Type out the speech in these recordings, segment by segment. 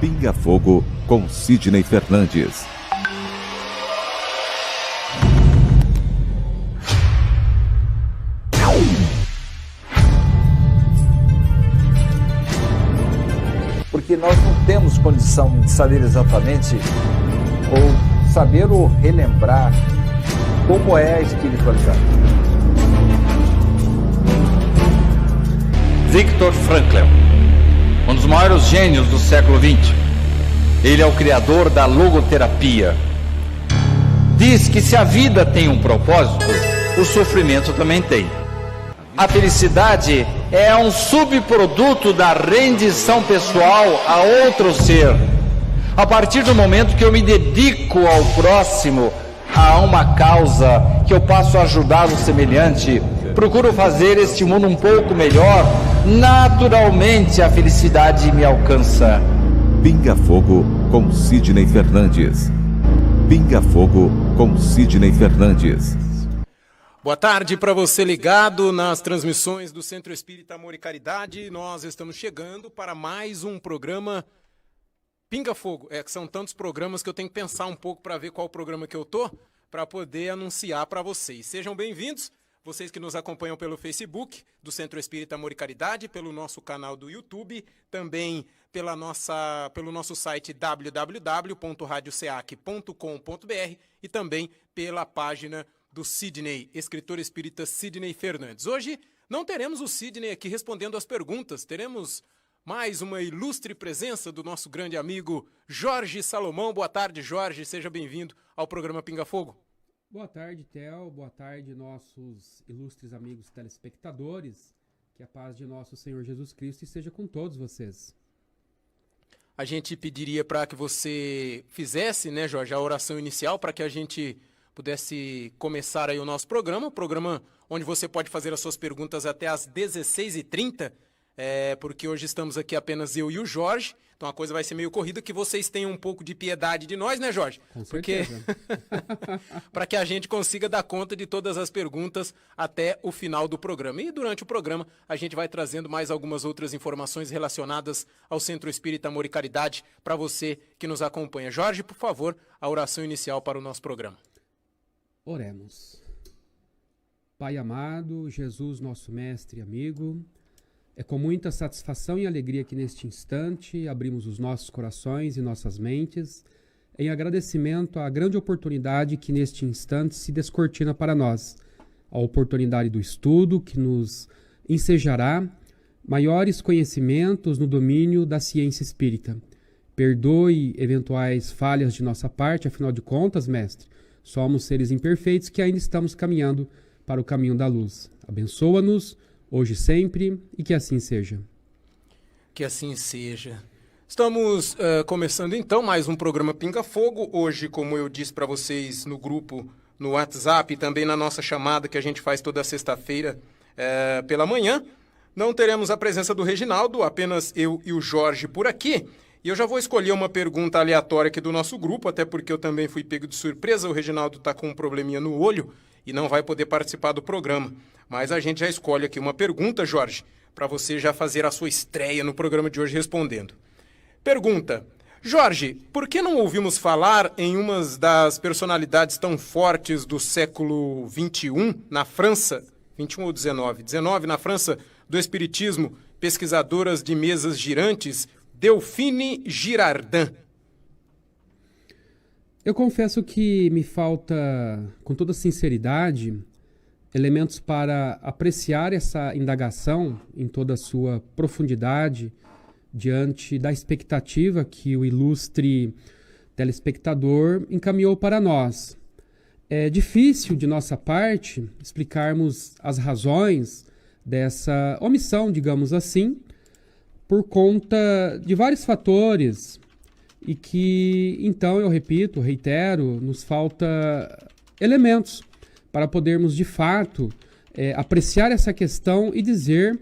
Pinga Fogo com Sidney Fernandes. Porque nós não temos condição de saber exatamente ou saber ou relembrar como é a espiritualidade. Viktor Frankl, um dos maiores gênios do século XX. Ele é o criador da logoterapia. Diz que se a vida tem um propósito, o sofrimento também tem. A felicidade é um subproduto da rendição pessoal a outro ser. A partir do momento que eu me dedico ao próximo, a uma causa, que eu passo a ajudar o semelhante, procuro fazer este mundo um pouco melhor, naturalmente a felicidade me alcança. Pinga Fogo com Sidney Fernandes. Pinga Fogo com Sidney Fernandes. Boa tarde para você ligado nas transmissões do Centro Espírita Amor e Caridade. Nós estamos chegando para mais um programa Pinga Fogo. Que são tantos programas que eu tenho que pensar um pouco para ver qual programa que eu tô, para poder anunciar para vocês. Sejam bem-vindos, vocês que nos acompanham pelo Facebook do Centro Espírita Amor e Caridade, pelo nosso canal do YouTube, também pelo nosso site www.radioceac.com.br e também pela página do Sidney, escritor espírita Sidney Fernandes. Hoje não teremos o Sidney aqui respondendo as perguntas, teremos mais uma ilustre presença do nosso grande amigo Jorge Salomão. Boa tarde, Jorge, seja bem-vindo ao programa Pinga Fogo. Boa tarde, Theo, boa tarde, nossos ilustres amigos telespectadores, que a paz de nosso Senhor Jesus Cristo esteja com todos vocês. A gente pediria para que você fizesse, né, Jorge, a oração inicial para que a gente pudesse começar aí o nosso programa, onde você pode fazer as suas perguntas até às 16h30, porque hoje estamos aqui apenas eu e o Jorge, então a coisa vai ser meio corrida, que vocês tenham um pouco de piedade de nós, né, Jorge? Com certeza. Para que a gente consiga dar conta de todas as perguntas até o final do programa. E durante o programa a gente vai trazendo mais algumas outras informações relacionadas ao Centro Espírita Amor e Caridade para você que nos acompanha. Jorge, por favor, a oração inicial para o nosso programa. Oremos. Pai amado, Jesus, nosso mestre e amigo, é com muita satisfação e alegria que neste instante abrimos os nossos corações e nossas mentes em agradecimento à grande oportunidade que neste instante se descortina para nós, a oportunidade do estudo que nos ensejará maiores conhecimentos no domínio da ciência espírita. Perdoe eventuais falhas de nossa parte, afinal de contas, mestre, somos seres imperfeitos que ainda estamos caminhando para o caminho da luz. Abençoa-nos, hoje e sempre, e que assim seja. Que assim seja. Estamos começando então mais um programa Pinga Fogo. Hoje, como eu disse para vocês no grupo, no WhatsApp e também na nossa chamada que a gente faz toda sexta-feira pela manhã, não teremos a presença do Reginaldo, apenas eu e o Jorge por aqui. E eu já vou escolher uma pergunta aleatória aqui do nosso grupo, até porque eu também fui pego de surpresa. O Reginaldo está com um probleminha no olho e não vai poder participar do programa. Mas a gente já escolhe aqui uma pergunta, Jorge, para você já fazer a sua estreia no programa de hoje respondendo. Pergunta: Jorge, por que não ouvimos falar em uma das personalidades tão fortes do século XXI na França, 21 ou 19? 19 na França, do Espiritismo, pesquisadoras de mesas girantes, Delphine Girardin? Eu confesso que me falta, com toda sinceridade, elementos para apreciar essa indagação em toda a sua profundidade, diante da expectativa que o ilustre telespectador encaminhou para nós. É difícil, de nossa parte, explicarmos as razões dessa omissão, digamos assim, por conta de vários fatores e que, então, eu repito, reitero, nos falta elementos para podermos, de fato, apreciar essa questão e dizer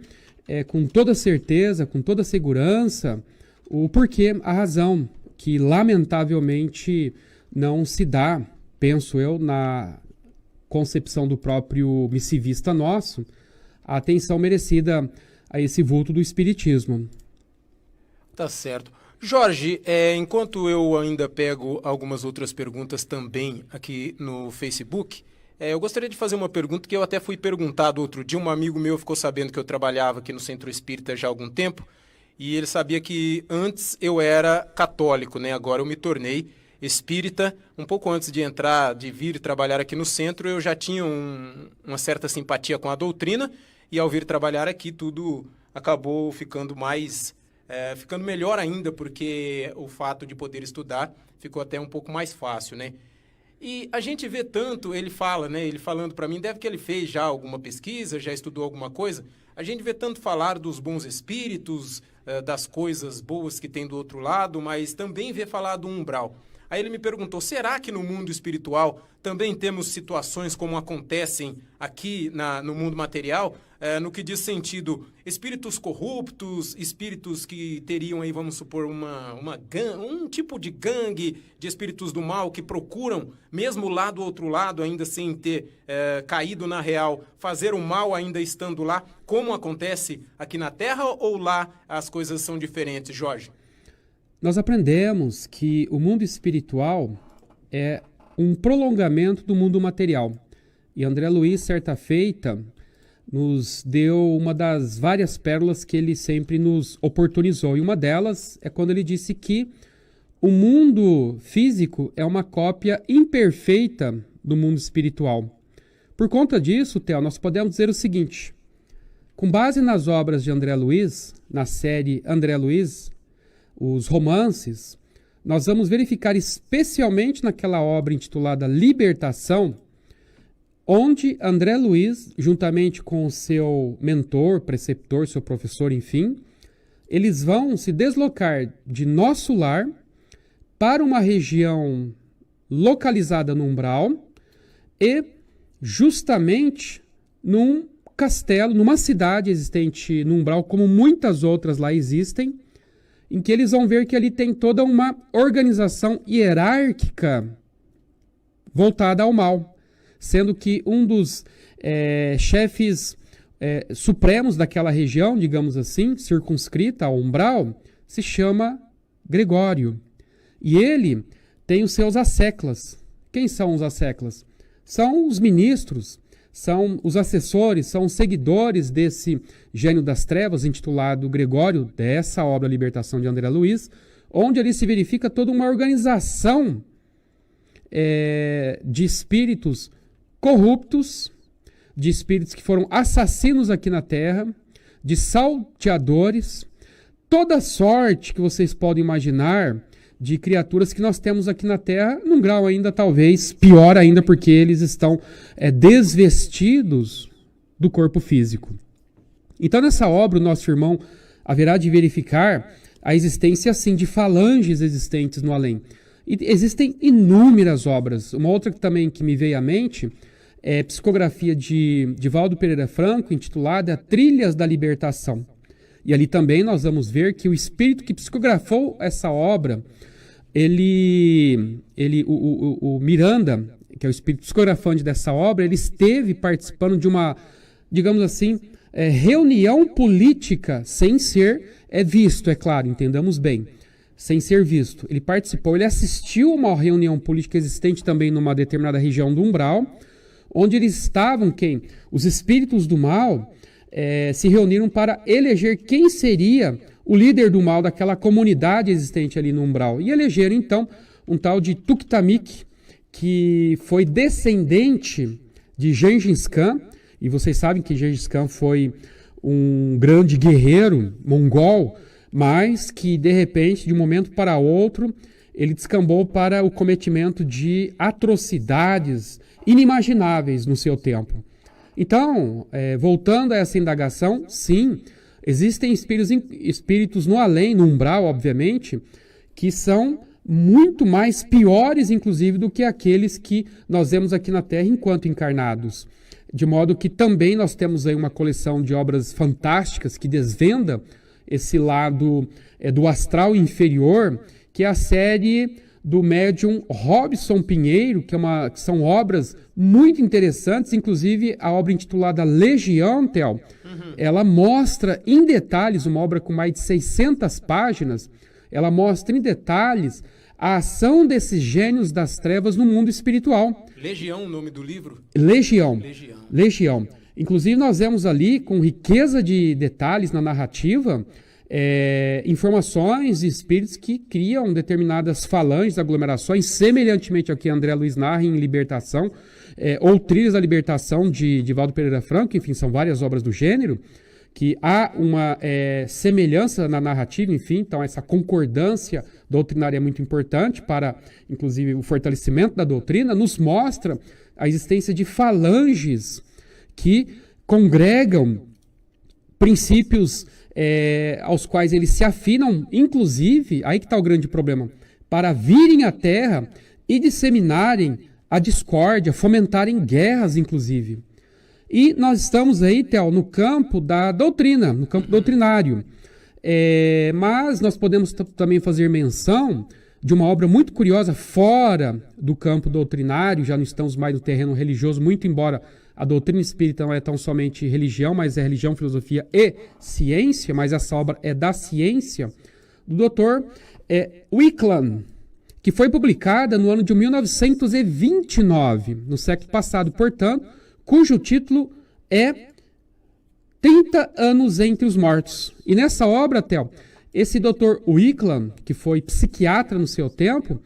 com toda certeza, com toda segurança, o porquê, a razão que, lamentavelmente, não se dá, penso eu, na concepção do próprio missivista nosso, a atenção merecida a esse vulto do espiritismo. Tá certo. Jorge, enquanto eu ainda pego algumas outras perguntas também aqui no Facebook, eu gostaria de fazer uma pergunta que eu até fui perguntado outro dia. Um amigo meu ficou sabendo que eu trabalhava aqui no Centro Espírita já há algum tempo e ele sabia que antes eu era católico, né? Agora eu me tornei espírita. Um pouco antes de vir trabalhar aqui no centro, eu já tinha uma certa simpatia com a doutrina e ao vir trabalhar aqui tudo acabou ficando ficando melhor ainda, porque o fato de poder estudar ficou até um pouco mais fácil, né? E a gente vê tanto, ele fala, né? Ele falando para mim, deve que ele fez já alguma pesquisa, já estudou alguma coisa. A gente vê tanto falar dos bons espíritos, das coisas boas que tem do outro lado, mas também vê falar do umbral. Aí ele me perguntou, será que no mundo espiritual também temos situações como acontecem aqui no mundo material, no que diz sentido, espíritos corruptos, espíritos que teriam aí, vamos supor, um tipo de gangue de espíritos do mal que procuram, mesmo lá do outro lado, ainda sem ter caído na real, fazer o mal ainda estando lá, como acontece aqui na Terra, ou lá as coisas são diferentes, Jorge? Nós aprendemos que o mundo espiritual é um prolongamento do mundo material. E André Luiz, certa feita, nos deu uma das várias pérolas que ele sempre nos oportunizou. E uma delas é quando ele disse que o mundo físico é uma cópia imperfeita do mundo espiritual. Por conta disso, Theo, nós podemos dizer o seguinte: com base nas obras de André Luiz, na série André Luiz, os romances, nós vamos verificar especialmente naquela obra intitulada Libertação, onde André Luiz, juntamente com o seu mentor, preceptor, seu professor, enfim, eles vão se deslocar de nosso lar para uma região localizada no umbral e justamente num castelo, numa cidade existente no umbral, como muitas outras lá existem, em que eles vão ver que ali tem toda uma organização hierárquica voltada ao mal, sendo que um dos chefes supremos daquela região, digamos assim, circunscrita ao umbral, se chama Gregório. E ele tem os seus asseclas. Quem são os asseclas? São os ministros, são os assessores, são os seguidores desse gênio das trevas, intitulado Gregório, dessa obra Libertação de André Luiz, onde ali se verifica toda uma organização de espíritos corruptos, de espíritos que foram assassinos aqui na Terra, de salteadores, toda sorte que vocês podem imaginar de criaturas que nós temos aqui na Terra, num grau ainda talvez pior ainda, porque eles estão desvestidos do corpo físico. Então nessa obra o nosso irmão haverá de verificar a existência assim de falanges existentes no além. E existem inúmeras obras. Uma outra também que me veio à mente é a psicografia de Valdo Pereira Franco, intitulada Trilhas da Libertação. E ali também nós vamos ver que o espírito que psicografou essa obra, o Miranda, que é o espírito psicografante dessa obra, ele esteve participando de uma, digamos assim, reunião política sem ser visto, é claro, entendamos bem, sem ser visto. Ele participou, ele assistiu a uma reunião política existente também numa determinada região do umbral, onde eles estavam, os espíritos do mal se reuniram para eleger quem seria o líder do mal daquela comunidade existente ali no umbral. E elegeram, então, um tal de Tuktamik, que foi descendente de Gengis Khan. E vocês sabem que Gengis Khan foi um grande guerreiro mongol, mas que, de repente, de um momento para outro, ele descambou para o cometimento de atrocidades inimagináveis no seu tempo. Então, voltando a essa indagação, sim, existem espíritos no além, no umbral, obviamente, que são muito mais piores, inclusive, do que aqueles que nós vemos aqui na Terra enquanto encarnados. De modo que também nós temos aí uma coleção de obras fantásticas que desvenda esse lado do astral inferior, que é a série do médium Robson Pinheiro, que são obras muito interessantes, inclusive a obra intitulada Legião, ela mostra em detalhes, uma obra com mais de 600 páginas, ela mostra em detalhes a ação desses gênios das trevas no mundo espiritual. Legião, o nome do livro? Legião. Inclusive, nós vemos ali, com riqueza de detalhes na narrativa, informações de espíritos que criam determinadas falanges, aglomerações, semelhantemente ao que André Luiz narra em Libertação, ou Trilhas da Libertação de Divaldo Pereira Franco, enfim, são várias obras do gênero, que há uma semelhança na narrativa, enfim, então essa concordância doutrinária é muito importante para, inclusive, o fortalecimento da doutrina, nos mostra a existência de falanges que congregam princípios aos quais eles se afinam, inclusive, aí que está o grande problema, para virem à Terra e disseminarem a discórdia, fomentarem guerras, inclusive. E nós estamos aí, Theo, no campo da doutrina, no campo doutrinário. Mas nós podemos também fazer menção de uma obra muito curiosa fora do campo doutrinário, já não estamos mais no terreno religioso, muito embora a doutrina espírita não é tão somente religião, mas é religião, filosofia e ciência, mas essa obra é da ciência, do Dr. Wickland, que foi publicada no ano de 1929, no século passado, portanto, cujo título é 30 anos entre os mortos. E nessa obra, Theo, esse Dr. Wickland, que foi psiquiatra no seu tempo,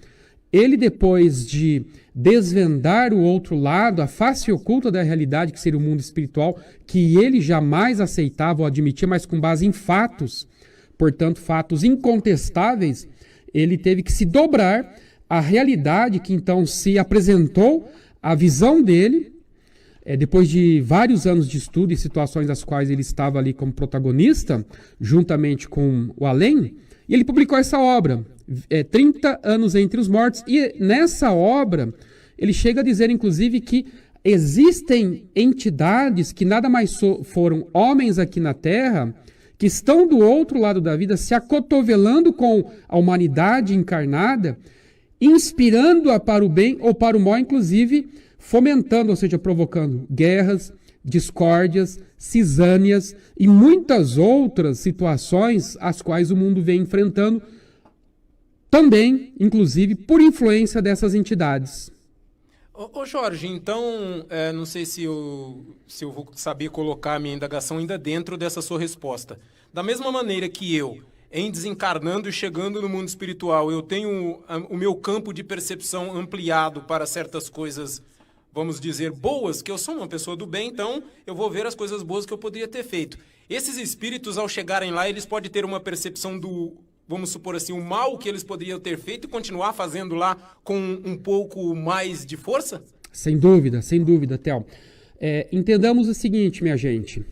ele, depois de desvendar o outro lado, a face oculta da realidade, que seria o mundo espiritual, que ele jamais aceitava ou admitia, mas com base em fatos, portanto, fatos incontestáveis, ele teve que se dobrar à realidade que então se apresentou, a visão dele, depois de vários anos de estudo e situações das quais ele estava ali como protagonista, juntamente com o além, e ele publicou essa obra, 30 anos entre os mortos, e nessa obra ele chega a dizer, inclusive, que existem entidades que nada mais foram homens aqui na Terra, que estão do outro lado da vida, se acotovelando com a humanidade encarnada, inspirando-a para o bem ou para o mal, inclusive fomentando, ou seja, provocando guerras, discórdias, cisânias e muitas outras situações as quais o mundo vem enfrentando, também, inclusive, por influência dessas entidades. Ô Jorge, então, não sei se eu vou saber colocar a minha indagação ainda dentro dessa sua resposta. Da mesma maneira que eu, em desencarnando e chegando no mundo espiritual, eu tenho o meu campo de percepção ampliado para certas coisas, vamos dizer, boas, que eu sou uma pessoa do bem, então eu vou ver as coisas boas que eu poderia ter feito. Esses espíritos, ao chegarem lá, eles podem ter uma percepção do, vamos supor assim, o mal que eles poderiam ter feito e continuar fazendo lá com um pouco mais de força? Sem dúvida, Theo. Entendamos o seguinte, minha gente.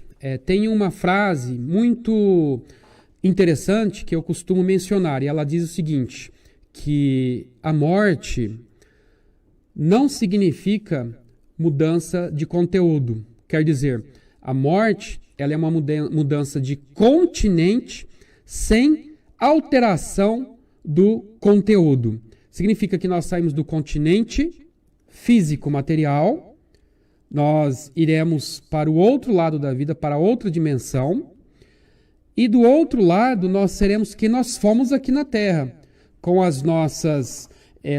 Tem uma frase muito interessante que eu costumo mencionar, e ela diz o seguinte, que a morte não significa mudança de conteúdo. Quer dizer, a morte ela é uma mudança de continente sem alteração do conteúdo. Significa que nós saímos do continente físico, material, nós iremos para o outro lado da vida, para outra dimensão, e do outro lado nós seremos quem nós fomos aqui na Terra, com as nossas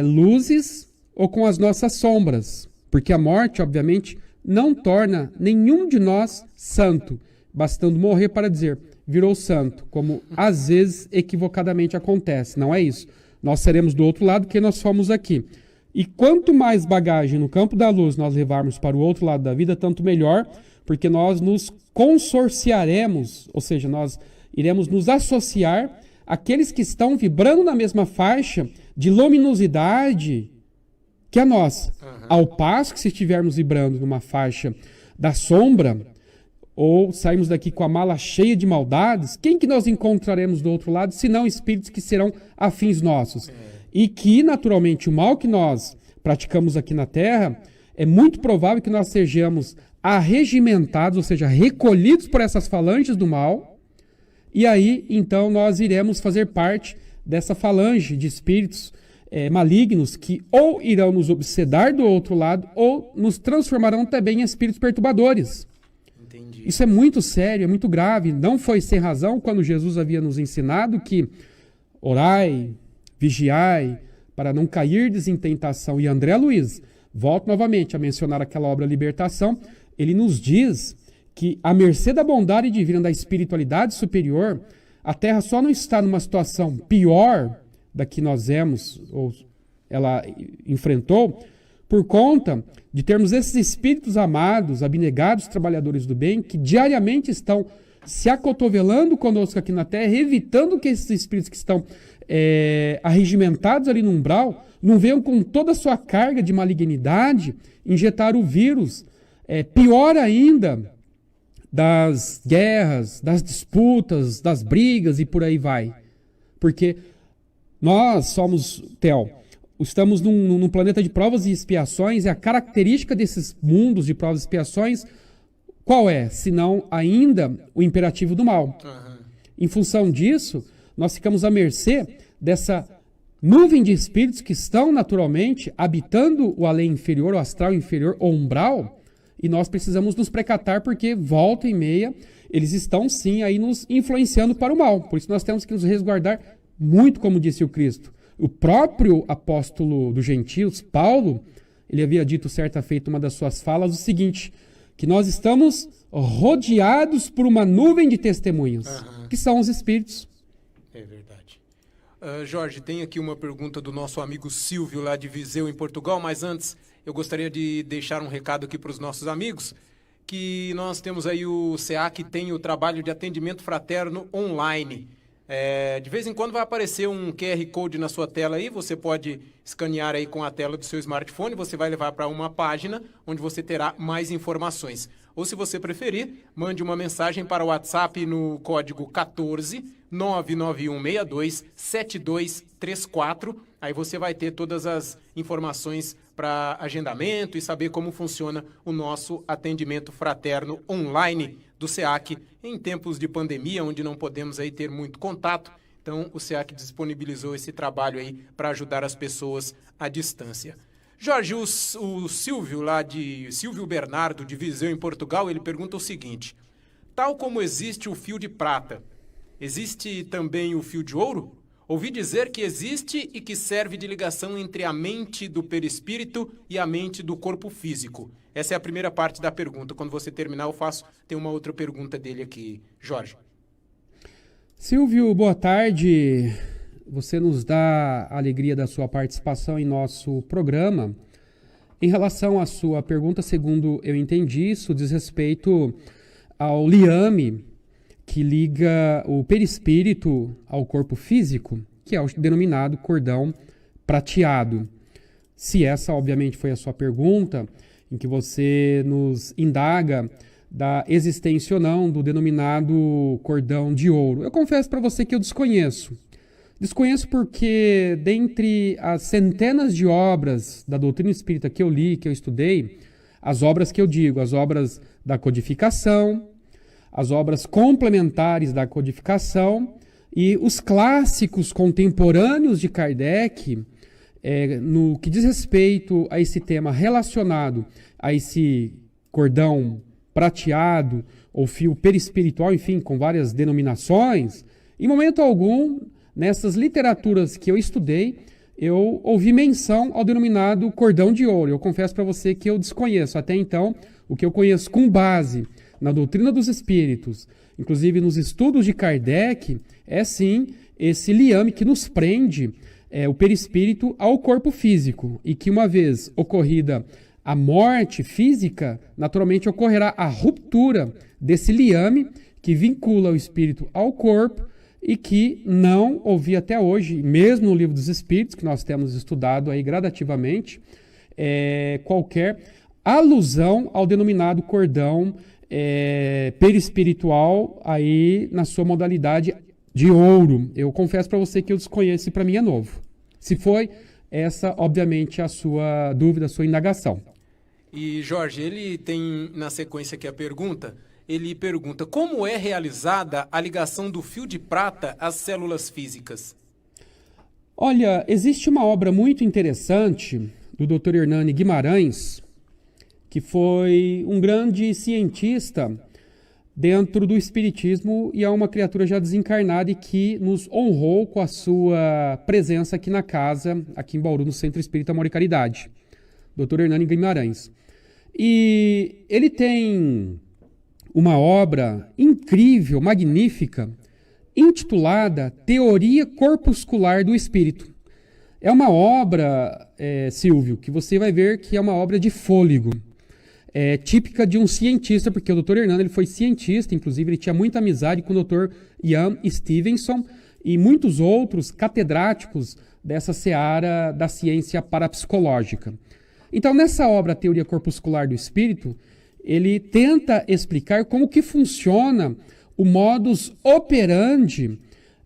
luzes ou com as nossas sombras, porque a morte, obviamente, não torna nenhum de nós santo, bastando morrer para dizer, virou santo, como às vezes equivocadamente acontece. Não é isso. Nós seremos do outro lado que nós fomos aqui. E quanto mais bagagem no campo da luz nós levarmos para o outro lado da vida, tanto melhor, porque nós nos consorciaremos, ou seja, nós iremos nos associar àqueles que estão vibrando na mesma faixa de luminosidade que a nossa. Ao passo que se estivermos vibrando numa faixa da sombra, ou saímos daqui com a mala cheia de maldades, quem que nós encontraremos do outro lado, se não espíritos que serão afins nossos? E que, naturalmente, o mal que nós praticamos aqui na Terra, é muito provável que nós sejamos arregimentados, ou seja, recolhidos por essas falanges do mal, e aí, então, nós iremos fazer parte dessa falange de espíritos malignos que ou irão nos obsedar do outro lado, ou nos transformarão também em espíritos perturbadores. Entendi. Isso é muito sério, é muito grave. Não foi sem razão quando Jesus havia nos ensinado que orai, vigiai, para não cairdes em tentação. E André Luiz, volto novamente a mencionar aquela obra Libertação, ele nos diz que, à mercê da bondade divina, da espiritualidade superior, a Terra só não está numa situação pior da que nós vemos, ou ela enfrentou, por conta de termos esses espíritos amados, abnegados, trabalhadores do bem, que diariamente estão se acotovelando conosco aqui na Terra, evitando que esses espíritos que estão arregimentados ali no umbral não venham com toda a sua carga de malignidade injetar o vírus, pior ainda, das guerras, das disputas, das brigas e por aí vai. Porque nós somos, Theo, estamos num planeta de provas e expiações, e a característica desses mundos de provas e expiações, qual é? Senão ainda o imperativo do mal. Uhum. Em função disso, nós ficamos à mercê dessa nuvem de espíritos que estão naturalmente habitando o além inferior, o astral inferior, o umbral, e nós precisamos nos precatar porque, volta e meia, eles estão sim aí nos influenciando para o mal. Por isso nós temos que nos resguardar muito, como disse o Cristo. O próprio apóstolo dos gentios, Paulo, ele havia dito certa feita uma das suas falas o seguinte, que nós estamos rodeados por uma nuvem de testemunhas, que são os espíritos. É verdade. Jorge, tem aqui uma pergunta do nosso amigo Silvio, lá de Viseu, em Portugal, mas antes eu gostaria de deixar um recado aqui para os nossos amigos, que nós temos aí o SEAC, tem o trabalho de atendimento fraterno online. De vez em quando vai aparecer um QR Code na sua tela aí, você pode escanear aí com a tela do seu smartphone, você vai levar para uma página onde você terá mais informações. Ou se você preferir, mande uma mensagem para o WhatsApp no código 14 99162 7234, aí você vai ter todas as informações para agendamento e saber como funciona o nosso atendimento fraterno online do SEAC em tempos de pandemia, onde não podemos aí ter muito contato. Então, o SEAC disponibilizou esse trabalho aí para ajudar as pessoas à distância. Jorge, o Silvio, Silvio Bernardo, de Viseu, em Portugal, ele pergunta o seguinte: tal como existe o fio de prata, existe também o fio de ouro? Ouvi dizer que existe e que serve de ligação entre a mente do perispírito e a mente do corpo físico. Essa é a primeira parte da pergunta. Quando você terminar, tem uma outra pergunta dele aqui, Jorge. Silvio, boa tarde. Você nos dá a alegria da sua participação em nosso programa. Em relação à sua pergunta, segundo eu entendi, isso diz respeito ao liame que liga o perispírito ao corpo físico, que é o denominado cordão prateado. Se essa, obviamente, foi a sua pergunta, em que você nos indaga da existência ou não do denominado cordão de ouro. Eu confesso para você que eu desconheço. Desconheço porque, dentre as centenas de obras da doutrina espírita que eu li, que eu estudei, as obras que eu digo, as obras da codificação, as obras complementares da codificação e os clássicos contemporâneos de Kardec, no que diz respeito a esse tema relacionado a esse cordão prateado ou fio perispiritual, enfim, com várias denominações, em momento algum, nessas literaturas que eu estudei, eu ouvi menção ao denominado cordão de ouro. Eu confesso para você que eu desconheço. Até então, o que eu conheço com base na doutrina dos espíritos, inclusive nos estudos de Kardec, é sim esse liame que nos prende o perispírito ao corpo físico, e que uma vez ocorrida a morte física, naturalmente ocorrerá a ruptura desse liame que vincula o espírito ao corpo e que não ouvi até hoje, mesmo no Livro dos Espíritos, que nós temos estudado aí gradativamente, qualquer alusão ao denominado cordão perispiritual aí na sua modalidade de ouro. Eu confesso para você que eu desconheço e para mim é novo. Se foi essa, obviamente, a sua dúvida, a sua indagação. E, Jorge, ele tem na sequência aqui a pergunta, ele pergunta: como é realizada a ligação do fio de prata às células físicas? Olha, existe uma obra muito interessante do Dr. Hernani Guimarães, que foi um grande cientista dentro do Espiritismo e é uma criatura já desencarnada e que nos honrou com a sua presença aqui na casa, aqui em Bauru, no Centro Espírita Amor e Caridade, Dr. Hernani Guimarães. E ele tem uma obra incrível, magnífica, intitulada Teoria Corpuscular do Espírito. É uma obra, Silvio, que você vai ver que é uma obra de fôlego. Típica de um cientista, porque o Dr. Hernani ele foi cientista, inclusive ele tinha muita amizade com o Dr. Ian Stevenson e muitos outros catedráticos dessa seara da ciência parapsicológica. Então, nessa obra, Teoria Corpuscular do Espírito, ele tenta explicar como que funciona o modus operandi,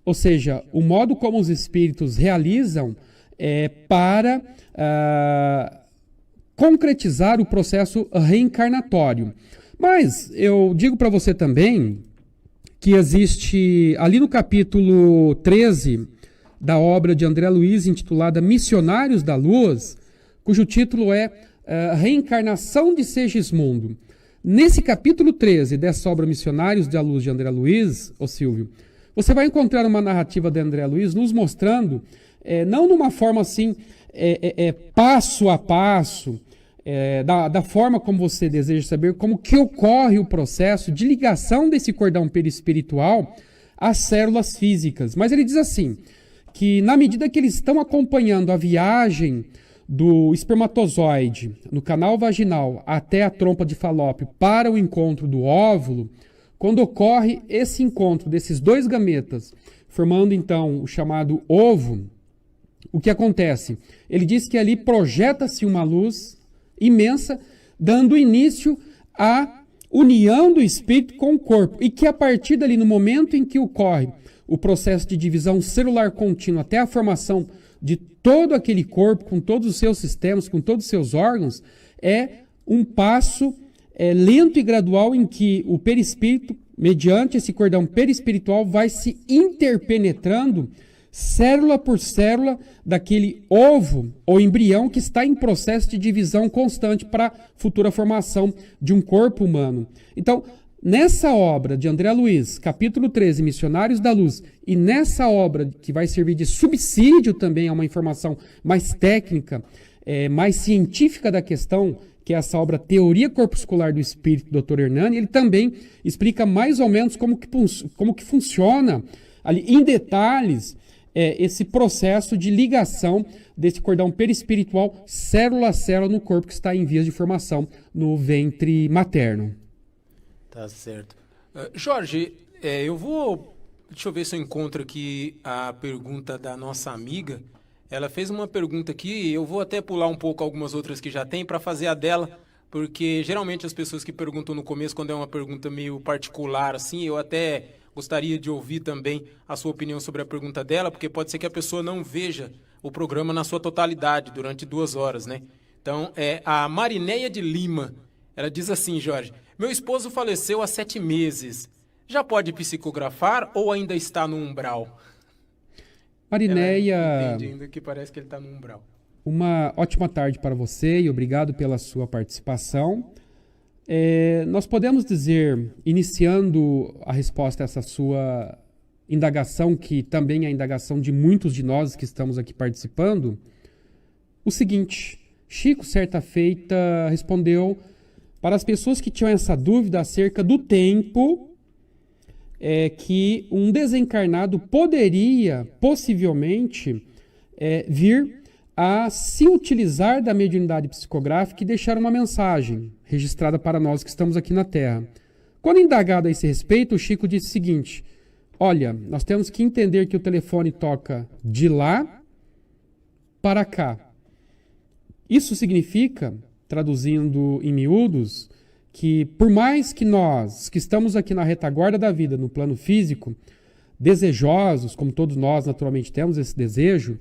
ou seja, o modo como os espíritos realizam para concretizar o processo reencarnatório. Mas eu digo para você também que existe ali no capítulo 13 da obra de André Luiz, intitulada Missionários da Luz, cujo título é Reencarnação de Segismundo. Nesse capítulo 13 dessa obra Missionários da Luz de André Luiz, ô Silvio, você vai encontrar uma narrativa de André Luiz nos mostrando, não numa forma assim, passo a passo, da forma como você deseja saber, como que ocorre o processo de ligação desse cordão perispiritual às células físicas. Mas ele diz assim, que na medida que eles estão acompanhando a viagem do espermatozoide no canal vaginal até a trompa de Falópio para o encontro do óvulo, quando ocorre esse encontro desses dois gametas, formando então o chamado ovo, o que acontece? Ele diz que ali projeta-se uma luz imensa, dando início à união do espírito com o corpo, e que a partir dali, no momento em que ocorre o processo de divisão celular contínua até a formação de todo aquele corpo, com todos os seus sistemas, com todos os seus órgãos, é um passo lento e gradual em que o perispírito, mediante esse cordão perispiritual, vai se interpenetrando célula por célula daquele ovo ou embrião que está em processo de divisão constante para a futura formação de um corpo humano. Então, nessa obra de André Luiz, capítulo 13, Missionários da Luz, e nessa obra que vai servir de subsídio também a uma informação mais técnica, mais científica da questão, que é essa obra Teoria Corpuscular do Espírito, do Dr. Hernani, ele também explica mais ou menos como que funciona, ali, em detalhes, esse processo de ligação desse cordão perispiritual célula a célula no corpo que está em vias de formação no ventre materno. Tá certo. Jorge, deixa eu ver se eu encontro aqui a pergunta da nossa amiga. Ela fez uma pergunta aqui, eu vou até pular um pouco algumas outras que já tem para fazer a dela, porque geralmente as pessoas que perguntam no começo, quando é uma pergunta meio particular, assim, eu até gostaria de ouvir também a sua opinião sobre a pergunta dela, porque pode ser que a pessoa não veja o programa na sua totalidade durante 2 horas, né? Então, a Marinéia de Lima, ela diz assim, Jorge, meu esposo faleceu há 7 meses, já pode psicografar ou ainda está no umbral? Marinéia, entende ainda que parece que ele está no umbral. Uma ótima tarde para você e obrigado pela sua participação. Nós podemos dizer, iniciando a resposta a essa sua indagação, que também é a indagação de muitos de nós que estamos aqui participando, o seguinte: Chico, certa feita, respondeu para as pessoas que tinham essa dúvida acerca do tempo que um desencarnado poderia, possivelmente, vir a se utilizar da mediunidade psicográfica e deixar uma mensagem registrada para nós que estamos aqui na Terra. Quando indagado a esse respeito, o Chico disse o seguinte: olha, nós temos que entender que o telefone toca de lá para cá. Isso significa, traduzindo em miúdos, que por mais que nós, que estamos aqui na retaguarda da vida, no plano físico, desejosos, como todos nós naturalmente temos esse desejo,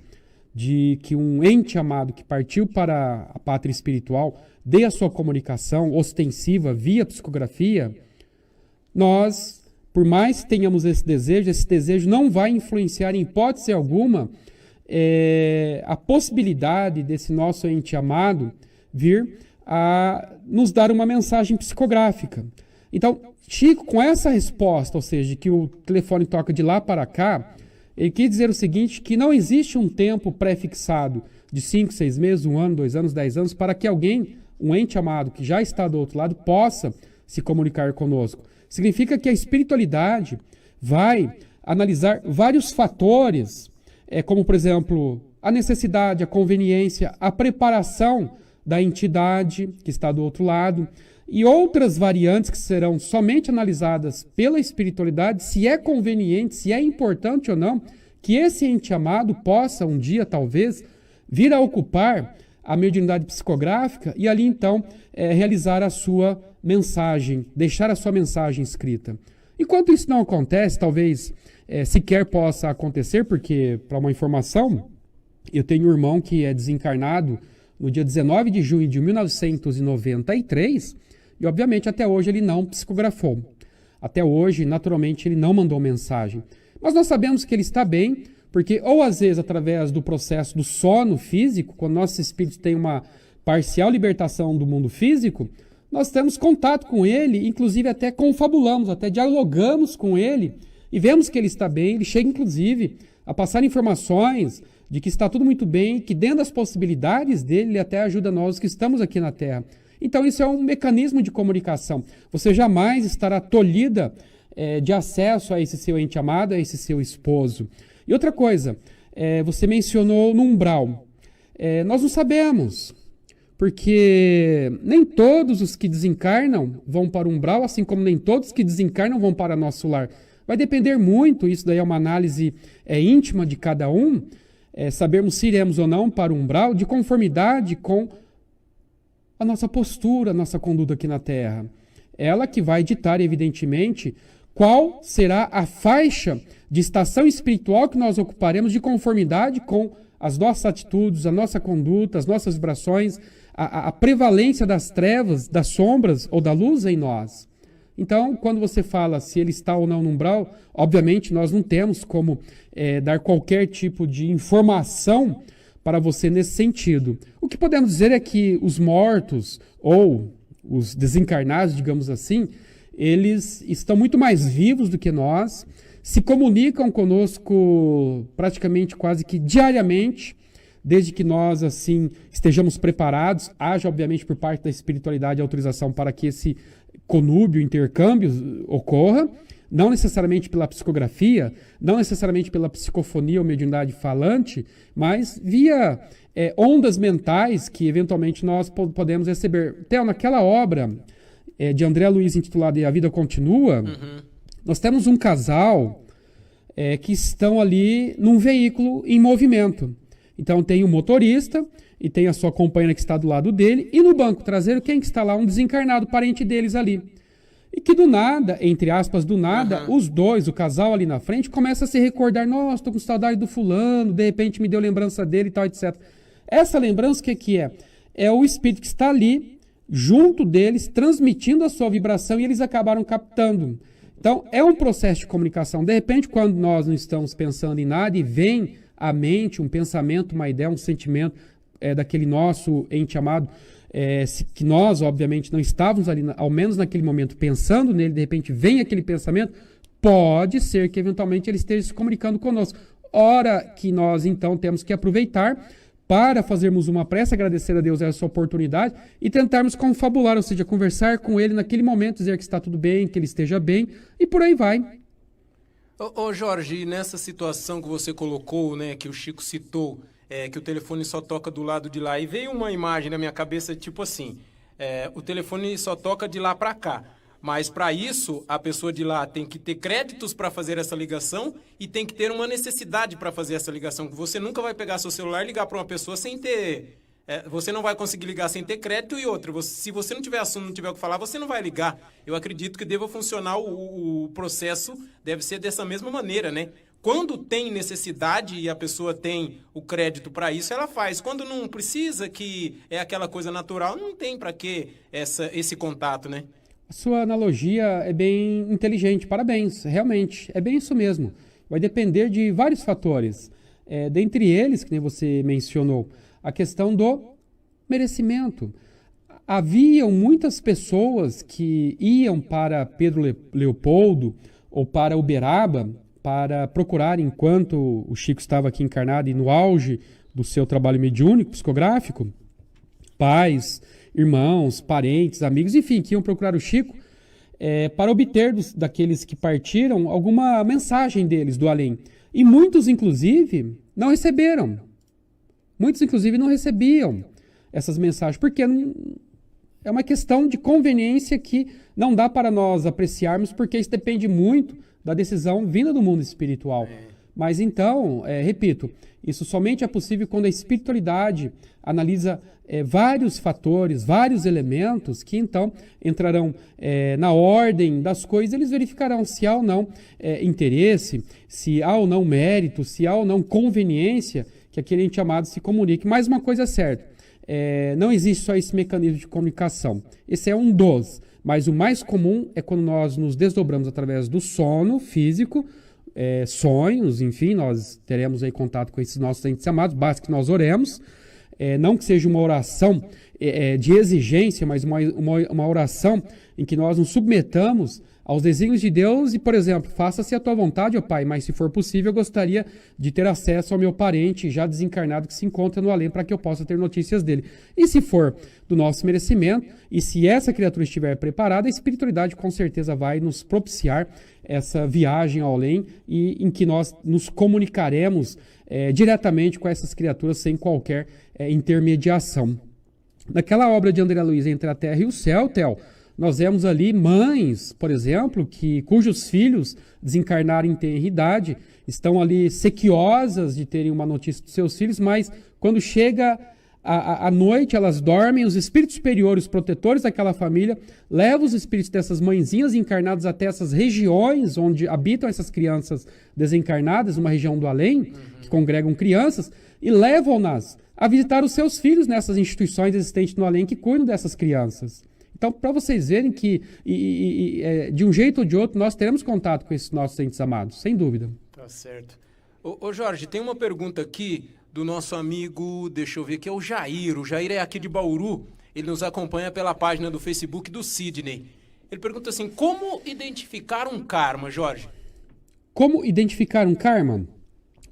de que um ente amado que partiu para a pátria espiritual dê a sua comunicação ostensiva via psicografia, nós, por mais que tenhamos esse desejo não vai influenciar em hipótese alguma a possibilidade desse nosso ente amado vir a nos dar uma mensagem psicográfica. Então, Chico, com essa resposta, ou seja, que o telefone toca de lá para cá, ele quis dizer o seguinte, que não existe um tempo pré-fixado de 5, 6 meses, 1 ano, 2 anos, 10 anos, para que alguém, um ente amado que já está do outro lado, possa se comunicar conosco. Significa que a espiritualidade vai analisar vários fatores, como, por exemplo, a necessidade, a conveniência, a preparação da entidade que está do outro lado e outras variantes que serão somente analisadas pela espiritualidade, se é conveniente, se é importante ou não, que esse ente amado possa um dia, talvez, vir a ocupar a mediunidade psicográfica e ali, então, realizar a sua mensagem, deixar a sua mensagem escrita. Enquanto isso não acontece, talvez sequer possa acontecer, porque, para uma informação, eu tenho um irmão que é desencarnado no dia 19 de junho de 1993 e, obviamente, até hoje ele não psicografou. Até hoje, naturalmente, ele não mandou mensagem. Mas nós sabemos que ele está bem, porque ou às vezes através do processo do sono físico, quando nossos espíritos têm uma parcial libertação do mundo físico, nós temos contato com ele, inclusive até confabulamos, até dialogamos com ele e vemos que ele está bem. Ele chega, inclusive, a passar informações de que está tudo muito bem, que dentro das possibilidades dele, ele até ajuda nós que estamos aqui na Terra. Então isso é um mecanismo de comunicação. Você jamais estará tolhida de acesso a esse seu ente amado, a esse seu esposo. E outra coisa, você mencionou no umbral. Nós não sabemos, porque nem todos os que desencarnam vão para o umbral, assim como nem todos que desencarnam vão para nosso lar. Vai depender muito, isso daí é uma análise íntima de cada um, sabermos se iremos ou não para o umbral, de conformidade com a nossa postura, a nossa conduta aqui na Terra. Ela que vai ditar, evidentemente, qual será a faixa de estação espiritual que nós ocuparemos de conformidade com as nossas atitudes, a nossa conduta, as nossas vibrações, a prevalência das trevas, das sombras ou da luz em nós. Então, quando você fala se ele está ou não no umbral, obviamente nós não temos como dar qualquer tipo de informação para você nesse sentido. O que podemos dizer é que os mortos ou os desencarnados, digamos assim, eles estão muito mais vivos do que nós, se comunicam conosco praticamente quase que diariamente, desde que nós assim estejamos preparados, haja obviamente por parte da espiritualidade a autorização para que esse conúbio, intercâmbio ocorra, não necessariamente pela psicografia, não necessariamente pela psicofonia ou mediunidade falante, mas via ondas mentais que eventualmente nós podemos receber. Theo, naquela obra de André Luiz intitulada A Vida Continua, nós temos um casal que estão ali num veículo em movimento. Então tem o motorista e tem a sua companheira que está do lado dele, e no banco traseiro quem que está lá? Um desencarnado parente deles ali. E que do nada, entre aspas, do nada, os dois, o casal ali na frente, começa a se recordar, nossa, estou com saudade do fulano, de repente me deu lembrança dele e tal, etc. Essa lembrança, o que é? É o espírito que está ali, junto deles, transmitindo a sua vibração e eles acabaram captando. Então, é um processo de comunicação. De repente, quando nós não estamos pensando em nada e vem à mente um pensamento, uma ideia, um sentimento daquele nosso ente amado, que nós, obviamente, não estávamos ali, ao menos naquele momento, pensando nele, de repente vem aquele pensamento, pode ser que eventualmente ele esteja se comunicando conosco. Ora que nós, então, temos que aproveitar para fazermos uma prece, agradecer a Deus essa oportunidade e tentarmos confabular, ou seja, conversar com ele naquele momento, dizer que está tudo bem, que ele esteja bem, e por aí vai. Ô Jorge, nessa situação que você colocou, né, que o Chico citou, que o telefone só toca do lado de lá, e veio uma imagem na minha cabeça, tipo assim, o telefone só toca de lá para cá, mas para isso a pessoa de lá tem que ter créditos para fazer essa ligação e tem que ter uma necessidade para fazer essa ligação, que você nunca vai pegar seu celular e ligar para uma pessoa sem ter... você não vai conseguir ligar sem ter crédito, e outra, se você não tiver assunto, não tiver o que falar, você não vai ligar. Eu acredito que deva funcionar, o processo deve ser dessa mesma maneira, né? Quando tem necessidade e a pessoa tem o crédito para isso, ela faz. Quando não precisa, que é aquela coisa natural, não tem para que esse contato, né? A sua analogia é bem inteligente, parabéns, realmente, é bem isso mesmo. Vai depender de vários fatores. Dentre eles, que nem você mencionou, a questão do merecimento. haviam muitas pessoas que iam para Pedro Leopoldo ou para Uberaba para procurar, enquanto o Chico estava aqui encarnado e no auge do seu trabalho mediúnico, psicográfico, pais, irmãos, parentes, amigos, enfim, que iam procurar o Chico para obter daqueles que partiram alguma mensagem deles do além. E muitos, inclusive, não receberam. Muitos, inclusive, não recebiam essas mensagens, porque é uma questão de conveniência que não dá para nós apreciarmos, porque isso depende muito da decisão vinda do mundo espiritual. Mas então, repito, isso somente é possível quando a espiritualidade analisa vários fatores, vários elementos que então entrarão na ordem das coisas. Eles verificarão se há ou não interesse, se há ou não mérito, se há ou não conveniência que aquele ente amado se comunique. Mas uma coisa é certa, não existe só esse mecanismo de comunicação. Esse é um dos, mas o mais comum é quando nós nos desdobramos através do sono físico, sonhos, enfim, nós teremos aí contato com esses nossos entes amados, basta que nós oremos, não que seja uma oração de exigência, mas uma oração em que nós nos submetamos aos desígnios de Deus e, por exemplo, faça-se a tua vontade, ó Pai, mas se for possível eu gostaria de ter acesso ao meu parente já desencarnado que se encontra no além para que eu possa ter notícias dele. E se for do nosso merecimento, e se essa criatura estiver preparada, a espiritualidade com certeza vai nos propiciar essa viagem ao além e em que nós nos comunicaremos diretamente com essas criaturas sem qualquer intermediação. Naquela obra de André Luiz, Entre a Terra e o Céu, Theo, nós vemos ali mães, por exemplo, cujos filhos desencarnaram em tenra idade, estão ali sequiosas de terem uma notícia dos seus filhos, mas quando chega a noite, elas dormem, os espíritos superiores, os protetores daquela família, levam os espíritos dessas mãezinhas encarnadas até essas regiões onde habitam essas crianças desencarnadas, uma região do além, que congregam crianças, e levam-nas a visitar os seus filhos nessas instituições existentes no além que cuidam dessas crianças. Então, para vocês verem que, de um jeito ou de outro, nós teremos contato com esses nossos entes amados, sem dúvida. Tá certo. Ô Jorge, tem uma pergunta aqui do nosso amigo, deixa eu ver, que é o Jair. O Jair é aqui de Bauru, ele nos acompanha pela página do Facebook do Sidney. Ele pergunta assim, como identificar um karma, Jorge? Como identificar um karma?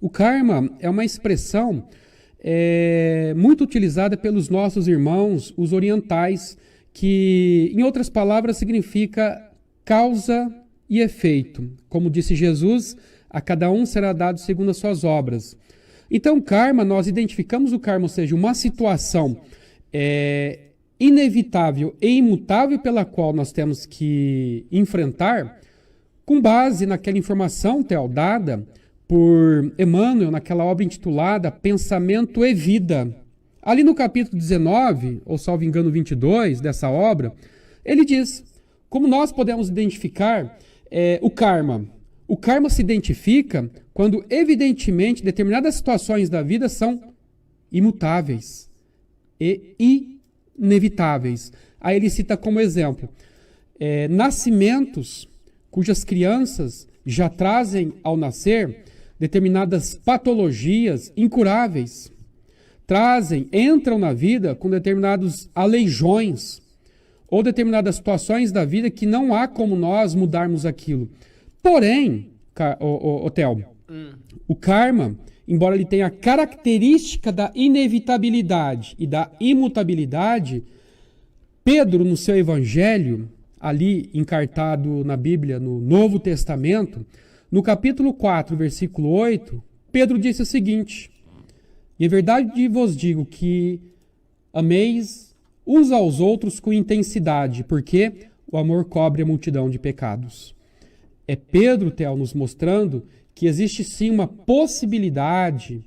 O karma é uma expressão muito utilizada pelos nossos irmãos, os orientais, que, em outras palavras, significa causa e efeito. Como disse Jesus, a cada um será dado segundo as suas obras. Então, karma, nós identificamos o karma, ou seja, uma situação inevitável e imutável pela qual nós temos que enfrentar, com base naquela informação, Theo, dada por Emmanuel, naquela obra intitulada Pensamento e Vida. Ali no capítulo 19, ou salvo engano 22 dessa obra, ele diz como nós podemos identificar o karma. O karma se identifica quando, evidentemente, determinadas situações da vida são imutáveis e inevitáveis. Aí ele cita como exemplo nascimentos cujas crianças já trazem ao nascer determinadas patologias incuráveis. Entram na vida com determinados aleijões ou determinadas situações da vida que não há como nós mudarmos aquilo. Porém, Theo, o karma, embora ele tenha a característica da inevitabilidade e da imutabilidade, Pedro, no seu evangelho, ali encartado na Bíblia, no Novo Testamento, no capítulo 4, versículo 8, Pedro disse o seguinte: e em verdade vos digo que ameis uns aos outros com intensidade, porque o amor cobre a multidão de pecados. É Pedro, Theo, nos mostrando que existe sim uma possibilidade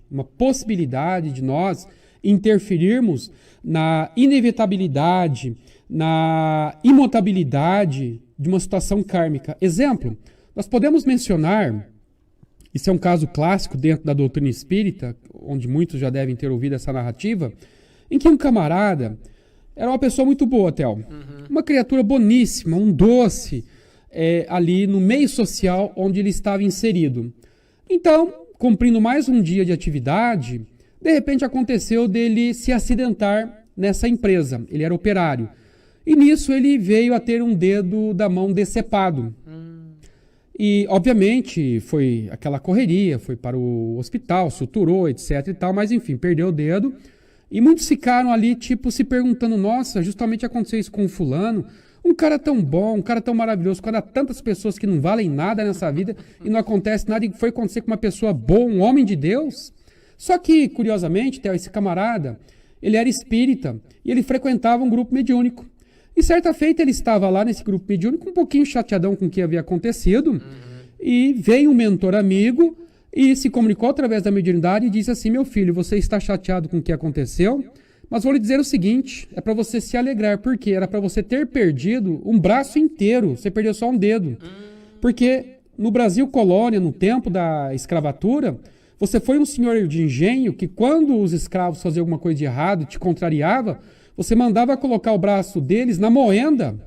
de nós interferirmos na inevitabilidade, na imutabilidade de uma situação kármica. Exemplo, nós podemos mencionar, isso é um caso clássico dentro da doutrina espírita, onde muitos já devem ter ouvido essa narrativa, em que um camarada era uma pessoa muito boa, Theo. Uma criatura boníssima, um doce, ali no meio social onde ele estava inserido. Então, cumprindo mais um dia de atividade, de repente aconteceu dele se acidentar nessa empresa. Ele era operário. E nisso ele veio a ter um dedo da mão decepado. E, obviamente, foi aquela correria, foi para o hospital, suturou, etc e tal, mas enfim, perdeu o dedo. E muitos ficaram ali, tipo, se perguntando, nossa, justamente aconteceu isso com o fulano, um cara tão bom, um cara tão maravilhoso, quando há tantas pessoas que não valem nada nessa vida e não acontece nada, e foi acontecer com uma pessoa boa, um homem de Deus. Só que, curiosamente, Theo, esse camarada, ele era espírita e ele frequentava um grupo mediúnico. E certa feita ele estava lá nesse grupo mediúnico um pouquinho chateadão com o que havia acontecido, e veio um mentor amigo e se comunicou através da mediunidade e disse assim, meu filho, você está chateado com o que aconteceu, mas vou lhe dizer o seguinte, é para você se alegrar, porque era para você ter perdido um braço inteiro, você perdeu só um dedo. Porque no Brasil colônia, no tempo da escravatura, você foi um senhor de engenho que quando os escravos faziam alguma coisa de errado, te contrariava, você mandava colocar o braço deles na moenda.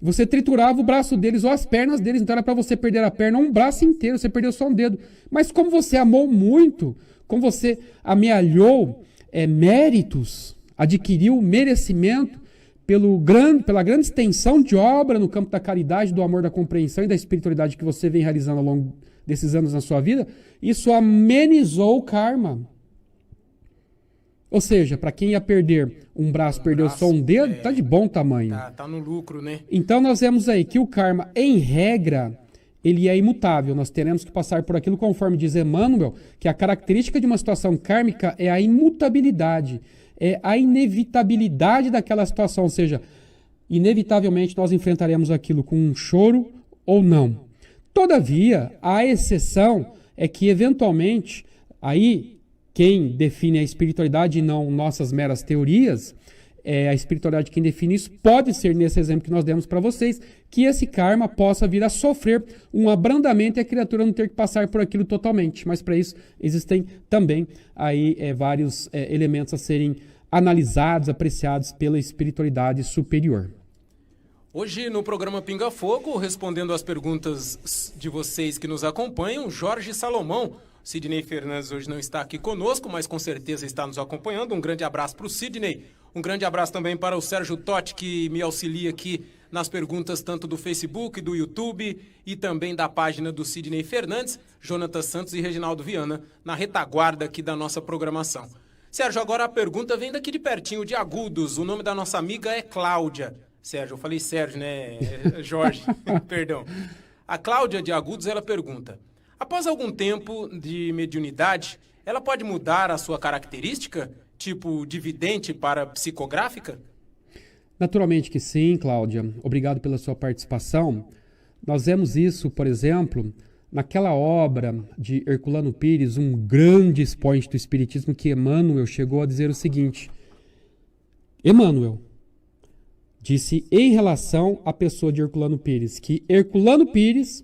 Você triturava o braço deles ou as pernas deles. Então era para você perder a perna ou um braço inteiro. Você perdeu só um dedo. Mas como você amou muito, como você amealhou méritos, adquiriu merecimento pela grande extensão de obra no campo da caridade, do amor, da compreensão e da espiritualidade que você vem realizando ao longo desses anos na sua vida, isso amenizou o karma. Ou seja, para quem ia perder um braço, perdeu só um dedo, tá de bom tamanho. Tá no lucro, né? Então nós vemos aí que o karma, em regra, ele é imutável. Nós teremos que passar por aquilo conforme diz Emmanuel, que a característica de uma situação kármica é a imutabilidade, é a inevitabilidade daquela situação. Ou seja, inevitavelmente nós enfrentaremos aquilo com um choro ou não. Todavia, a exceção é que, eventualmente, aí quem define a espiritualidade e não nossas meras teorias, a espiritualidade quem define isso, pode ser nesse exemplo que nós demos para vocês, que esse karma possa vir a sofrer um abrandamento e a criatura não ter que passar por aquilo totalmente. Mas para isso existem também aí vários elementos a serem analisados, apreciados pela espiritualidade superior. Hoje no programa Pinga Fogo, respondendo às perguntas de vocês que nos acompanham, Jorge Salomão. Sidney Fernandes hoje não está aqui conosco, mas com certeza está nos acompanhando. Um grande abraço para o Sidney. Um grande abraço também para o Sérgio Totti, que me auxilia aqui nas perguntas tanto do Facebook, do YouTube e também da página do Sidney Fernandes, Jonathan Santos e Reginaldo Viana, na retaguarda aqui da nossa programação. Sérgio, agora a pergunta vem daqui de pertinho, de Agudos. O nome da nossa amiga é Cláudia. Sérgio, eu falei Sérgio, né? Jorge, perdão. A Cláudia de Agudos, ela pergunta: após algum tempo de mediunidade, ela pode mudar a sua característica, tipo de vidente para psicográfica? Naturalmente que sim, Cláudia. Obrigado pela sua participação. Nós vemos isso, por exemplo, naquela obra de Herculano Pires, um grande expoente do espiritismo, que Emmanuel chegou a dizer o seguinte. Emmanuel disse em relação à pessoa de Herculano Pires, que Herculano Pires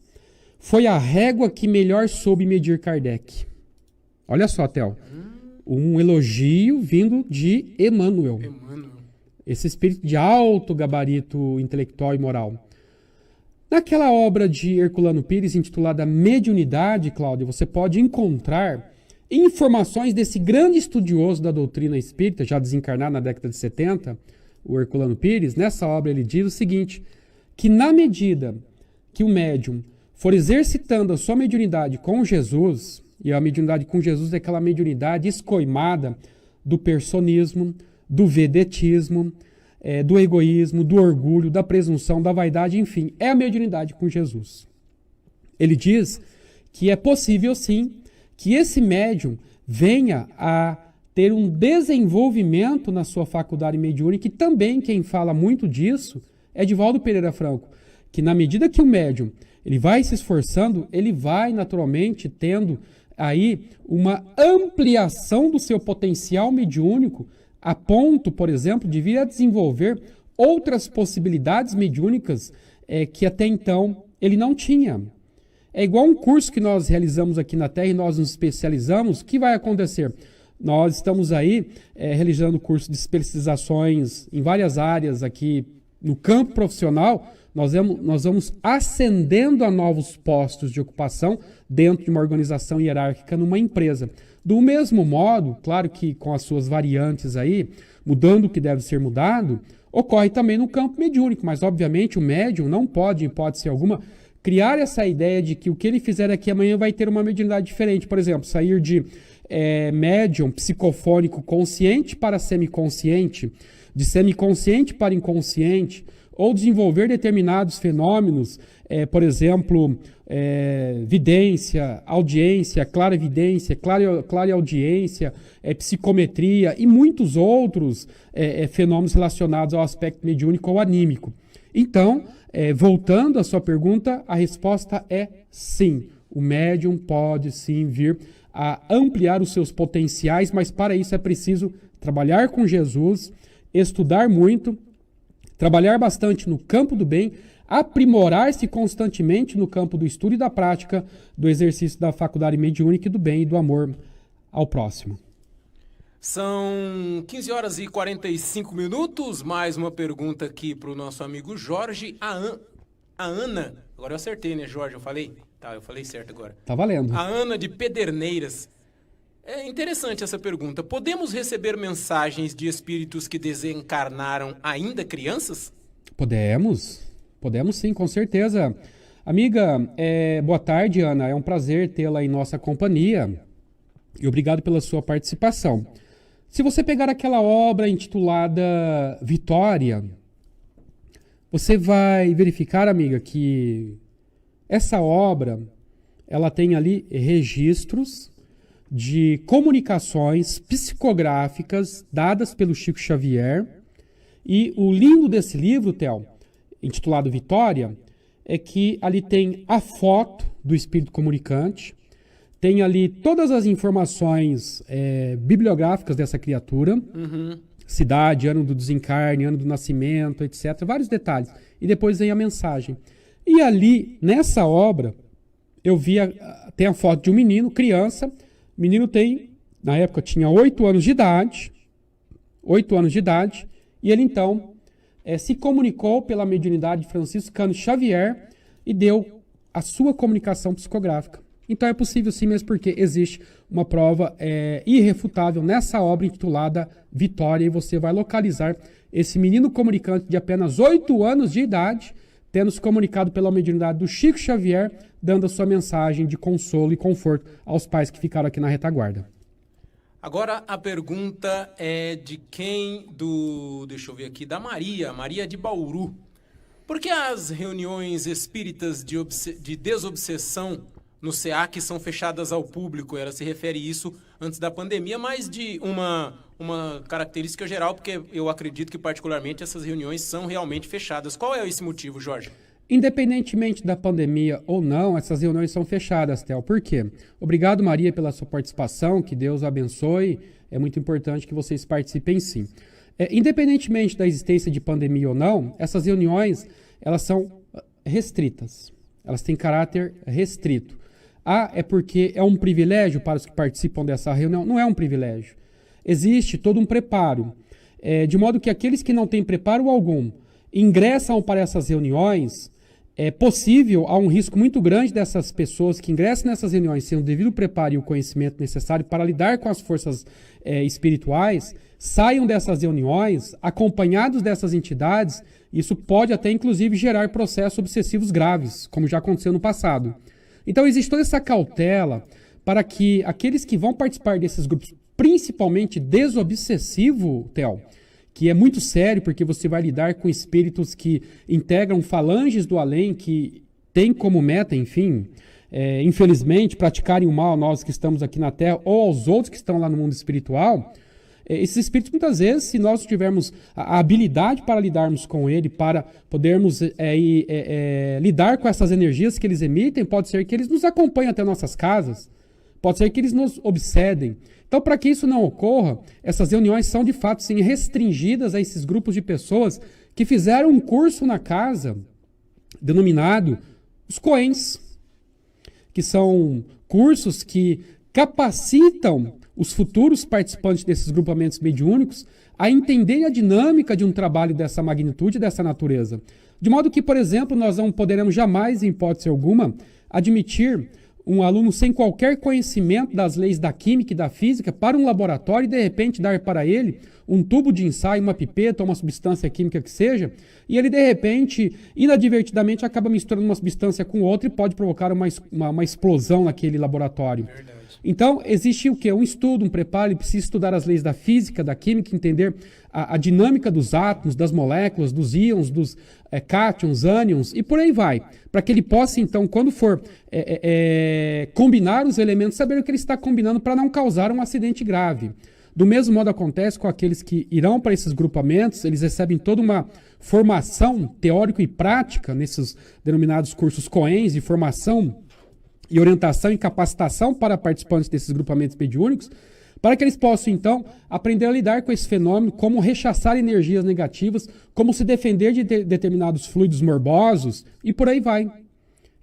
foi a régua que melhor soube medir Kardec. Olha só, Theo. Um elogio vindo de Emmanuel. Esse espírito de alto gabarito intelectual e moral. Naquela obra de Herculano Pires, intitulada Mediunidade, Cláudio, você pode encontrar informações desse grande estudioso da doutrina espírita, já desencarnado na década de 70, o Herculano Pires. Nessa obra ele diz o seguinte, que na medida que o médium for exercitando a sua mediunidade com Jesus, e a mediunidade com Jesus é aquela mediunidade escoimada do personismo, do vedetismo, do egoísmo, do orgulho, da presunção, da vaidade, enfim, é a mediunidade com Jesus. Ele diz que é possível, sim, que esse médium venha a ter um desenvolvimento na sua faculdade mediúnica, e também quem fala muito disso é Divaldo Pereira Franco, que na medida que o médium ele vai se esforçando, ele vai naturalmente tendo aí uma ampliação do seu potencial mediúnico, a ponto, por exemplo, de vir a desenvolver outras possibilidades mediúnicas que até então ele não tinha. É igual um curso que nós realizamos aqui na Terra e nós nos especializamos. O que vai acontecer? Nós estamos aí realizando curso de especializações em várias áreas aqui no campo profissional, nós vamos ascendendo a novos postos de ocupação dentro de uma organização hierárquica numa empresa. Do mesmo modo, claro que com as suas variantes aí, mudando o que deve ser mudado, ocorre também no campo mediúnico, mas obviamente o médium não pode, em hipótese alguma, criar essa ideia de que o que ele fizer aqui amanhã vai ter uma mediunidade diferente. Por exemplo, sair de médium psicofônico consciente para semiconsciente, de semiconsciente para inconsciente, ou desenvolver determinados fenômenos, por exemplo, vidência, audiência, clarividência, clareaudiência, psicometria e muitos outros fenômenos relacionados ao aspecto mediúnico ou anímico. Então, voltando à sua pergunta, a resposta é sim. O médium pode sim vir a ampliar os seus potenciais, mas para isso é preciso trabalhar com Jesus, estudar muito, trabalhar bastante no campo do bem, aprimorar-se constantemente no campo do estudo e da prática do exercício da faculdade mediúnica e do bem e do amor ao próximo. São 15 horas e 45 minutos. Mais uma pergunta aqui para o nosso amigo Jorge. A Ana, agora eu acertei, né, Jorge? Eu falei certo agora. Tá valendo. A Ana de Pederneiras. É interessante essa pergunta. Podemos receber mensagens de espíritos que desencarnaram ainda crianças? Podemos sim, com certeza. Amiga, boa tarde, Ana. É um prazer tê-la em nossa companhia e obrigado pela sua participação. Se você pegar aquela obra intitulada Vitória, você vai verificar, amiga, que essa obra ela tem ali registros de comunicações psicográficas dadas pelo Chico Xavier. E o lindo desse livro, Theo, intitulado Vitória, é que ali tem a foto do espírito comunicante, tem ali todas as informações bibliográficas dessa criatura, cidade, ano do desencarne, ano do nascimento, etc. Vários detalhes. E depois vem a mensagem. E ali, nessa obra, eu vi, tem a foto de um menino, criança. O menino na época tinha 8 anos de idade, e ele então se comunicou pela mediunidade de Francisco Cândido Xavier e deu a sua comunicação psicográfica. Então é possível sim, mesmo porque existe uma prova irrefutável nessa obra intitulada Vitória, e você vai localizar esse menino comunicante de apenas 8 anos de idade, tendo se comunicado pela mediunidade do Chico Xavier, dando a sua mensagem de consolo e conforto aos pais que ficaram aqui na retaguarda. Agora a pergunta é de quem? Deixa eu ver aqui, da Maria de Bauru. Por que as reuniões espíritas de desobsessão no SEAC são fechadas ao público? Ela se refere isso antes da pandemia, mas de uma característica geral, porque eu acredito que particularmente essas reuniões são realmente fechadas. Qual é esse motivo, Jorge? Independentemente da pandemia ou não, essas reuniões são fechadas, Theo. Por quê? Obrigado, Maria, pela sua participação, que Deus abençoe. É muito importante que vocês participem sim. Independentemente da existência de pandemia ou não, essas reuniões, elas são restritas. Elas têm caráter restrito. É porque é um privilégio para os que participam dessa reunião? Não é um privilégio. Existe todo um preparo. De modo que aqueles que não têm preparo algum ingressam para essas reuniões, é possível, há um risco muito grande dessas pessoas que ingressam nessas reuniões sem o devido preparo e o conhecimento necessário para lidar com as forças espirituais, saiam dessas reuniões acompanhados dessas entidades. Isso pode até inclusive gerar processos obsessivos graves, como já aconteceu no passado. Então existe toda essa cautela para que aqueles que vão participar desses grupos, principalmente desobsessivo, Theo, que é muito sério, porque você vai lidar com espíritos que integram falanges do além, que tem como meta, enfim, infelizmente, praticarem o mal a nós que estamos aqui na Terra ou aos outros que estão lá no mundo espiritual. Esses espíritos, muitas vezes, se nós tivermos a habilidade para lidarmos com ele, para podermos lidar com essas energias que eles emitem, pode ser que eles nos acompanhem até nossas casas, pode ser que eles nos obsedem. Então, para que isso não ocorra, essas reuniões são, de fato, sim, restringidas a esses grupos de pessoas que fizeram um curso na casa denominado os COENs, que são cursos que capacitam os futuros participantes desses grupamentos mediúnicos a entenderem a dinâmica de um trabalho dessa magnitude, dessa natureza. De modo que, por exemplo, nós não poderemos jamais, em hipótese alguma, admitir um aluno sem qualquer conhecimento das leis da química e da física para um laboratório e, de repente, dar para ele um tubo de ensaio, uma pipeta ou uma substância química que seja, e ele, de repente, inadvertidamente, acaba misturando uma substância com outra e pode provocar uma explosão naquele laboratório. Verdade. Então, existe o quê? Um estudo, um preparo, ele precisa estudar as leis da física, da química, entender a dinâmica dos átomos, das moléculas, dos íons, dos cátions, ânions, e por aí vai. Para que ele possa, então, quando for combinar os elementos, saber o que ele está combinando para não causar um acidente grave. Do mesmo modo acontece com aqueles que irão para esses grupamentos, eles recebem toda uma formação teórica e prática nesses denominados cursos COENS de formação e orientação e capacitação para participantes desses grupamentos mediúnicos, para que eles possam, então, aprender a lidar com esse fenômeno, como rechaçar energias negativas, como se defender de determinados fluidos morbosos e por aí vai.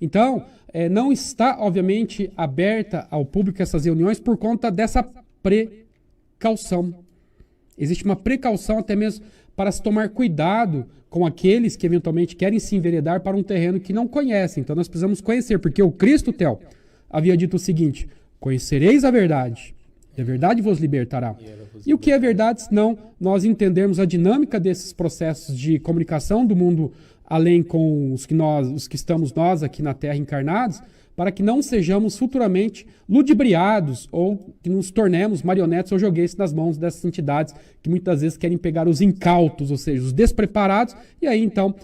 Então, não está, obviamente, aberta ao público essas reuniões por conta dessa precaução. Existe uma precaução até mesmo para se tomar cuidado com aqueles que eventualmente querem se enveredar para um terreno que não conhecem. Então nós precisamos conhecer, porque o Cristo, Theo, havia dito o seguinte: conhecereis a verdade, e a verdade vos libertará. E o que é verdade, senão nós entendermos a dinâmica desses processos de comunicação do mundo além com os que estamos nós aqui na Terra encarnados, para que não sejamos futuramente ludibriados ou que nos tornemos marionetes ou joguetes nas mãos dessas entidades que muitas vezes querem pegar os incautos, ou seja, os despreparados, e aí então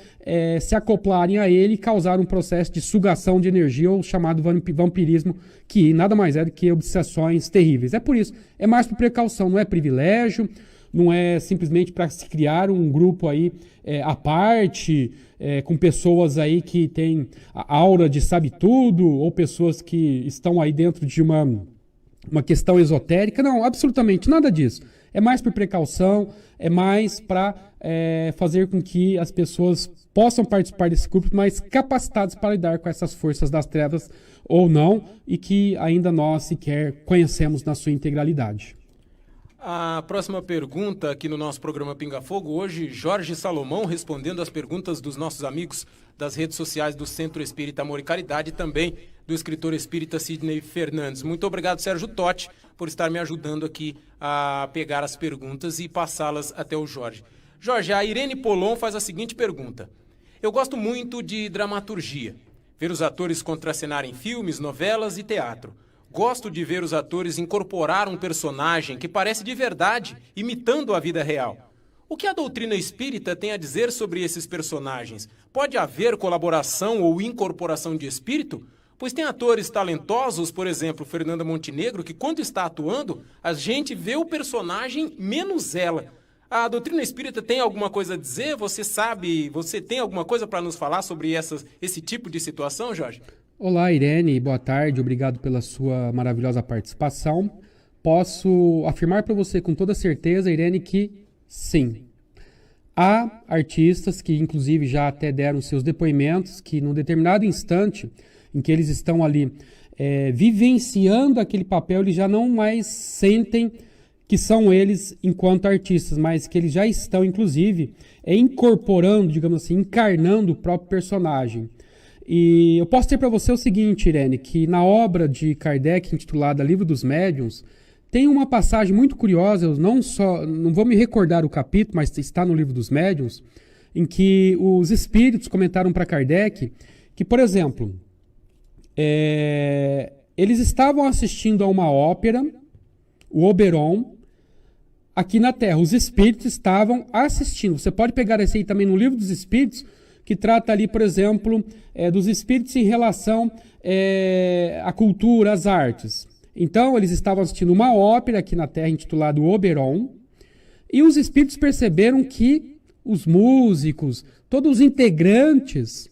se acoplarem a ele e causar um processo de sugação de energia ou chamado vampirismo, que nada mais é do que obsessões terríveis. É por isso, é mais por precaução, não é privilégio, não é simplesmente para se criar um grupo aí à parte, com pessoas aí que têm a aura de sabe tudo, ou pessoas que estão aí dentro de uma questão esotérica. Não, absolutamente nada disso. É mais por precaução, é mais para fazer com que as pessoas possam participar desse grupo mais capacitados para lidar com essas forças das trevas ou não, e que ainda nós sequer conhecemos na sua integralidade. A próxima pergunta aqui no nosso programa Pinga Fogo, hoje, Jorge Salomão respondendo às perguntas dos nossos amigos das redes sociais do Centro Espírita Amor e Caridade e também do escritor espírita Sidney Fernandes. Muito obrigado, Sérgio Totti, por estar me ajudando aqui a pegar as perguntas e passá-las até o Jorge. Jorge, a Irene Polon faz a seguinte pergunta: eu gosto muito de dramaturgia, ver os atores contracenarem filmes, novelas e teatro. Gosto de ver os atores incorporar um personagem que parece de verdade, imitando a vida real. O que a doutrina espírita tem a dizer sobre esses personagens? Pode haver colaboração ou incorporação de espírito? Pois tem atores talentosos, por exemplo, Fernanda Montenegro, que quando está atuando, a gente vê o personagem menos ela. A doutrina espírita tem alguma coisa a dizer? Você sabe, você tem alguma coisa para nos falar sobre esse tipo de situação, Jorge? Olá, Irene, boa tarde, obrigado pela sua maravilhosa participação. Posso afirmar para você com toda certeza, Irene, que sim. Há artistas que inclusive já até deram seus depoimentos que num determinado instante em que eles estão ali vivenciando aquele papel, eles já não mais sentem que são eles enquanto artistas, mas que eles já estão inclusive incorporando, digamos assim, encarnando o próprio personagem. E eu posso dizer para você o seguinte, Irene, que na obra de Kardec, intitulada Livro dos Médiuns, tem uma passagem muito curiosa, eu não vou me recordar o capítulo, mas está no Livro dos Médiuns, em que os espíritos comentaram para Kardec que, por exemplo, eles estavam assistindo a uma ópera, o Oberon, aqui na Terra. Os espíritos estavam assistindo. Você pode pegar esse aí também no Livro dos Espíritos, que trata ali, por exemplo, dos espíritos em relação à cultura, às artes. Então, eles estavam assistindo uma ópera aqui na Terra intitulada Oberon, e os espíritos perceberam que os músicos, todos os integrantes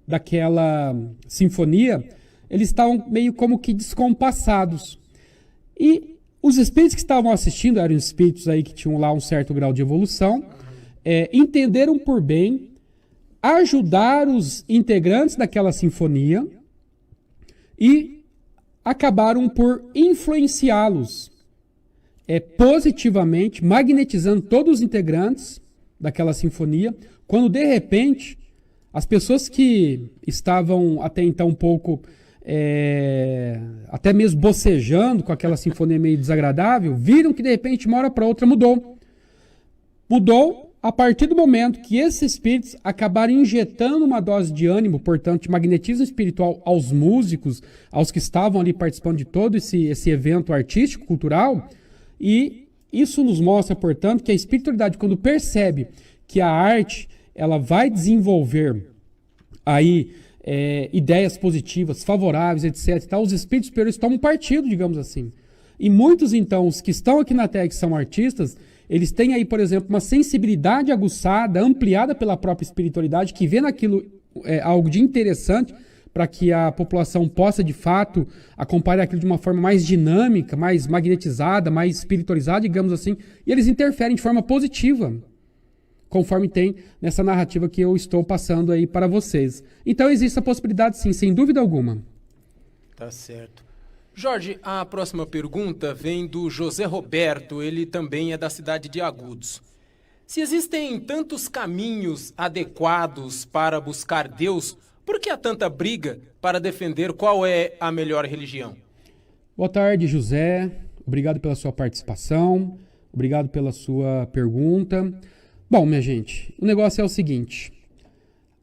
daquela sinfonia, eles estavam meio como que descompassados. E os espíritos que estavam assistindo, eram espíritos aí que tinham lá um certo grau de evolução, entenderam por bem ajudar os integrantes daquela sinfonia e acabaram por influenciá-los positivamente, magnetizando todos os integrantes daquela sinfonia, quando de repente as pessoas que estavam até então um pouco, até mesmo bocejando com aquela sinfonia meio desagradável, viram que de repente uma hora para outra mudou. Mudou a partir do momento que esses espíritos acabaram injetando uma dose de ânimo, portanto, de magnetismo espiritual aos músicos, aos que estavam ali participando de todo esse evento artístico, cultural, e isso nos mostra, portanto, que a espiritualidade, quando percebe que a arte ela vai desenvolver aí ideias positivas, favoráveis, etc. Os espíritos superiores tomam partido, digamos assim. E muitos, então, os que estão aqui na Terra, que são artistas, eles têm aí, por exemplo, uma sensibilidade aguçada, ampliada pela própria espiritualidade, que vê naquilo algo de interessante para que a população possa, de fato, acompanhar aquilo de uma forma mais dinâmica, mais magnetizada, mais espiritualizada, digamos assim, e eles interferem de forma positiva, conforme tem nessa narrativa que eu estou passando aí para vocês. Então existe a possibilidade, sim, sem dúvida alguma. Tá certo. Jorge, a próxima pergunta vem do José Roberto, ele também é da cidade de Agudos. Se existem tantos caminhos adequados para buscar Deus, por que há tanta briga para defender qual é a melhor religião? Boa tarde, José. Obrigado pela sua participação, obrigado pela sua pergunta. Bom, minha gente, o negócio é o seguinte,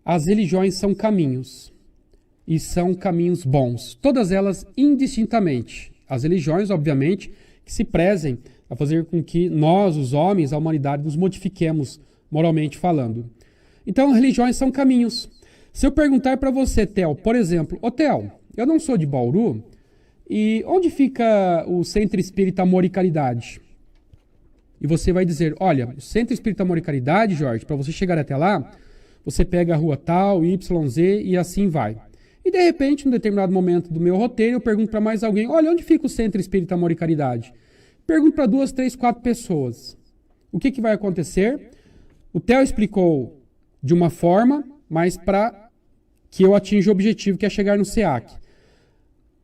as religiões são caminhos, e são caminhos bons, todas elas indistintamente. As religiões, obviamente, que se prezem a fazer com que nós, os homens, a humanidade, nos modifiquemos moralmente falando. Então, religiões são caminhos. Se eu perguntar para você, Theo, por exemplo, ô Theo, eu não sou de Bauru, e onde fica o Centro Espírita Amor e Caridade? E você vai dizer, olha, o Centro Espírita Amor e Caridade, Jorge, para você chegar até lá, você pega a rua tal, YZ e assim vai. E de repente, em um determinado momento do meu roteiro, eu pergunto para mais alguém, olha, onde fica o Centro Espírita Amor e Caridade? Pergunto para 2, 3, 4 pessoas. O que vai acontecer? O Theo explicou de uma forma, mas para que eu atinja o objetivo, que é chegar no SEAC.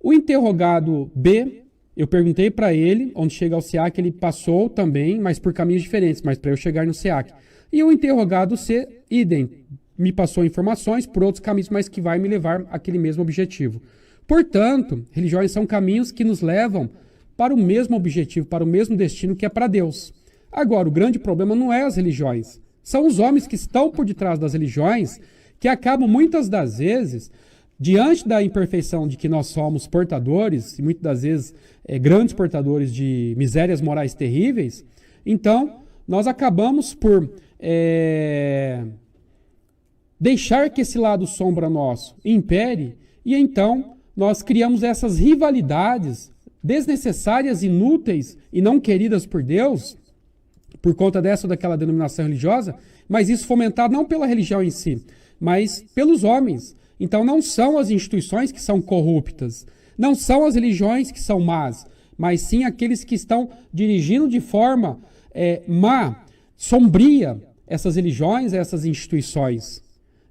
O interrogado B, eu perguntei para ele, onde chega ao SEAC, ele passou também, mas por caminhos diferentes, mas para eu chegar no SEAC. E o interrogado C, idem, me passou informações por outros caminhos, mas que vai me levar àquele mesmo objetivo. Portanto, religiões são caminhos que nos levam para o mesmo objetivo, para o mesmo destino, que é para Deus. Agora, o grande problema não é as religiões. São os homens que estão por detrás das religiões que acabam, muitas das vezes, diante da imperfeição de que nós somos portadores, e muitas das vezes grandes portadores de misérias morais terríveis, então nós acabamos por deixar que esse lado sombra nosso impere, e então nós criamos essas rivalidades desnecessárias, inúteis e não queridas por Deus, por conta dessa ou daquela denominação religiosa, mas isso fomentado não pela religião em si, mas pelos homens. Então não são as instituições que são corruptas, não são as religiões que são más, mas sim aqueles que estão dirigindo de forma má, sombria, essas religiões, essas instituições.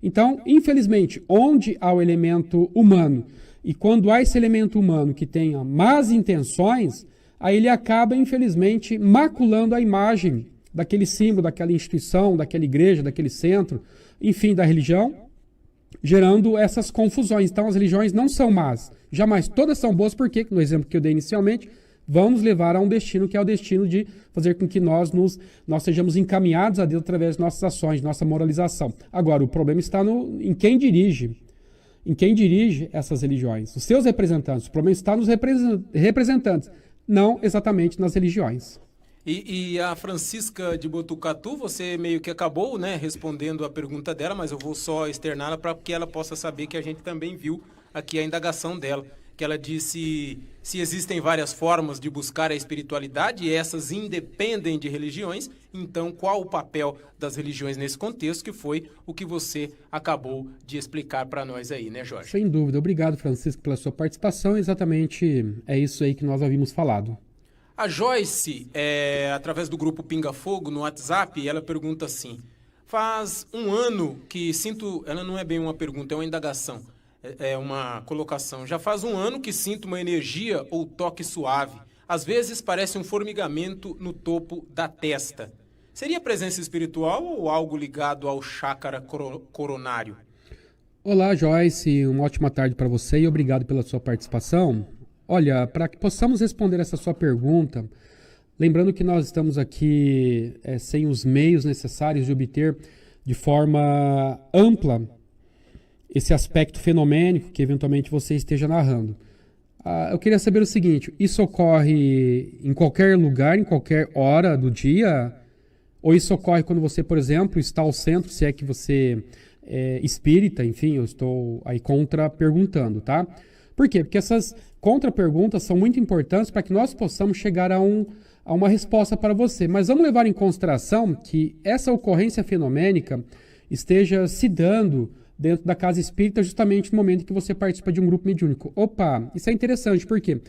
Então, infelizmente, onde há o elemento humano, e quando há esse elemento humano que tenha más intenções, aí ele acaba, infelizmente, maculando a imagem daquele símbolo, daquela instituição, daquela igreja, daquele centro, enfim, da religião, gerando essas confusões. Então, as religiões não são más, jamais. Todas são boas porque, no exemplo que eu dei inicialmente, vão nos levar a um destino que é o destino de fazer com que nós sejamos encaminhados a Deus através de nossas ações, de nossa moralização. Agora, o problema está em quem dirige. Em quem dirige essas religiões. Os seus representantes. O problema está nos representantes, não exatamente nas religiões. E a Francisca de Botucatu, você meio que acabou, né, respondendo a pergunta dela, mas eu vou só externá-la para que ela possa saber que a gente também viu aqui a indagação dela, que ela disse se existem várias formas de buscar a espiritualidade e essas independem de religiões, então qual o papel das religiões nesse contexto, que foi o que você acabou de explicar para nós aí, né, Jorge? Sem dúvida. Obrigado, Francisco, pela sua participação. Exatamente é isso aí que nós havíamos falado. A Joyce, através do grupo Pinga Fogo, no WhatsApp, ela pergunta assim, faz um ano que sinto, ela não é bem uma pergunta, é uma indagação, é uma colocação, já faz um ano que sinto uma energia ou toque suave, às vezes parece um formigamento no topo da testa. Seria presença espiritual ou algo ligado ao chakra coronário? Olá, Joyce, uma ótima tarde para você e obrigado pela sua participação. Olha, para que possamos responder essa sua pergunta, lembrando que nós estamos aqui sem os meios necessários de obter de forma ampla esse aspecto fenomênico que eventualmente você esteja narrando. Eu queria saber o seguinte, isso ocorre em qualquer lugar, em qualquer hora do dia? Ou isso ocorre quando você, por exemplo, está ao centro, se é que você é espírita, enfim, eu estou aí contra-perguntando, tá? Por quê? Porque essas contra-perguntas são muito importantes para que nós possamos chegar a uma resposta para você. Mas vamos levar em consideração que essa ocorrência fenomênica esteja se dando dentro da casa espírita justamente no momento em que você participa de um grupo mediúnico. Opa, isso é interessante, por quê?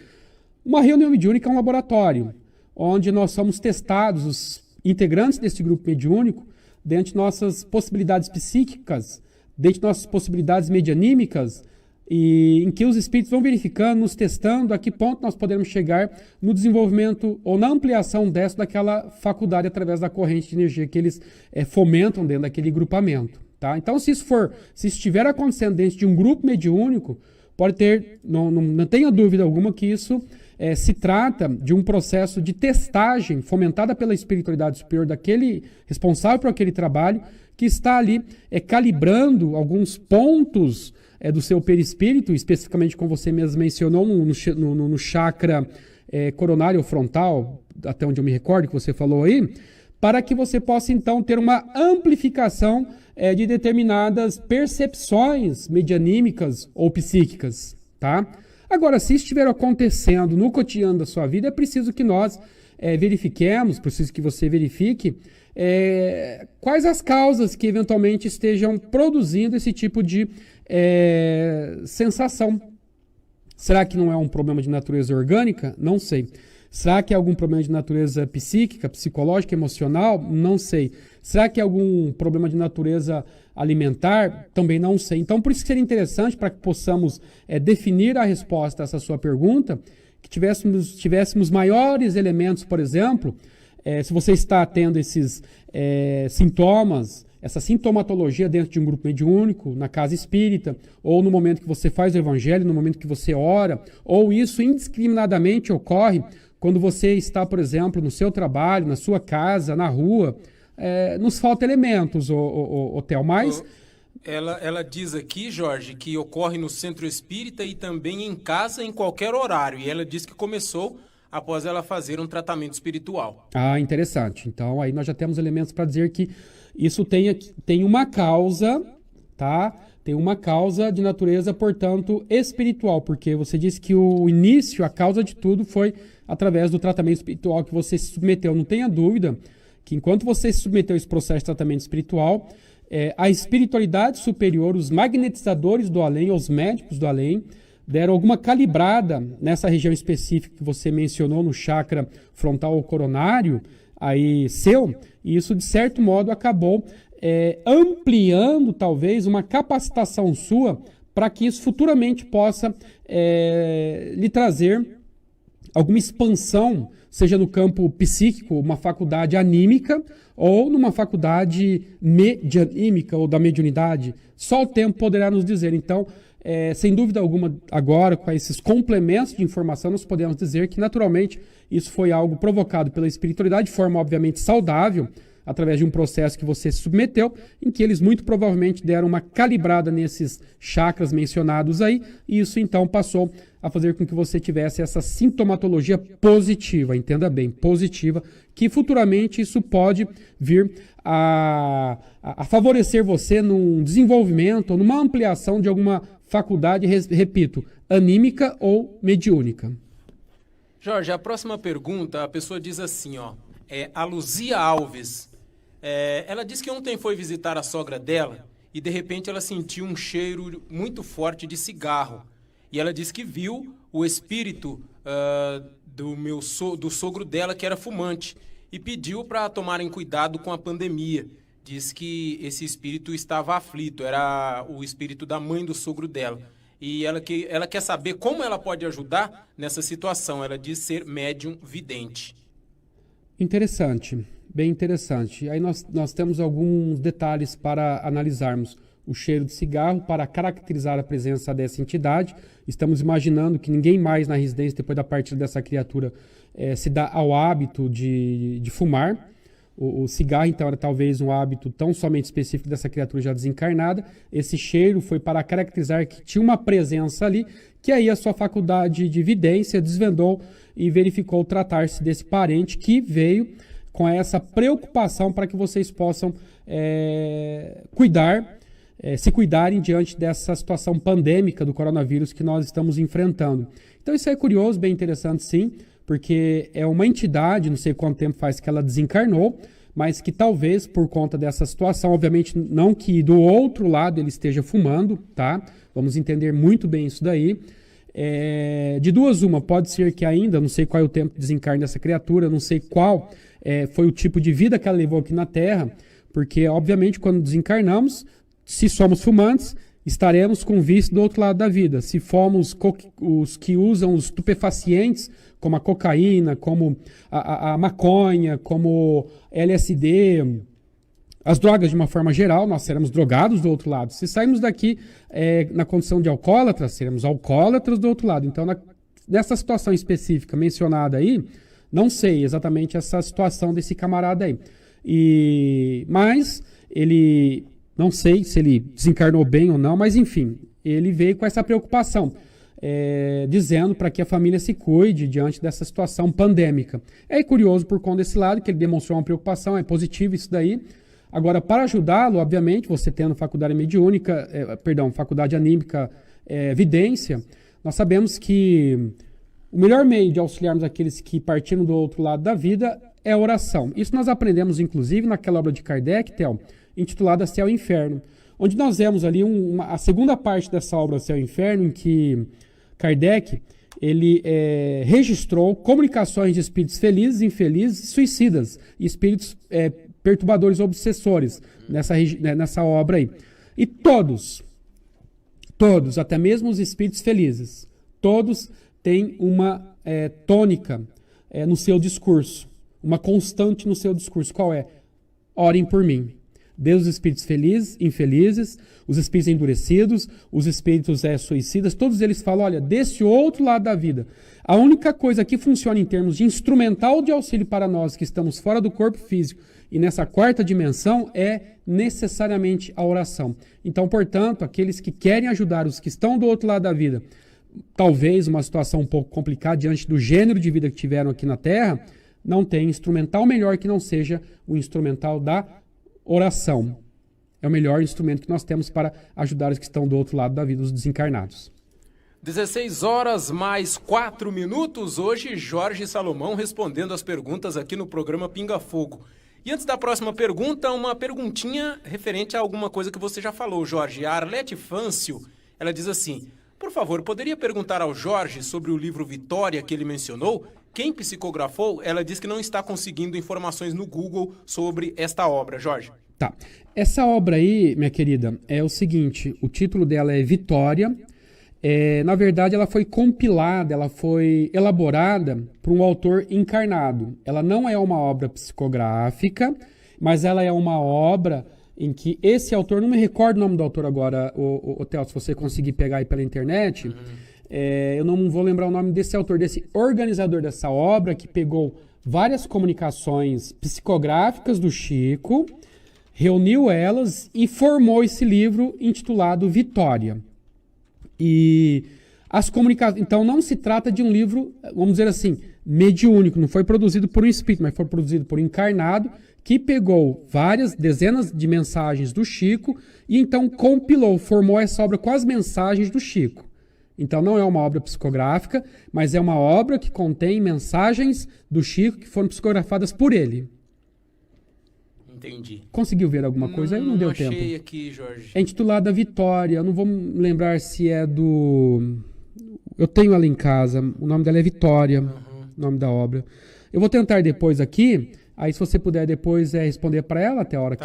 Uma reunião mediúnica é um laboratório, onde nós somos testados, os integrantes desse grupo mediúnico, dentro de nossas possibilidades psíquicas, dentro de nossas possibilidades medianímicas, e em que os espíritos vão verificando, nos testando a que ponto nós podemos chegar no desenvolvimento ou na ampliação daquela faculdade através da corrente de energia que eles fomentam dentro daquele grupamento. Tá? Então, se isso estiver acontecendo dentro de um grupo mediúnico, pode ter, não tenha dúvida alguma que isso se trata de um processo de testagem fomentada pela espiritualidade superior daquele responsável por aquele trabalho, que está ali calibrando alguns pontos do seu perispírito, especificamente como você mesmo mencionou, no chakra coronário frontal, até onde eu me recordo que você falou aí, para que você possa então ter uma amplificação de determinadas percepções medianímicas ou psíquicas, tá? Agora, se estiver acontecendo no cotidiano da sua vida, é preciso que nós verifiquemos, preciso que você verifique quais as causas que eventualmente estejam produzindo esse tipo de sensação. Será que não é um problema de natureza orgânica? Não sei. Será que é algum problema de natureza psíquica, psicológica, emocional? Não sei. Será que é algum problema de natureza alimentar? Também não sei. Então, por isso que seria interessante, para que possamos definir a resposta a essa sua pergunta, que tivéssemos maiores elementos, por exemplo, se você está tendo esses sintomas, essa sintomatologia dentro de um grupo mediúnico, na casa espírita, ou no momento que você faz o evangelho, no momento que você ora, ou isso indiscriminadamente ocorre quando você está, por exemplo, no seu trabalho, na sua casa, na rua, nos falta elementos, Theo, mas... Ela diz aqui, Jorge, que ocorre no centro espírita e também em casa em qualquer horário, e ela diz que começou após ela fazer um tratamento espiritual. Ah, interessante. Então, aí nós já temos elementos para dizer que isso tem uma causa, tá? Tem uma causa de natureza, portanto, espiritual, porque você disse que o início, a causa de tudo foi através do tratamento espiritual que você se submeteu. Não tenha dúvida que enquanto você se submeteu a esse processo de tratamento espiritual, a espiritualidade superior, os magnetizadores do além, os médicos do além, deram alguma calibrada nessa região específica que você mencionou, no chakra frontal ou coronário, aí seu, e isso de certo modo acabou ampliando talvez uma capacitação sua para que isso futuramente possa lhe trazer alguma expansão, seja no campo psíquico, uma faculdade anímica, ou numa faculdade medianímica ou da mediunidade. Só o tempo poderá nos dizer. Então, sem dúvida alguma, agora, com esses complementos de informação, nós podemos dizer que, naturalmente, isso foi algo provocado pela espiritualidade, de forma, obviamente, saudável, através de um processo que você se submeteu, em que eles muito provavelmente deram uma calibrada nesses chakras mencionados aí, e isso, então, passou a fazer com que você tivesse essa sintomatologia positiva, entenda bem, positiva, que futuramente isso pode vir a favorecer você num desenvolvimento ou numa ampliação de alguma faculdade, repito, anímica ou mediúnica. Jorge, a próxima pergunta, a pessoa diz assim, a Luzia Alves, ela diz que ontem foi visitar a sogra dela e de repente ela sentiu um cheiro muito forte de cigarro. E ela disse que viu o espírito do sogro dela, que era fumante, e pediu para tomarem cuidado com a pandemia. Diz que esse espírito estava aflito, era o espírito da mãe do sogro dela. E ela quer saber como ela pode ajudar nessa situação. Ela diz ser médium vidente. Interessante, bem interessante. Aí nós temos alguns detalhes para analisarmos. O cheiro de cigarro para caracterizar a presença dessa entidade. Estamos imaginando que ninguém mais na residência, depois da partida dessa criatura, se dá ao hábito de fumar. O cigarro, então, era talvez um hábito tão somente específico dessa criatura já desencarnada. Esse cheiro foi para caracterizar que tinha uma presença ali, que aí a sua faculdade de vidência desvendou e verificou tratar-se desse parente que veio com essa preocupação para que vocês possam se cuidarem diante dessa situação pandêmica do coronavírus que nós estamos enfrentando. Então isso é curioso, bem interessante sim, porque é uma entidade, não sei quanto tempo faz que ela desencarnou, mas que talvez por conta dessa situação, obviamente não que do outro lado ele esteja fumando, tá? Vamos entender muito bem isso daí. De duas uma, pode ser que ainda, não sei qual é o tempo de desencarne dessa criatura, não sei qual foi o tipo de vida que ela levou aqui na Terra, porque obviamente quando desencarnamos, se somos fumantes, estaremos com vício do outro lado da vida. Se formos os que usam os estupefacientes, como a cocaína, como a maconha, como LSD, as drogas de uma forma geral, nós seremos drogados do outro lado. Se sairmos daqui na condição de alcoólatras, seremos alcoólatras do outro lado. Então, nessa situação específica mencionada aí, não sei exatamente essa situação desse camarada aí. Mas ele... Não sei se ele desencarnou bem ou não, mas enfim, ele veio com essa preocupação, dizendo para que a família se cuide diante dessa situação pandêmica. É curioso por conta desse lado, que ele demonstrou uma preocupação, é positivo isso daí. Agora, para ajudá-lo, obviamente, você tendo faculdade mediúnica, faculdade anímica, vidência, nós sabemos que o melhor meio de auxiliarmos aqueles que partiram do outro lado da vida é a oração. Isso nós aprendemos, inclusive, naquela obra de Kardec, Theo, intitulada Céu e Inferno, onde nós vemos ali a segunda parte dessa obra Céu e Inferno, em que Kardec ele registrou comunicações de espíritos felizes, infelizes, suicidas, e espíritos perturbadores obsessores nessa obra aí. E todos, até mesmo os espíritos felizes, todos têm uma tônica no seu discurso, uma constante no seu discurso. Qual é? Orem por mim. Desde os espíritos felizes, infelizes, os espíritos endurecidos, os espíritos suicidas, todos eles falam, olha, desse outro lado da vida, a única coisa que funciona em termos de instrumental de auxílio para nós que estamos fora do corpo físico e nessa quarta dimensão é necessariamente a oração. Então, portanto, aqueles que querem ajudar os que estão do outro lado da vida, talvez uma situação um pouco complicada diante do gênero de vida que tiveram aqui na Terra, não tem instrumental melhor que não seja o instrumental da oração. É o melhor instrumento que nós temos para ajudar os que estão do outro lado da vida, os desencarnados. 16 horas mais 4 minutos. Hoje, Jorge Salomão respondendo as perguntas aqui no programa Pinga Fogo. E antes da próxima pergunta, uma perguntinha referente a alguma coisa que você já falou, Jorge. A Arlete Fâncio, ela diz assim, por favor, poderia perguntar ao Jorge sobre o livro Vitória que ele mencionou? Quem psicografou? Ela diz que não está conseguindo informações no Google sobre esta obra, Jorge. Tá. Essa obra aí, minha querida, é o seguinte, o título dela é Vitória. Na verdade, ela foi compilada, ela foi elaborada por um autor encarnado. Ela não é uma obra psicográfica, mas ela é uma obra em que esse autor, não me recordo o nome do autor agora, o Theo, se você conseguir pegar aí pela internet... eu não vou lembrar o nome desse autor, desse organizador dessa obra, que pegou várias comunicações psicográficas do Chico, reuniu elas e formou esse livro intitulado Vitória. E as comunicações... Então não se trata de um livro, vamos dizer assim, mediúnico, não foi produzido por um espírito, mas foi produzido por um encarnado, que pegou dezenas de mensagens do Chico e então compilou, formou essa obra com as mensagens do Chico. Então não é uma obra psicográfica, mas é uma obra que contém mensagens do Chico que foram psicografadas por ele. Entendi. Conseguiu ver alguma coisa aí? Não deu tempo. Não achei aqui, Jorge. É intitulada Vitória. Eu não vou lembrar se é do... Eu tenho ela em casa. O nome dela é Vitória, o nome da obra. Eu vou tentar depois aqui. Aí se você puder depois responder para ela até a hora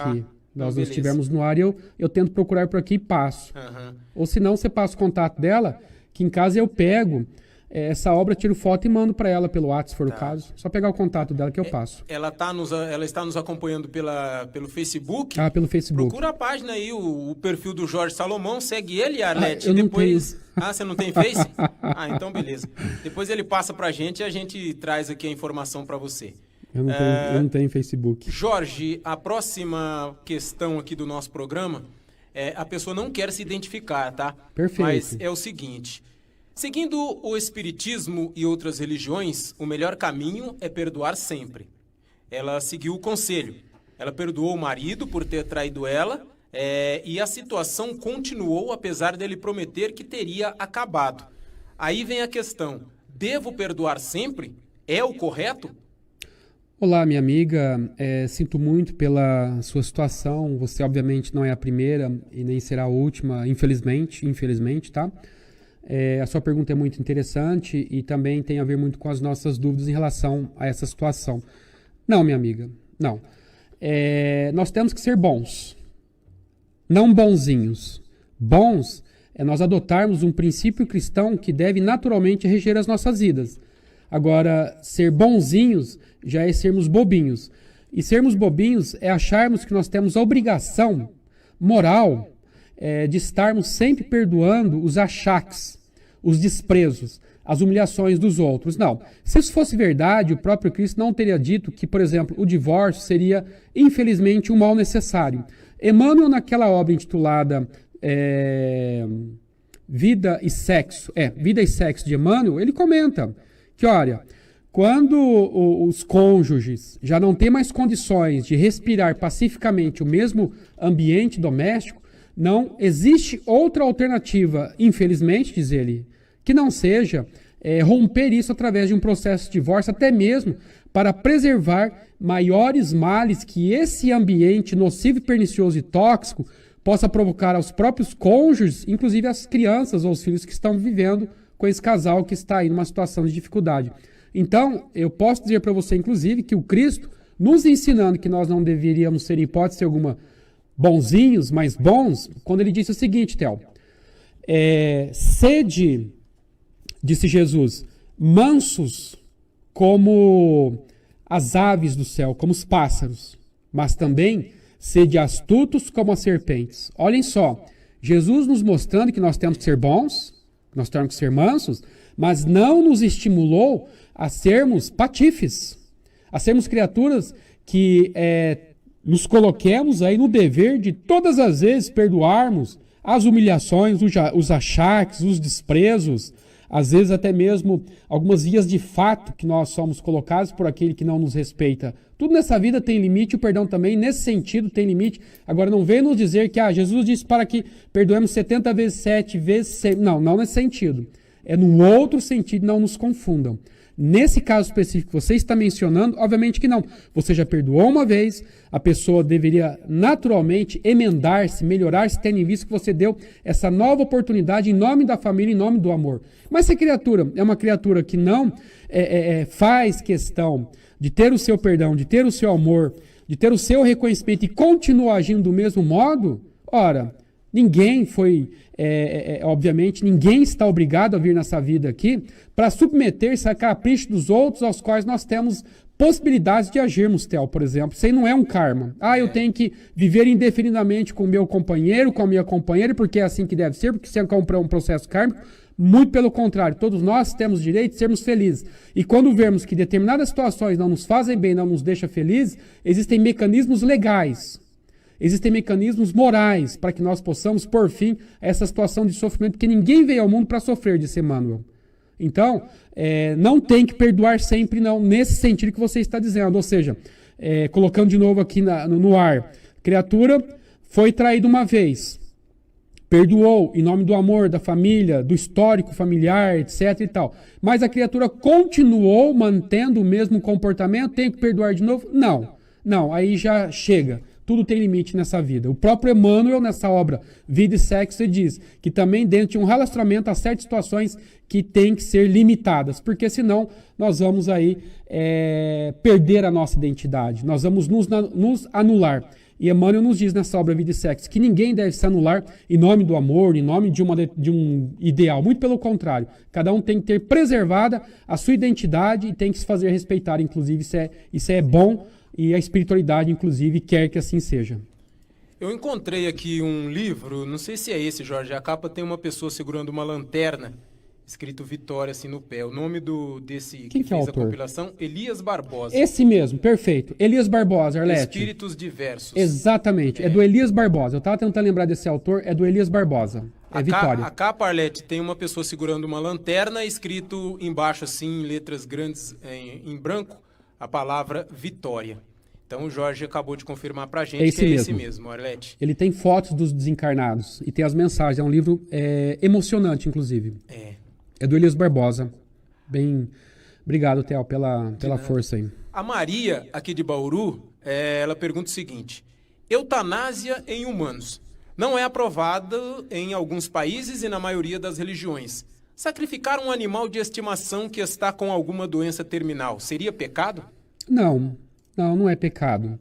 Nós beleza. estivermos no ar e eu tento procurar por aqui e passo. Aham. Ou se não, você passa o contato dela, que em casa eu pego essa obra, tiro foto e mando para ela pelo WhatsApp, se for o caso. Só pegar o contato dela que eu passo. Ela está nos acompanhando pelo Facebook. Ah, pelo Facebook. Procura a página aí, o perfil do Jorge Salomão, segue ele, Arlete. eu não depois... tenho. Ah, você não tem Face? Ah, então beleza. Depois ele passa pra gente e a gente traz aqui a informação para você. Eu não tenho Facebook. Jorge, a próxima questão aqui do nosso programa, a pessoa não quer se identificar, tá? Perfeito. Mas é o seguinte: seguindo o espiritismo e outras religiões, o melhor caminho é perdoar sempre. Ela seguiu o conselho. Ela perdoou o marido por ter traído ela, e a situação continuou apesar dele prometer que teria acabado. Aí vem a questão: devo perdoar sempre? É o correto? Olá, minha amiga. Sinto muito pela sua situação. Você, obviamente, não é a primeira e nem será a última, infelizmente, tá? A sua pergunta é muito interessante e também tem a ver muito com as nossas dúvidas em relação a essa situação. Não, minha amiga, não. Nós temos que ser bons, não bonzinhos. Bons é nós adotarmos um princípio cristão que deve naturalmente reger as nossas vidas. Agora, ser bonzinhos já é sermos bobinhos. E sermos bobinhos é acharmos que nós temos a obrigação moral de estarmos sempre perdoando os achaques, os desprezos, as humilhações dos outros. Não. Se isso fosse verdade, o próprio Cristo não teria dito que, por exemplo, o divórcio seria, infelizmente, um mal necessário. Emmanuel, naquela obra intitulada Vida e Sexo de Emmanuel, ele comenta que, olha, quando os cônjuges já não têm mais condições de respirar pacificamente o mesmo ambiente doméstico, não existe outra alternativa, infelizmente, diz ele, que não seja romper isso através de um processo de divórcio, até mesmo para preservar maiores males que esse ambiente nocivo, pernicioso e tóxico possa provocar aos próprios cônjuges, inclusive às crianças ou os filhos que estão vivendo com esse casal que está aí numa situação de dificuldade. Então, eu posso dizer para você, inclusive, que o Cristo, nos ensinando que nós não deveríamos ser, em hipótese alguma, bonzinhos, mas bons, quando ele disse o seguinte, Theo, sede, disse Jesus, mansos como as aves do céu, como os pássaros, mas também sede astutos como as serpentes. Olhem só, Jesus nos mostrando que nós temos que ser bons, nós temos que ser mansos, mas não nos estimulou a sermos patifes, a sermos criaturas que nos coloquemos aí no dever de todas as vezes perdoarmos as humilhações, os achaques, os desprezos, às vezes até mesmo algumas vias de fato que nós somos colocados por aquele que não nos respeita. Tudo nessa vida tem limite, o perdão também, nesse sentido, tem limite. Agora, não venha nos dizer que Jesus disse para que perdoemos 70 vezes 7 vezes 100. Não nesse sentido. É num outro sentido, não nos confundam. Nesse caso específico que você está mencionando, obviamente que não. Você já perdoou uma vez, a pessoa deveria naturalmente emendar-se, melhorar-se, tendo em vista que você deu essa nova oportunidade em nome da família, em nome do amor. Mas se a criatura é uma criatura que não faz questão de ter o seu perdão, de ter o seu amor, de ter o seu reconhecimento e continua agindo do mesmo modo, ora, ninguém foi, obviamente, ninguém está obrigado a vir nessa vida aqui para submeter-se a capricho dos outros aos quais nós temos possibilidades de agirmos, Theo, por exemplo. Isso aí não é um karma. Eu tenho que viver indefinidamente com o meu companheiro, com a minha companheira, porque é assim que deve ser, porque isso é um processo kármico. Muito pelo contrário, todos nós temos direito de sermos felizes. E quando vemos que determinadas situações não nos fazem bem, não nos deixam felizes, existem mecanismos legais, existem mecanismos morais para que nós possamos pôr fim a essa situação de sofrimento, porque ninguém veio ao mundo para sofrer, disse Emmanuel. Então, não tem que perdoar sempre, não, nesse sentido que você está dizendo. Ou seja, colocando de novo aqui no ar, criatura foi traída uma vez, perdoou em nome do amor, da família, do histórico familiar, etc e tal. Mas a criatura continuou mantendo o mesmo comportamento, tem que perdoar de novo? Não, aí já chega. Tudo tem limite nessa vida. O próprio Emmanuel, nessa obra Vida e Sexo, ele diz que também dentro de um relacionamento há certas situações que têm que ser limitadas, porque senão nós vamos aí perder a nossa identidade, nós vamos nos anular. E Emmanuel nos diz nessa obra Vida e Sexo que ninguém deve se anular em nome do amor, em nome de um ideal. Muito pelo contrário. Cada um tem que ter preservada a sua identidade e tem que se fazer respeitar. Inclusive, isso é bom e a espiritualidade, inclusive, quer que assim seja. Eu encontrei aqui um livro, não sei se é esse, Jorge. A capa tem uma pessoa segurando uma lanterna, escrito Vitória assim no pé. O nome desse Quem que é o fez a autor? compilação, Elias Barbosa. Esse mesmo, perfeito. Elias Barbosa, Arlete. Espíritos Diversos. Exatamente, é do Elias Barbosa. Eu estava tentando lembrar desse autor, é do Elias Barbosa. É Vitória. A capa, Arlete, tem uma pessoa segurando uma lanterna, escrito embaixo, assim, em letras grandes, em branco, a palavra Vitória. Então o Jorge acabou de confirmar pra gente esse mesmo, Arlete. Ele tem fotos dos desencarnados e tem as mensagens. É um livro emocionante, inclusive. É do Elias Barbosa. Bem, obrigado, Theo, pela força aí. A Maria, aqui de Bauru, ela pergunta o seguinte: eutanásia em humanos não é aprovada em alguns países e na maioria das religiões. Sacrificar um animal de estimação que está com alguma doença terminal seria pecado? Não é pecado.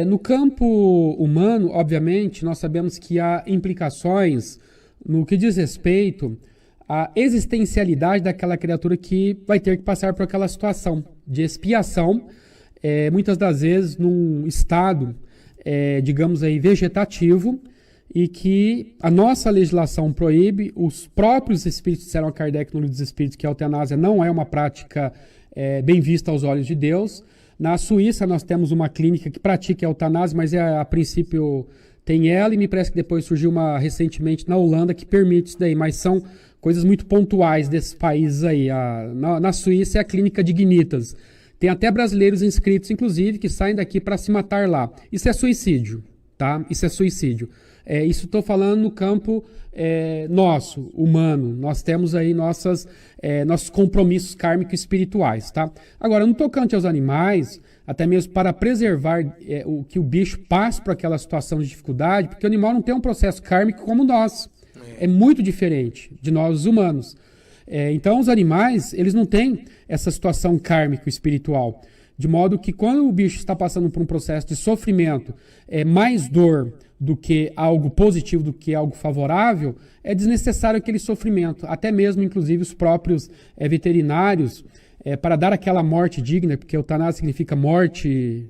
No campo humano, obviamente, nós sabemos que há implicações no que diz respeito à existencialidade daquela criatura que vai ter que passar por aquela situação de expiação, muitas das vezes num estado, digamos aí, vegetativo, e que a nossa legislação proíbe. Os próprios espíritos disseram a Kardec no Livro dos Espíritos que a eutanásia não é uma prática bem vista aos olhos de Deus. Na Suíça nós temos uma clínica que pratica a eutanásia, mas a princípio tem ela, e me parece que depois surgiu uma recentemente na Holanda que permite isso daí, mas são coisas muito pontuais desses países aí. Na Suíça é a clínica Dignitas. Tem até brasileiros inscritos, inclusive, que saem daqui para se matar lá. Isso é suicídio, tá? Isso é suicídio. Isso estou falando no campo nosso, humano. Nós temos aí nossos compromissos kármicos espirituais, tá? Agora, no tocante aos animais, até mesmo para preservar que o bicho passe por aquela situação de dificuldade, porque o animal não tem um processo kármico como nós. É muito diferente de nós, os humanos. Então, os animais, eles não têm essa situação kármico-espiritual. De modo que quando o bicho está passando por um processo de sofrimento, mais dor do que algo positivo, do que algo favorável, é desnecessário aquele sofrimento. Até mesmo, inclusive, os próprios veterinários, para dar aquela morte digna, porque eutanásia significa morte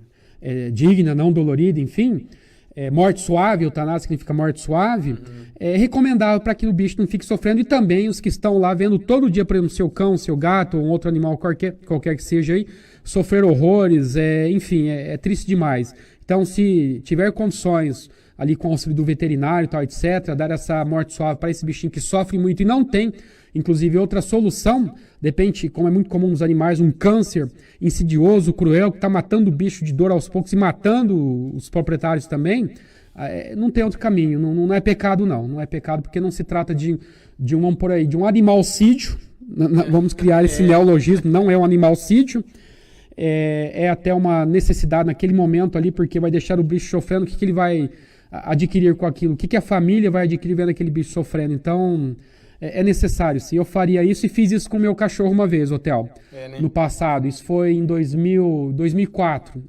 digna, não dolorida, enfim, morte suave, eutanásia significa morte suave, é recomendável para que o bicho não fique sofrendo, e também os que estão lá vendo todo dia, por exemplo, seu cão, seu gato, ou um outro animal qualquer que seja aí, sofrer horrores, enfim, é triste demais. Então, se tiver condições ali com o auxílio do veterinário e tal, etc., dar essa morte suave para esse bichinho que sofre muito e não tem, inclusive, outra solução, depende, como é muito comum nos animais, um câncer insidioso, cruel, que está matando o bicho de dor aos poucos e matando os proprietários também, não tem outro caminho. Não é pecado, não é pecado, porque não se trata de um animalcídio. Vamos criar esse neologismo, não é um animalcídio. É até uma necessidade naquele momento ali, porque vai deixar o bicho sofrendo. O que ele vai adquirir com aquilo? O que a família vai adquirir vendo aquele bicho sofrendo? Então, é necessário, sim. Eu faria isso e fiz isso com o meu cachorro uma vez, Theo, no passado. Isso foi em 2004.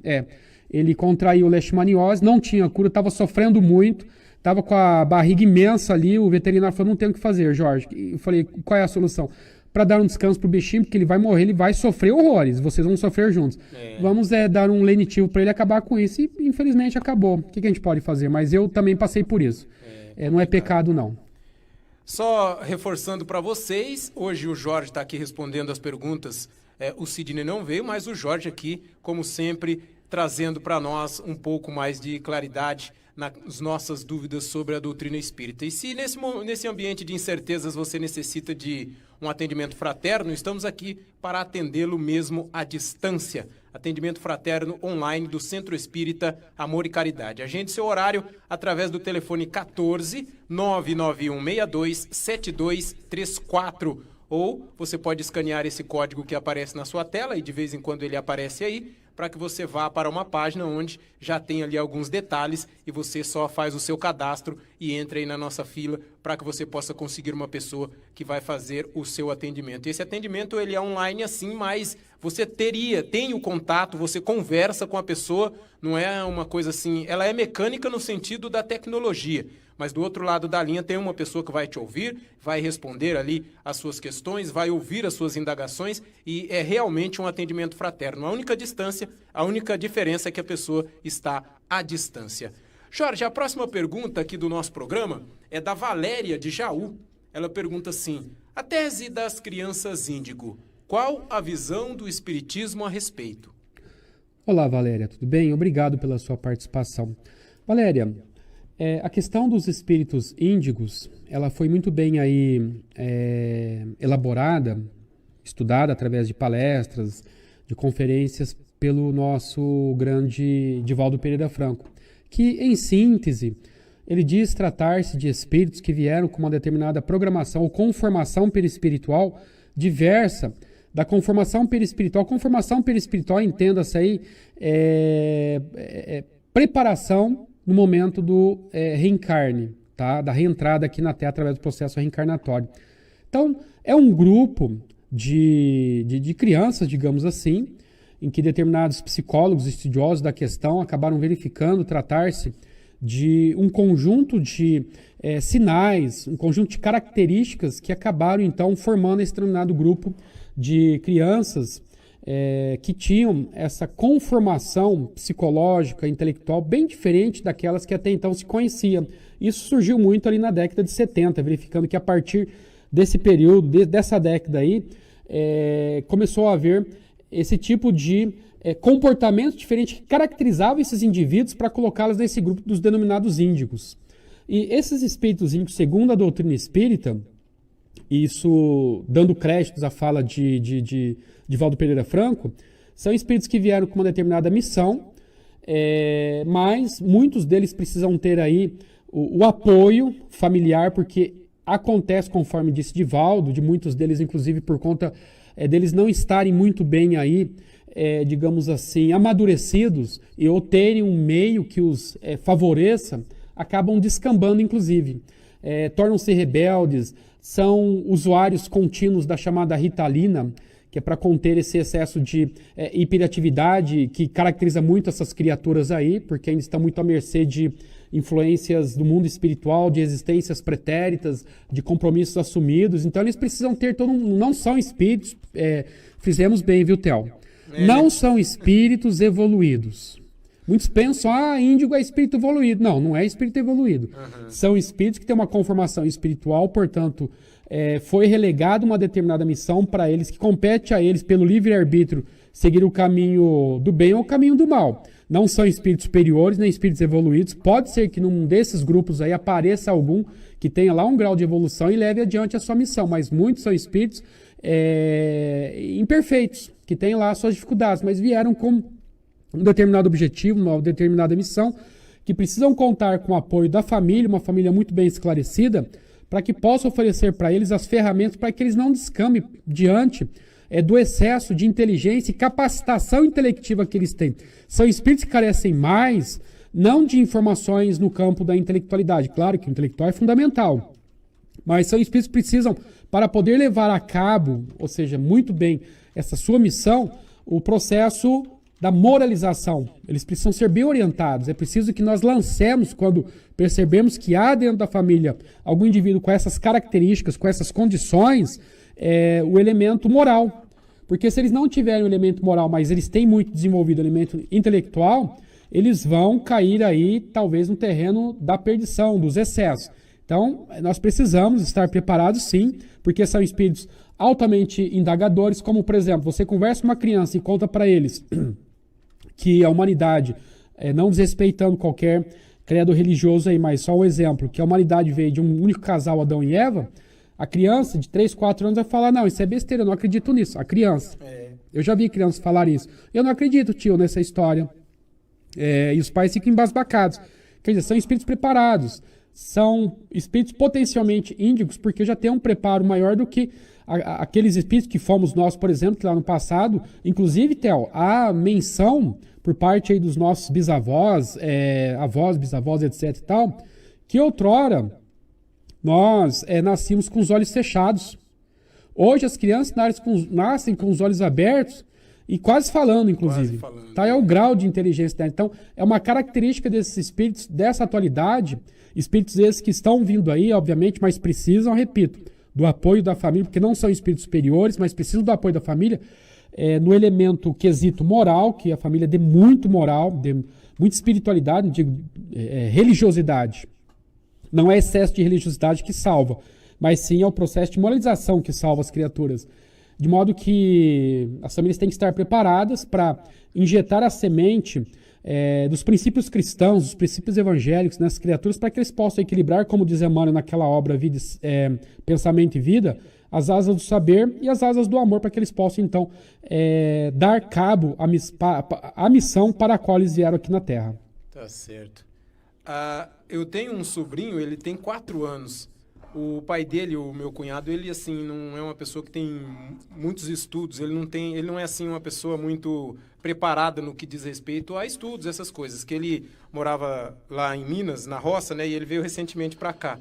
Ele contraiu leishmaniose, não tinha cura, estava sofrendo muito, estava com a barriga imensa ali. O veterinário falou: não tem o que fazer, Jorge. Eu falei: qual é a solução? Para dar um descanso pro bichinho, porque ele vai morrer, ele vai sofrer horrores, vocês vão sofrer juntos. Vamos dar um lenitivo para ele acabar com isso, e infelizmente acabou. O que a gente pode fazer? Mas eu também passei por isso. Não é pecado, não. Só reforçando para vocês, hoje o Jorge está aqui respondendo as perguntas. O Sidney não veio, mas o Jorge aqui, como sempre, trazendo para nós um pouco mais de claridade nas nossas dúvidas sobre a doutrina espírita. E se nesse ambiente de incertezas você necessita de um atendimento fraterno, estamos aqui para atendê-lo mesmo à distância. Atendimento fraterno online do Centro Espírita Amor e Caridade. Agende seu horário através do telefone 14 99162 7234. Ou você pode escanear esse código que aparece na sua tela, e de vez em quando ele aparece aí, para que você vá para uma página onde já tem ali alguns detalhes e você só faz o seu cadastro e entre aí na nossa fila para que você possa conseguir uma pessoa que vai fazer o seu atendimento. Esse atendimento ele é online assim, mas você tem o contato, você conversa com a pessoa, não é uma coisa assim, ela é mecânica no sentido da tecnologia, mas do outro lado da linha tem uma pessoa que vai te ouvir, vai responder ali as suas questões, vai ouvir as suas indagações e é realmente um atendimento fraterno. A única diferença é que a pessoa está à distância. Jorge, a próxima pergunta aqui do nosso programa é da Valéria de Jaú. Ela pergunta assim: a tese das crianças índigo, qual a visão do Espiritismo a respeito? Olá, Valéria, tudo bem? Obrigado pela sua participação. Valéria, a questão dos espíritos índigos, ela foi muito bem aí elaborada, estudada através de palestras, de conferências pelo nosso grande Divaldo Pereira Franco, que, em síntese, ele diz tratar-se de espíritos que vieram com uma determinada programação ou conformação perispiritual diversa da conformação perispiritual. Conformação perispiritual, entenda-se aí, preparação no momento do reencarne, tá? Da reentrada aqui na Terra através do processo reencarnatório. Então, é um grupo de crianças, digamos assim, em que determinados psicólogos estudiosos da questão acabaram verificando tratar-se de um conjunto de sinais, um conjunto de características que acabaram, então, formando esse determinado grupo de crianças que tinham essa conformação psicológica, intelectual, bem diferente daquelas que até então se conheciam. Isso surgiu muito ali na década de 70, verificando que a partir desse período, dessa década aí, começou a haver esse tipo de comportamento diferente que caracterizava esses indivíduos para colocá-los nesse grupo dos denominados índigos. E esses espíritos índigos, segundo a doutrina espírita, isso dando créditos à fala de Divaldo Pereira Franco, são espíritos que vieram com uma determinada missão, mas muitos deles precisam ter aí o apoio familiar, porque acontece, conforme disse Divaldo, de muitos deles, inclusive por conta deles não estarem muito bem aí, digamos assim, amadurecidos ou terem um meio que os favoreça, acabam descambando, inclusive. Tornam-se rebeldes, são usuários contínuos da chamada Ritalina, que é para conter esse excesso de hiperatividade que caracteriza muito essas criaturas aí, porque ainda estão muito à mercê de influências do mundo espiritual, de existências pretéritas, de compromissos assumidos. Então eles precisam ter não são espíritos, fizemos bem, viu, Theo? Não são espíritos evoluídos. Muitos pensam, índigo é espírito evoluído. Não, não é espírito evoluído. Uhum. São espíritos que têm uma conformação espiritual, portanto, foi relegada uma determinada missão para eles, que compete a eles, pelo livre-arbítrio, seguir o caminho do bem ou o caminho do mal. Não são espíritos superiores, nem espíritos evoluídos. Pode ser que num desses grupos aí apareça algum que tenha lá um grau de evolução e leve adiante a sua missão, mas muitos são espíritos imperfeitos, que têm lá suas dificuldades, mas vieram com um determinado objetivo, uma determinada missão, que precisam contar com o apoio da família, uma família muito bem esclarecida, para que possa oferecer para eles as ferramentas para que eles não descambem diante do excesso de inteligência e capacitação intelectiva que eles têm. São espíritos que carecem mais, não de informações no campo da intelectualidade. Claro que o intelectual é fundamental, mas são espíritos que precisam, para poder levar a cabo, ou seja, muito bem, essa sua missão, o processo da moralização. Eles precisam ser bem orientados. É preciso que nós lancemos, quando percebemos que há dentro da família algum indivíduo com essas características, com essas condições, o elemento moral. Porque se eles não tiverem o elemento moral, mas eles têm muito desenvolvido o elemento intelectual, eles vão cair aí, talvez, no terreno da perdição, dos excessos. Então, nós precisamos estar preparados, sim, porque são espíritos altamente indagadores, como, por exemplo, você conversa com uma criança e conta para eles que a humanidade, não desrespeitando qualquer credo religioso aí, mas só um exemplo, que a humanidade veio de um único casal, Adão e Eva, a criança de 3, 4 anos vai falar, não, isso é besteira, eu não acredito nisso. A criança. Eu já vi crianças falarem isso. Eu não acredito, tio, nessa história. E os pais ficam embasbacados. Quer dizer, são espíritos preparados. São espíritos potencialmente índigos, porque já tem um preparo maior do que aqueles espíritos que fomos nós, por exemplo, que lá no passado, inclusive, Theo, há menção por parte aí dos nossos bisavós, avós, bisavós, etc e tal, que outrora nós nascíamos com os olhos fechados. Hoje as crianças nascem com os olhos abertos e quase falando, inclusive. Tá? É o grau de inteligência dela. Então, é uma característica desses espíritos dessa atualidade, espíritos esses que estão vindo aí, obviamente, mas precisam, repito, do apoio da família, porque não são espíritos superiores, mas precisam do apoio da família, no elemento quesito moral, que a família dê muito moral, dê muita espiritualidade, não digo religiosidade. Não é excesso de religiosidade que salva, mas sim é o processo de moralização que salva as criaturas. De modo que as famílias têm que estar preparadas para injetar a semente dos princípios cristãos, dos princípios evangélicos nessas criaturas, para que eles possam equilibrar, como diz Emmanuel naquela obra Vida, Pensamento e Vida, as asas do saber e as asas do amor, para que eles possam, então, dar cabo à missão para a qual eles vieram aqui na Terra. Tá certo. Eu tenho um sobrinho, ele tem 4 anos. O pai dele, o meu cunhado, ele assim não é uma pessoa que tem muitos estudos, ele não é assim uma pessoa muito preparada no que diz respeito a estudos, essas coisas, que ele morava lá em Minas, na roça, né, e ele veio recentemente para cá.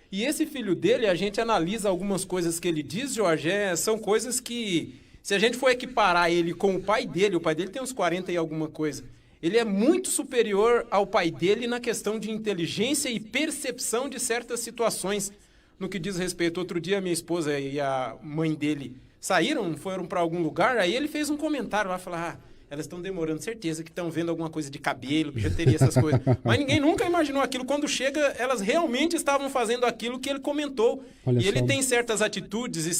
E esse filho dele, a gente analisa algumas coisas que ele diz, Jorge, são coisas que, se a gente for equiparar ele com o pai dele tem uns 40 e alguma coisa, ele é muito superior ao pai dele na questão de inteligência e percepção de certas situações. No que diz respeito, outro dia minha esposa e a mãe dele foram para algum lugar, aí ele fez um comentário lá, falou, elas estão demorando, certeza que estão vendo alguma coisa de cabelo, bijuteria, essas coisas. Mas ninguém nunca imaginou aquilo. Quando chega, elas realmente estavam fazendo aquilo que ele comentou. Olha, e ele tem certas atitudes e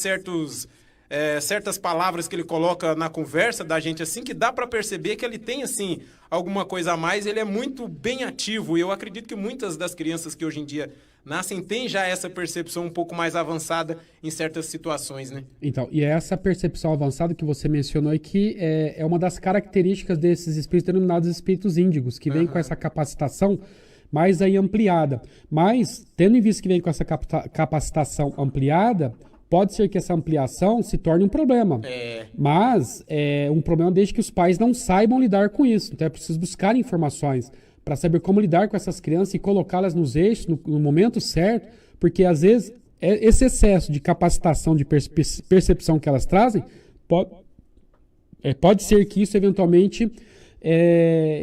certas palavras que ele coloca na conversa da gente, assim, que dá para perceber que ele tem, assim, alguma coisa a mais. Ele é muito bem ativo. E eu acredito que muitas das crianças que hoje em dia nascem têm já essa percepção um pouco mais avançada em certas situações, né? Então, e essa percepção avançada que você mencionou é que é uma das características desses espíritos denominados espíritos índigos, que vem com essa capacitação mais aí ampliada. Mas, tendo em vista que vem com essa capacitação ampliada, pode ser que essa ampliação se torne um problema. Mas é um problema desde que os pais não saibam lidar com isso. Então é preciso buscar informações para saber como lidar com essas crianças e colocá-las nos eixos, no momento certo, porque às vezes esse excesso de capacitação, de percepção que elas trazem, pode ser que isso eventualmente,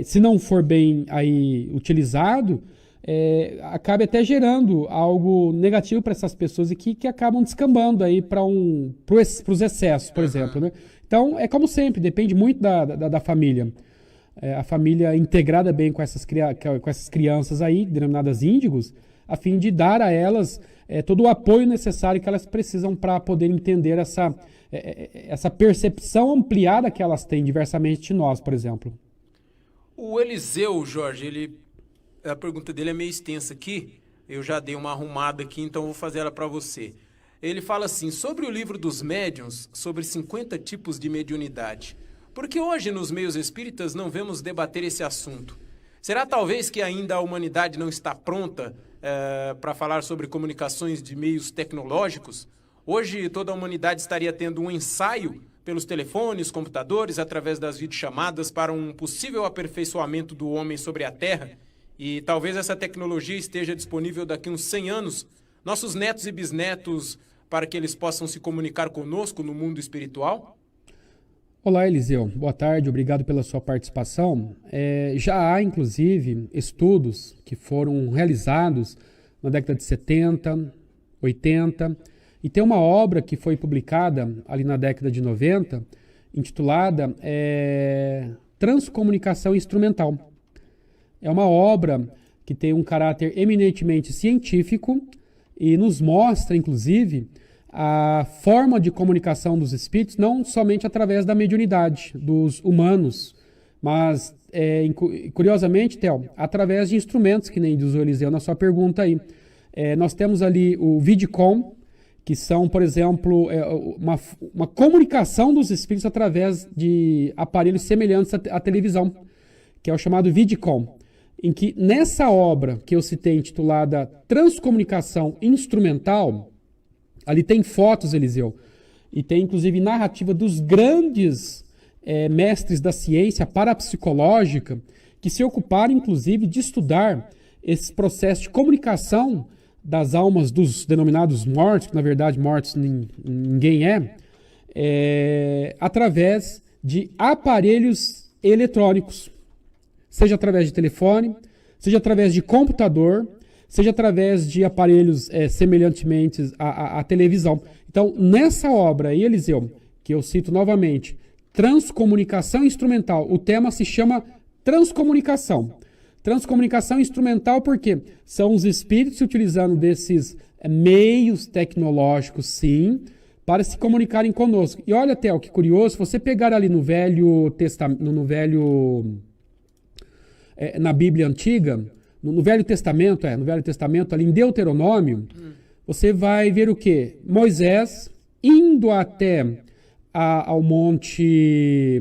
se não for bem aí utilizado, acabe até gerando algo negativo para essas pessoas e que acabam descambando aí para os excessos, por exemplo. Né? Então, é como sempre, depende muito da família. A família integrada bem com essas crianças aí, denominadas índigos, a fim de dar a elas todo o apoio necessário que elas precisam para poder entender essa percepção ampliada que elas têm diversamente de nós, por exemplo. O Eliseu, Jorge, a pergunta dele é meio extensa aqui, eu já dei uma arrumada aqui, então vou fazer ela para você. Ele fala assim, sobre o livro dos médiuns, sobre 50 tipos de mediunidade. Por que hoje nos meios espíritas não vemos debater esse assunto? Será talvez que ainda a humanidade não está pronta para falar sobre comunicações de meios tecnológicos? Hoje toda a humanidade estaria tendo um ensaio pelos telefones, computadores, através das videochamadas para um possível aperfeiçoamento do homem sobre a Terra? E talvez essa tecnologia esteja disponível daqui a uns 100 anos, nossos netos e bisnetos, para que eles possam se comunicar conosco no mundo espiritual? Olá, Eliseu. Boa tarde, obrigado pela sua participação. Já há, inclusive, estudos que foram realizados na década de 70, 80, e tem uma obra que foi publicada ali na década de 90, intitulada Transcomunicação Instrumental. É uma obra que tem um caráter eminentemente científico e nos mostra, inclusive, a forma de comunicação dos espíritos, não somente através da mediunidade dos humanos, mas, curiosamente, Theo, através de instrumentos, que nem diz o Eliseu na sua pergunta aí. Nós temos ali o Vidcom, que são, por exemplo, uma comunicação dos espíritos através de aparelhos semelhantes à televisão, que é o chamado Vidcom, em que nessa obra que eu citei, intitulada Transcomunicação Instrumental, ali tem fotos, Eliseu, e tem inclusive narrativa dos grandes mestres da ciência parapsicológica que se ocuparam inclusive de estudar esse processo de comunicação das almas dos denominados mortos, que na verdade mortos ninguém através de aparelhos eletrônicos, seja através de telefone, seja através de computador, seja através de aparelhos semelhantemente à televisão. Então, nessa obra aí, Eliseu, que eu cito novamente, Transcomunicação Instrumental, o tema se chama Transcomunicação. Transcomunicação instrumental porque são os espíritos se utilizando desses meios tecnológicos, sim, para se comunicarem conosco. E olha, Theo, que curioso, se você pegar ali no Velho Testamento, na Bíblia Antiga, no Velho Testamento, ali em Deuteronômio, você vai ver o quê? Moisés indo até ao Monte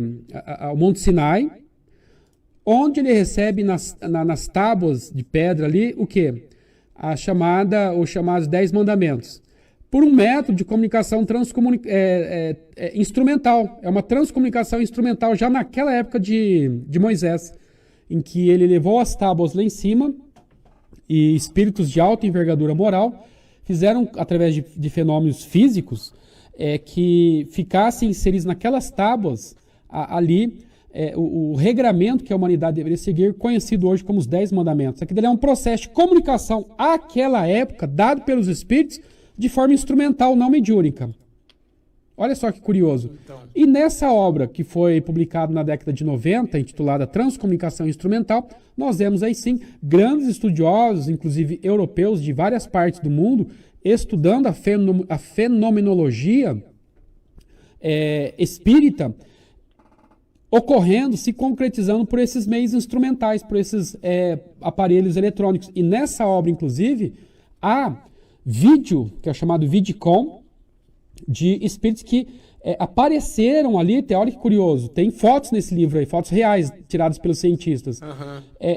Sinai, onde ele recebe nas tábuas de pedra ali, o quê? Os chamados 10 mandamentos. Por um método de comunicação instrumental. É uma transcomunicação instrumental já naquela época de Moisés, em que ele levou as tábuas lá em cima e espíritos de alta envergadura moral fizeram, através de fenômenos físicos, que ficassem inseridos naquelas tábuas ali o regramento que a humanidade deveria seguir, conhecido hoje como os 10 mandamentos. Aqui é um processo de comunicação àquela época, dado pelos espíritos, de forma instrumental, não mediúnica. Olha só que curioso. Então. E nessa obra, que foi publicada na década de 90, intitulada Transcomunicação Instrumental, nós vemos aí sim grandes estudiosos, inclusive europeus de várias partes do mundo, estudando a fenomenologia espírita, ocorrendo, se concretizando por esses meios instrumentais, por esses aparelhos eletrônicos. E nessa obra, inclusive, há vídeo, que é chamado Vidicom, de espíritos que apareceram ali, olha que curioso, tem fotos nesse livro aí, fotos reais tiradas pelos cientistas.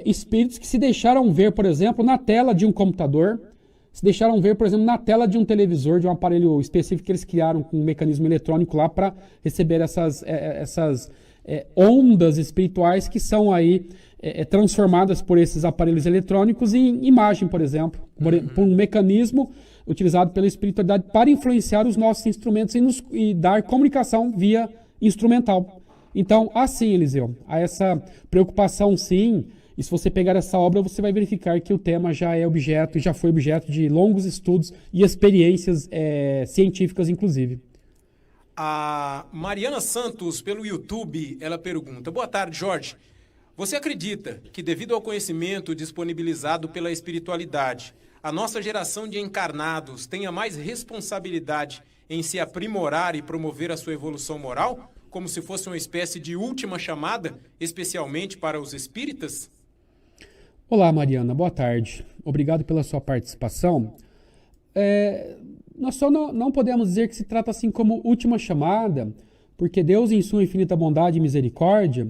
Espíritos que se deixaram ver, por exemplo, na tela de um computador, se deixaram ver, por exemplo, na tela de um televisor, de um aparelho específico que eles criaram com um mecanismo eletrônico lá para receber essas ondas espirituais que são aí transformadas por esses aparelhos eletrônicos em imagem, por exemplo, por um mecanismo utilizado pela espiritualidade para influenciar os nossos instrumentos e dar comunicação via instrumental. Então, assim, Eliseu, há essa preocupação, sim, e se você pegar essa obra, você vai verificar que o tema já foi objeto de longos estudos e experiências científicas, inclusive. A Mariana Santos, pelo YouTube, ela pergunta: boa tarde, Jorge. Você acredita que, devido ao conhecimento disponibilizado pela espiritualidade, a nossa geração de encarnados tenha mais responsabilidade em se aprimorar e promover a sua evolução moral, como se fosse uma espécie de última chamada, especialmente para os espíritas? Olá, Mariana, boa tarde. Obrigado pela sua participação. Nós só não podemos dizer que se trata assim como última chamada, porque Deus, em sua infinita bondade e misericórdia,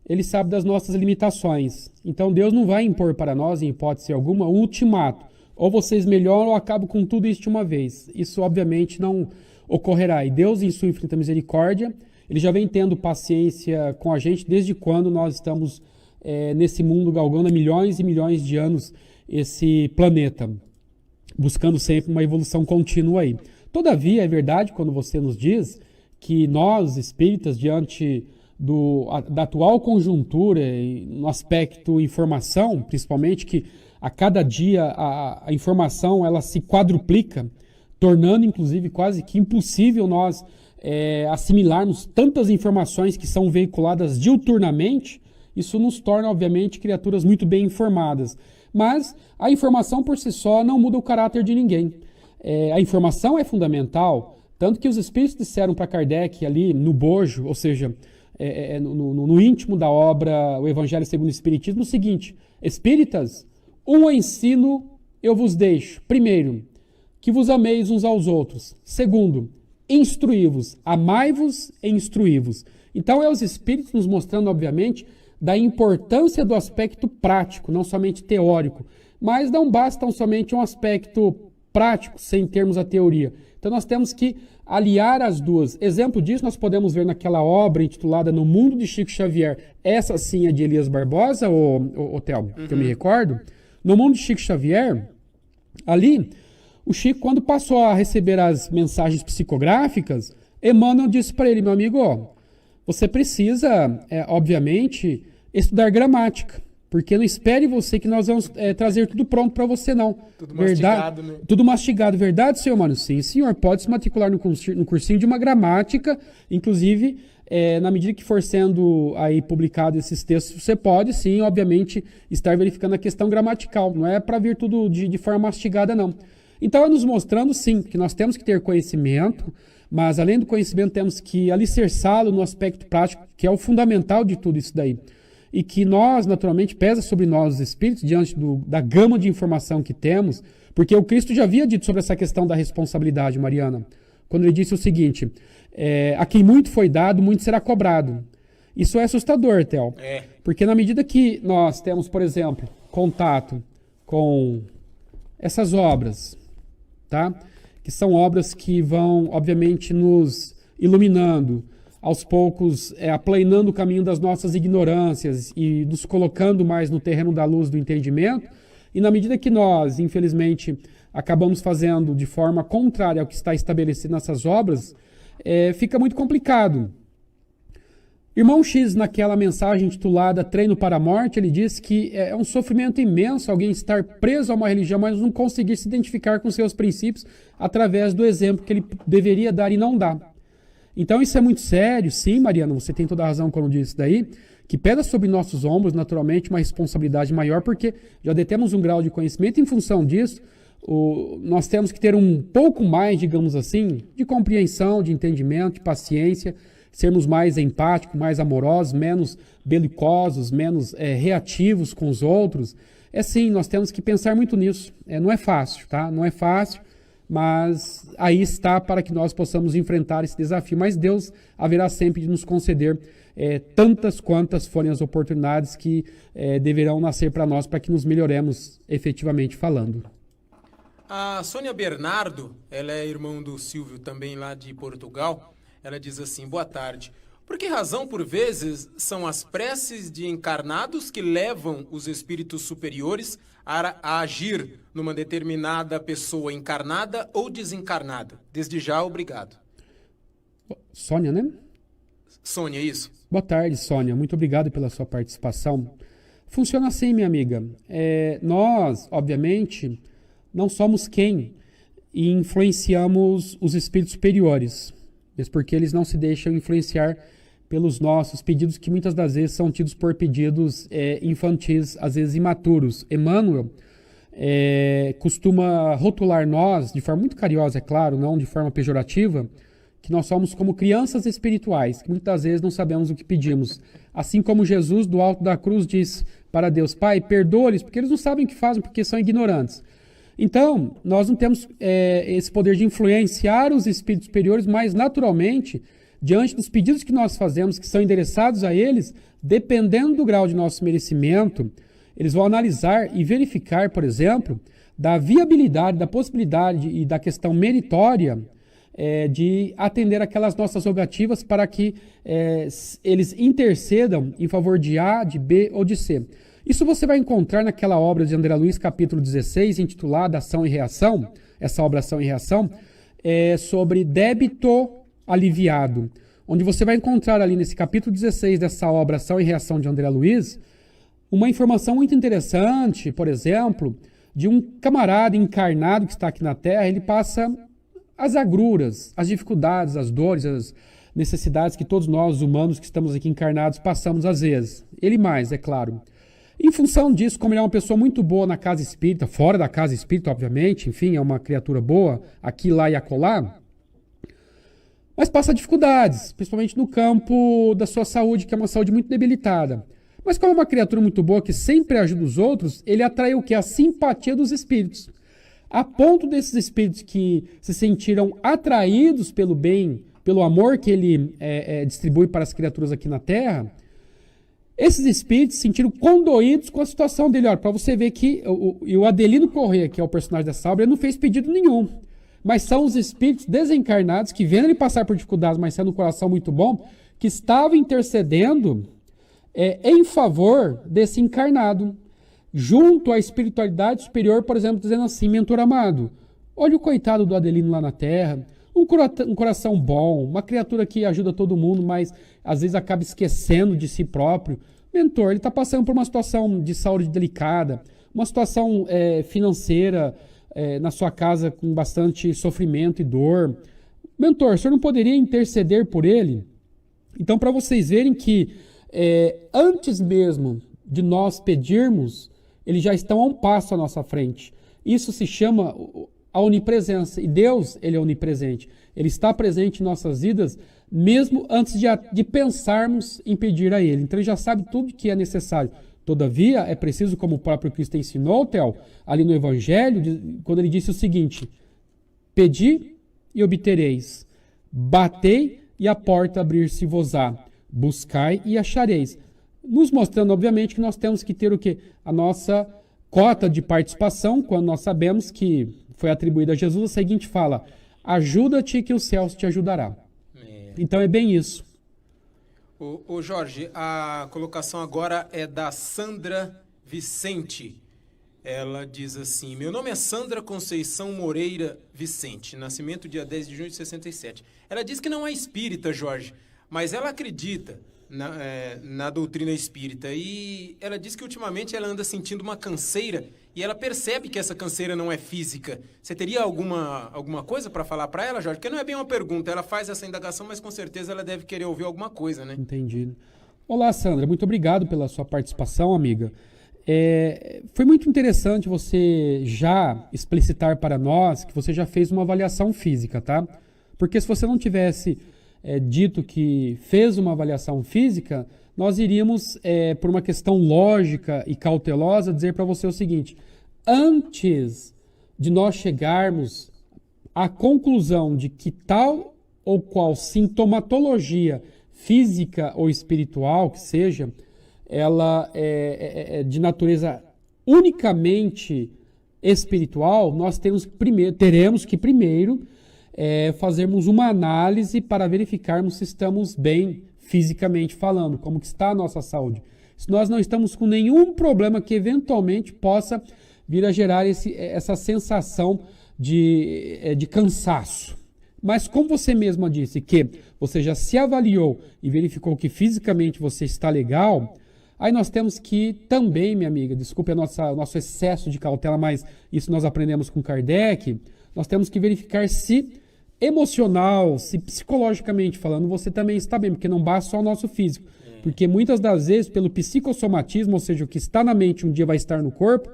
Ele sabe das nossas limitações. Então Deus não vai impor para nós, em hipótese alguma, um ultimato. Ou vocês melhoram ou acabam com tudo isso de uma vez. Isso, obviamente, não ocorrerá. E Deus, em sua infinita misericórdia, Ele já vem tendo paciência com a gente desde quando nós estamos nesse mundo galgando há milhões e milhões de anos esse planeta, buscando sempre uma evolução contínua aí. Todavia, é verdade quando você nos diz que nós, espíritas, diante da atual conjuntura, no aspecto informação, principalmente, que a cada dia a informação ela se quadruplica, tornando, inclusive, quase que impossível nós assimilarmos tantas informações que são veiculadas diuturnamente. Isso nos torna, obviamente, criaturas muito bem informadas. Mas a informação por si só não muda o caráter de ninguém. A informação é fundamental, tanto que os espíritos disseram para Kardec ali no bojo, ou seja, no íntimo da obra O Evangelho segundo o Espiritismo, o seguinte: espíritas, um ensino eu vos deixo. Primeiro, que vos ameis uns aos outros. Segundo, instruí-vos, amai-vos e instruí-vos. Então é os espíritos nos mostrando, obviamente, da importância do aspecto prático, não somente teórico, mas não basta tão somente um aspecto prático, sem termos a teoria. Então nós temos que aliar as duas. Exemplo disso nós podemos ver naquela obra intitulada No Mundo de Chico Xavier. Essa sim é de Elias Barbosa, ou Thelma, que eu me recordo. No mundo de Chico Xavier, ali, o Chico, quando passou a receber as mensagens psicográficas, Emmanuel disse para ele, meu amigo, ó, você precisa, obviamente, estudar gramática, porque não espere você que nós vamos trazer tudo pronto para você, não. Tudo verdade, mastigado, né? Tudo mastigado, verdade, senhor Emmanuel? Sim, senhor, pode se matricular no cursinho de uma gramática, inclusive, na medida que for sendo aí publicado esses textos, você pode, sim, obviamente, estar verificando a questão gramatical, não é para vir tudo de forma mastigada, não. Então, é nos mostrando, sim, que nós temos que ter conhecimento, mas além do conhecimento temos que alicerçá-lo no aspecto prático, que é o fundamental de tudo isso daí. E que nós, naturalmente, pesa sobre nós os espíritos, diante da gama de informação que temos, porque o Cristo já havia dito sobre essa questão da responsabilidade, Mariana, quando ele disse o seguinte, a quem muito foi dado, muito será cobrado. Isso é assustador, Theo, porque na medida que nós temos, por exemplo, contato com essas obras, tá? Que são obras que vão, obviamente, nos iluminando, aos poucos, aplanando o caminho das nossas ignorâncias e nos colocando mais no terreno da luz do entendimento. E na medida que nós, infelizmente, acabamos fazendo de forma contrária ao que está estabelecido nessas obras, fica muito complicado. Irmão X, naquela mensagem intitulada Treino para a Morte, ele diz que é um sofrimento imenso alguém estar preso a uma religião, mas não conseguir se identificar com seus princípios através do exemplo que ele deveria dar e não dá. Então isso é muito sério, sim, Mariana, você tem toda a razão quando diz isso daí, que pesa sobre nossos ombros, naturalmente, uma responsabilidade maior, porque já detemos um grau de conhecimento. Em função disso, nós temos que ter um pouco mais, digamos assim, de compreensão, de entendimento, de paciência, sermos mais empáticos, mais amorosos, menos belicosos, menos reativos com os outros. Sim, nós temos que pensar muito nisso. Não é fácil, tá? Não é fácil, mas aí está para que nós possamos enfrentar esse desafio. Mas Deus haverá sempre de nos conceder tantas quantas forem as oportunidades que deverão nascer para nós, para que nos melhoremos efetivamente falando. A Sônia Bernardo, ela é irmã do Silvio, também lá de Portugal. Ela diz assim, boa tarde. Por que razão, por vezes, são as preces de encarnados que levam os espíritos superiores a agir numa determinada pessoa encarnada ou desencarnada? Desde já, obrigado. Sônia, né? Sônia, isso. Boa tarde, Sônia. Muito obrigado pela sua participação. Funciona assim, minha amiga. Nós, obviamente, não somos quem influenciamos os espíritos superiores. Mesmo porque eles não se deixam influenciar pelos nossos pedidos, que muitas das vezes são tidos por pedidos infantis, às vezes imaturos. Emmanuel costuma rotular nós, de forma muito carinhosa, é claro, não de forma pejorativa, que nós somos como crianças espirituais, que muitas vezes não sabemos o que pedimos. Assim como Jesus, do alto da cruz, disse para Deus, Pai, perdoa-lhes, porque eles não sabem o que fazem, porque são ignorantes. Então, nós não temos esse poder de influenciar os espíritos superiores, mas, naturalmente, diante dos pedidos que nós fazemos, que são endereçados a eles, dependendo do grau de nosso merecimento, eles vão analisar e verificar, por exemplo, da viabilidade, da possibilidade e da questão meritória de atender aquelas nossas rogativas para que eles intercedam em favor de A, de B ou de C. Isso você vai encontrar naquela obra de André Luiz, capítulo 16, intitulada Ação e Reação. Essa obra Ação e Reação é sobre débito aliviado, onde você vai encontrar ali nesse capítulo 16 dessa obra Ação e Reação de André Luiz, uma informação muito interessante, por exemplo, de um camarada encarnado que está aqui na Terra. Ele passa as agruras, as dificuldades, as dores, as necessidades que todos nós humanos que estamos aqui encarnados passamos às vezes. Ele mais, é claro. Em função disso, como ele é uma pessoa muito boa na casa espírita, fora da casa espírita, obviamente, enfim, é uma criatura boa, aqui, lá e acolá, mas passa dificuldades, principalmente no campo da sua saúde, que é uma saúde muito debilitada. Mas como é uma criatura muito boa, que sempre ajuda os outros, ele atrai o quê? A simpatia dos espíritos. A ponto desses espíritos que se sentiram atraídos pelo bem, pelo amor que ele distribui para as criaturas aqui na Terra, esses espíritos se sentiram condoídos com a situação dele. Olha, para você ver que o Adelino Corrêa, que é o personagem dessa obra, ele não fez pedido nenhum. Mas são os espíritos desencarnados que, vendo ele passar por dificuldades, mas sendo um coração muito bom, que estavam intercedendo em favor desse encarnado. junto à espiritualidade superior, por exemplo, dizendo assim, mentor amado, olha o coitado do Adelino lá na Terra, um coração bom, uma criatura que ajuda todo mundo, mas às vezes acaba esquecendo de si próprio. Mentor, ele está passando por uma situação de saúde delicada, uma situação financeira na sua casa com bastante sofrimento e dor. Mentor, o senhor não poderia interceder por ele? Então, para vocês verem que antes mesmo de nós pedirmos, eles já estão a um passo à nossa frente. Isso se chama a onipresença. E Deus, ele é onipresente. Ele está presente em nossas vidas, mesmo antes de pensarmos em pedir a ele. Então, ele já sabe tudo que é necessário. Todavia, é preciso, como o próprio Cristo ensinou, Theo, ali no Evangelho, quando ele disse o seguinte, pedi e obtereis, batei e a porta abrir-se-vos-á, buscai e achareis. Nos mostrando, obviamente, que nós temos que ter o quê? A nossa cota de participação, quando nós sabemos que foi atribuída a Jesus, a seguinte fala, ajuda-te que o céu te ajudará. Então é bem isso. Ô Jorge, a colocação agora é da Sandra Vicente. Ela diz assim, meu nome é Sandra Conceição Moreira Vicente, nascimento dia 10 de junho de 67. Ela diz que não é espírita, Jorge, mas ela acredita na doutrina espírita. E ela diz que ultimamente ela anda sentindo uma canseira e ela percebe que essa canseira não é física. Você teria alguma coisa para falar para ela, Jorge? Porque não é bem uma pergunta, ela faz essa indagação, mas com certeza ela deve querer ouvir alguma coisa, né? Entendi. Olá, Sandra, muito obrigado pela sua participação, amiga. Foi muito interessante você já explicitar para nós que você já fez uma avaliação física, tá? Porque se você não tivesse dito que fez uma avaliação física, nós iríamos, por uma questão lógica e cautelosa, dizer para você o seguinte, antes de nós chegarmos à conclusão de que tal ou qual sintomatologia física ou espiritual que seja, ela é de natureza unicamente espiritual, nós teremos que primeiro fazermos uma análise para verificarmos se estamos bem fisicamente falando, como que está a nossa saúde. Se nós não estamos com nenhum problema que eventualmente possa vir a gerar essa sensação de cansaço. Mas como você mesma disse que você já se avaliou e verificou que fisicamente você está legal, aí nós temos que também, minha amiga, desculpe o nosso excesso de cautela, mas isso nós aprendemos com Kardec, nós temos que verificar se emocional, se psicologicamente falando, você também está bem, porque não basta só o nosso físico. Porque muitas das vezes, pelo psicossomatismo, ou seja, o que está na mente um dia vai estar no corpo,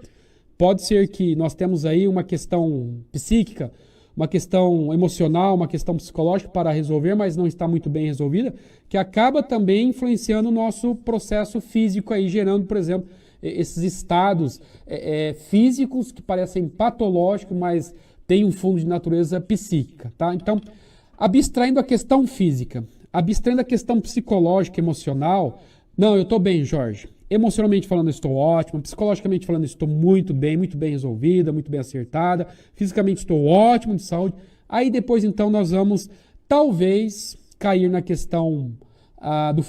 pode ser que nós temos aí uma questão psíquica, uma questão emocional, uma questão psicológica para resolver, mas não está muito bem resolvida, que acaba também influenciando o nosso processo físico aí, gerando, por exemplo, esses estados físicos que parecem patológicos, mas tem um fundo de natureza psíquica, tá? Então, abstraindo a questão física, abstraindo a questão psicológica, emocional, não, eu estou bem, Jorge. Emocionalmente falando, eu estou ótimo. Psicologicamente falando, eu estou muito bem resolvida, muito bem acertada. Fisicamente estou ótimo de saúde. Aí depois, então, nós vamos, talvez, cair na questão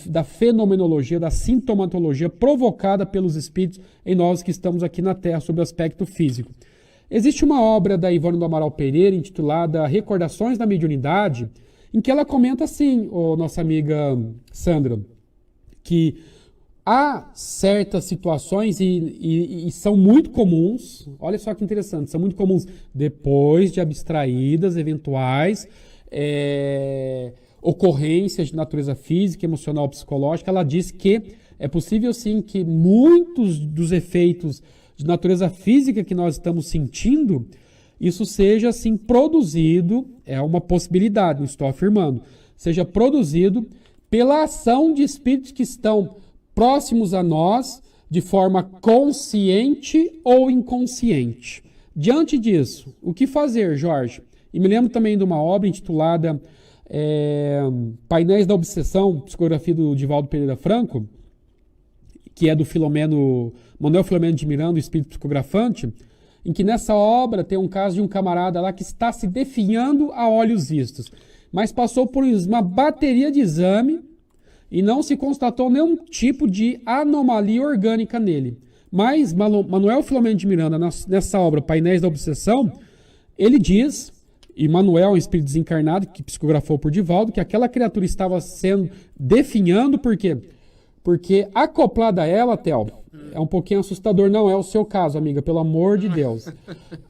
da fenomenologia, da sintomatologia provocada pelos espíritos em nós que estamos aqui na Terra, sob o aspecto físico. Existe uma obra da Ivone do Amaral Pereira, intitulada Recordações da Mediunidade, em que ela comenta assim, nossa amiga Sandra, que há certas situações, e são muito comuns, olha só que interessante, são muito comuns, depois de abstraídas eventuais ocorrências de natureza física, emocional, psicológica, ela diz que é possível sim que muitos dos efeitos de natureza física que nós estamos sentindo, isso seja assim produzido, é uma possibilidade, não estou afirmando, seja produzido pela ação de espíritos que estão próximos a nós de forma consciente ou inconsciente. Diante disso, o que fazer, Jorge? E me lembro também de uma obra intitulada Painéis da Obsessão, psicografia do Divaldo Pereira Franco, que é do Manuel Filomeno de Miranda, o espírito psicografante, em que nessa obra tem um caso de um camarada lá que está se definhando a olhos vistos, mas passou por uma bateria de exame e não se constatou nenhum tipo de anomalia orgânica nele. Mas Manuel Filomeno de Miranda, nessa obra Painéis da Obsessão, ele diz, e Manuel é um espírito desencarnado que psicografou por Divaldo, que aquela criatura estava sendo definhando, por quê? Porque acoplada a ela, Theo, é um pouquinho assustador, não é o seu caso, amiga, pelo amor de Deus.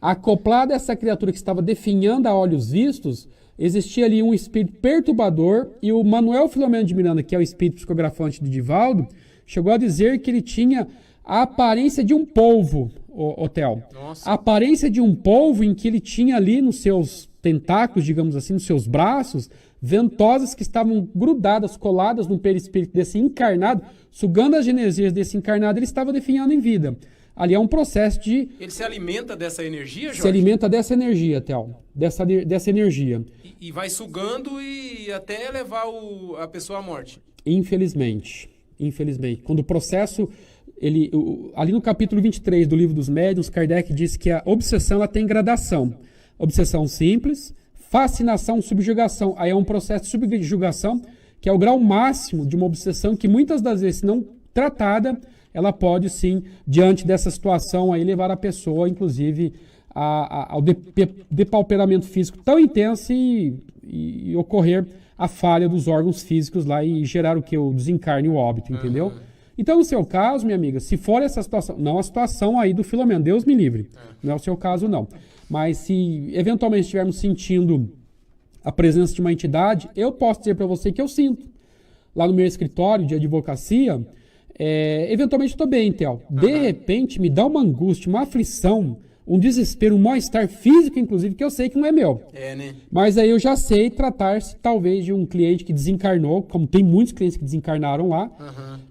Acoplada a essa criatura que estava definhando a olhos vistos, existia ali um espírito perturbador, e o Manuel Filomeno de Miranda, que é o espírito psicografante de Divaldo, chegou a dizer que ele tinha a aparência de um polvo, o Theo. Nossa. A aparência de um polvo em que ele tinha ali nos seus tentáculos, digamos assim, nos seus braços, ventosas que estavam grudadas, coladas no perispírito desse encarnado, sugando as genesias desse encarnado, ele estava definhando em vida. Ali é um processo de... Ele se alimenta dessa energia, Jorge? Se alimenta dessa energia, Theo. Dessa energia. E vai sugando e até levar a pessoa à morte. Infelizmente. Quando o processo... ali no capítulo 23 do Livro dos Médiuns, Kardec diz que a obsessão ela tem gradação. Obsessão simples, fascinação, subjugação. Aí é um processo de subjugação, que é o grau máximo de uma obsessão que muitas das vezes, se não tratada, ela pode sim, diante dessa situação, aí levar a pessoa, inclusive, ao depauperamento físico tão intenso e ocorrer a falha dos órgãos físicos lá e gerar o que? O desencarne e o óbito, entendeu? Então, no seu caso, minha amiga, se for essa situação, não a situação aí do Filomeno, Deus me livre, não é o seu caso não, mas se eventualmente estivermos sentindo a presença de uma entidade, eu posso dizer para você que eu sinto. Lá no meu escritório de advocacia, eventualmente estou bem, Theo. De repente me dá uma angústia, uma aflição, um desespero, um mal-estar físico, inclusive, que eu sei que não é meu. Né? Mas aí eu já sei tratar-se, talvez, de um cliente que desencarnou, como tem muitos clientes que desencarnaram lá,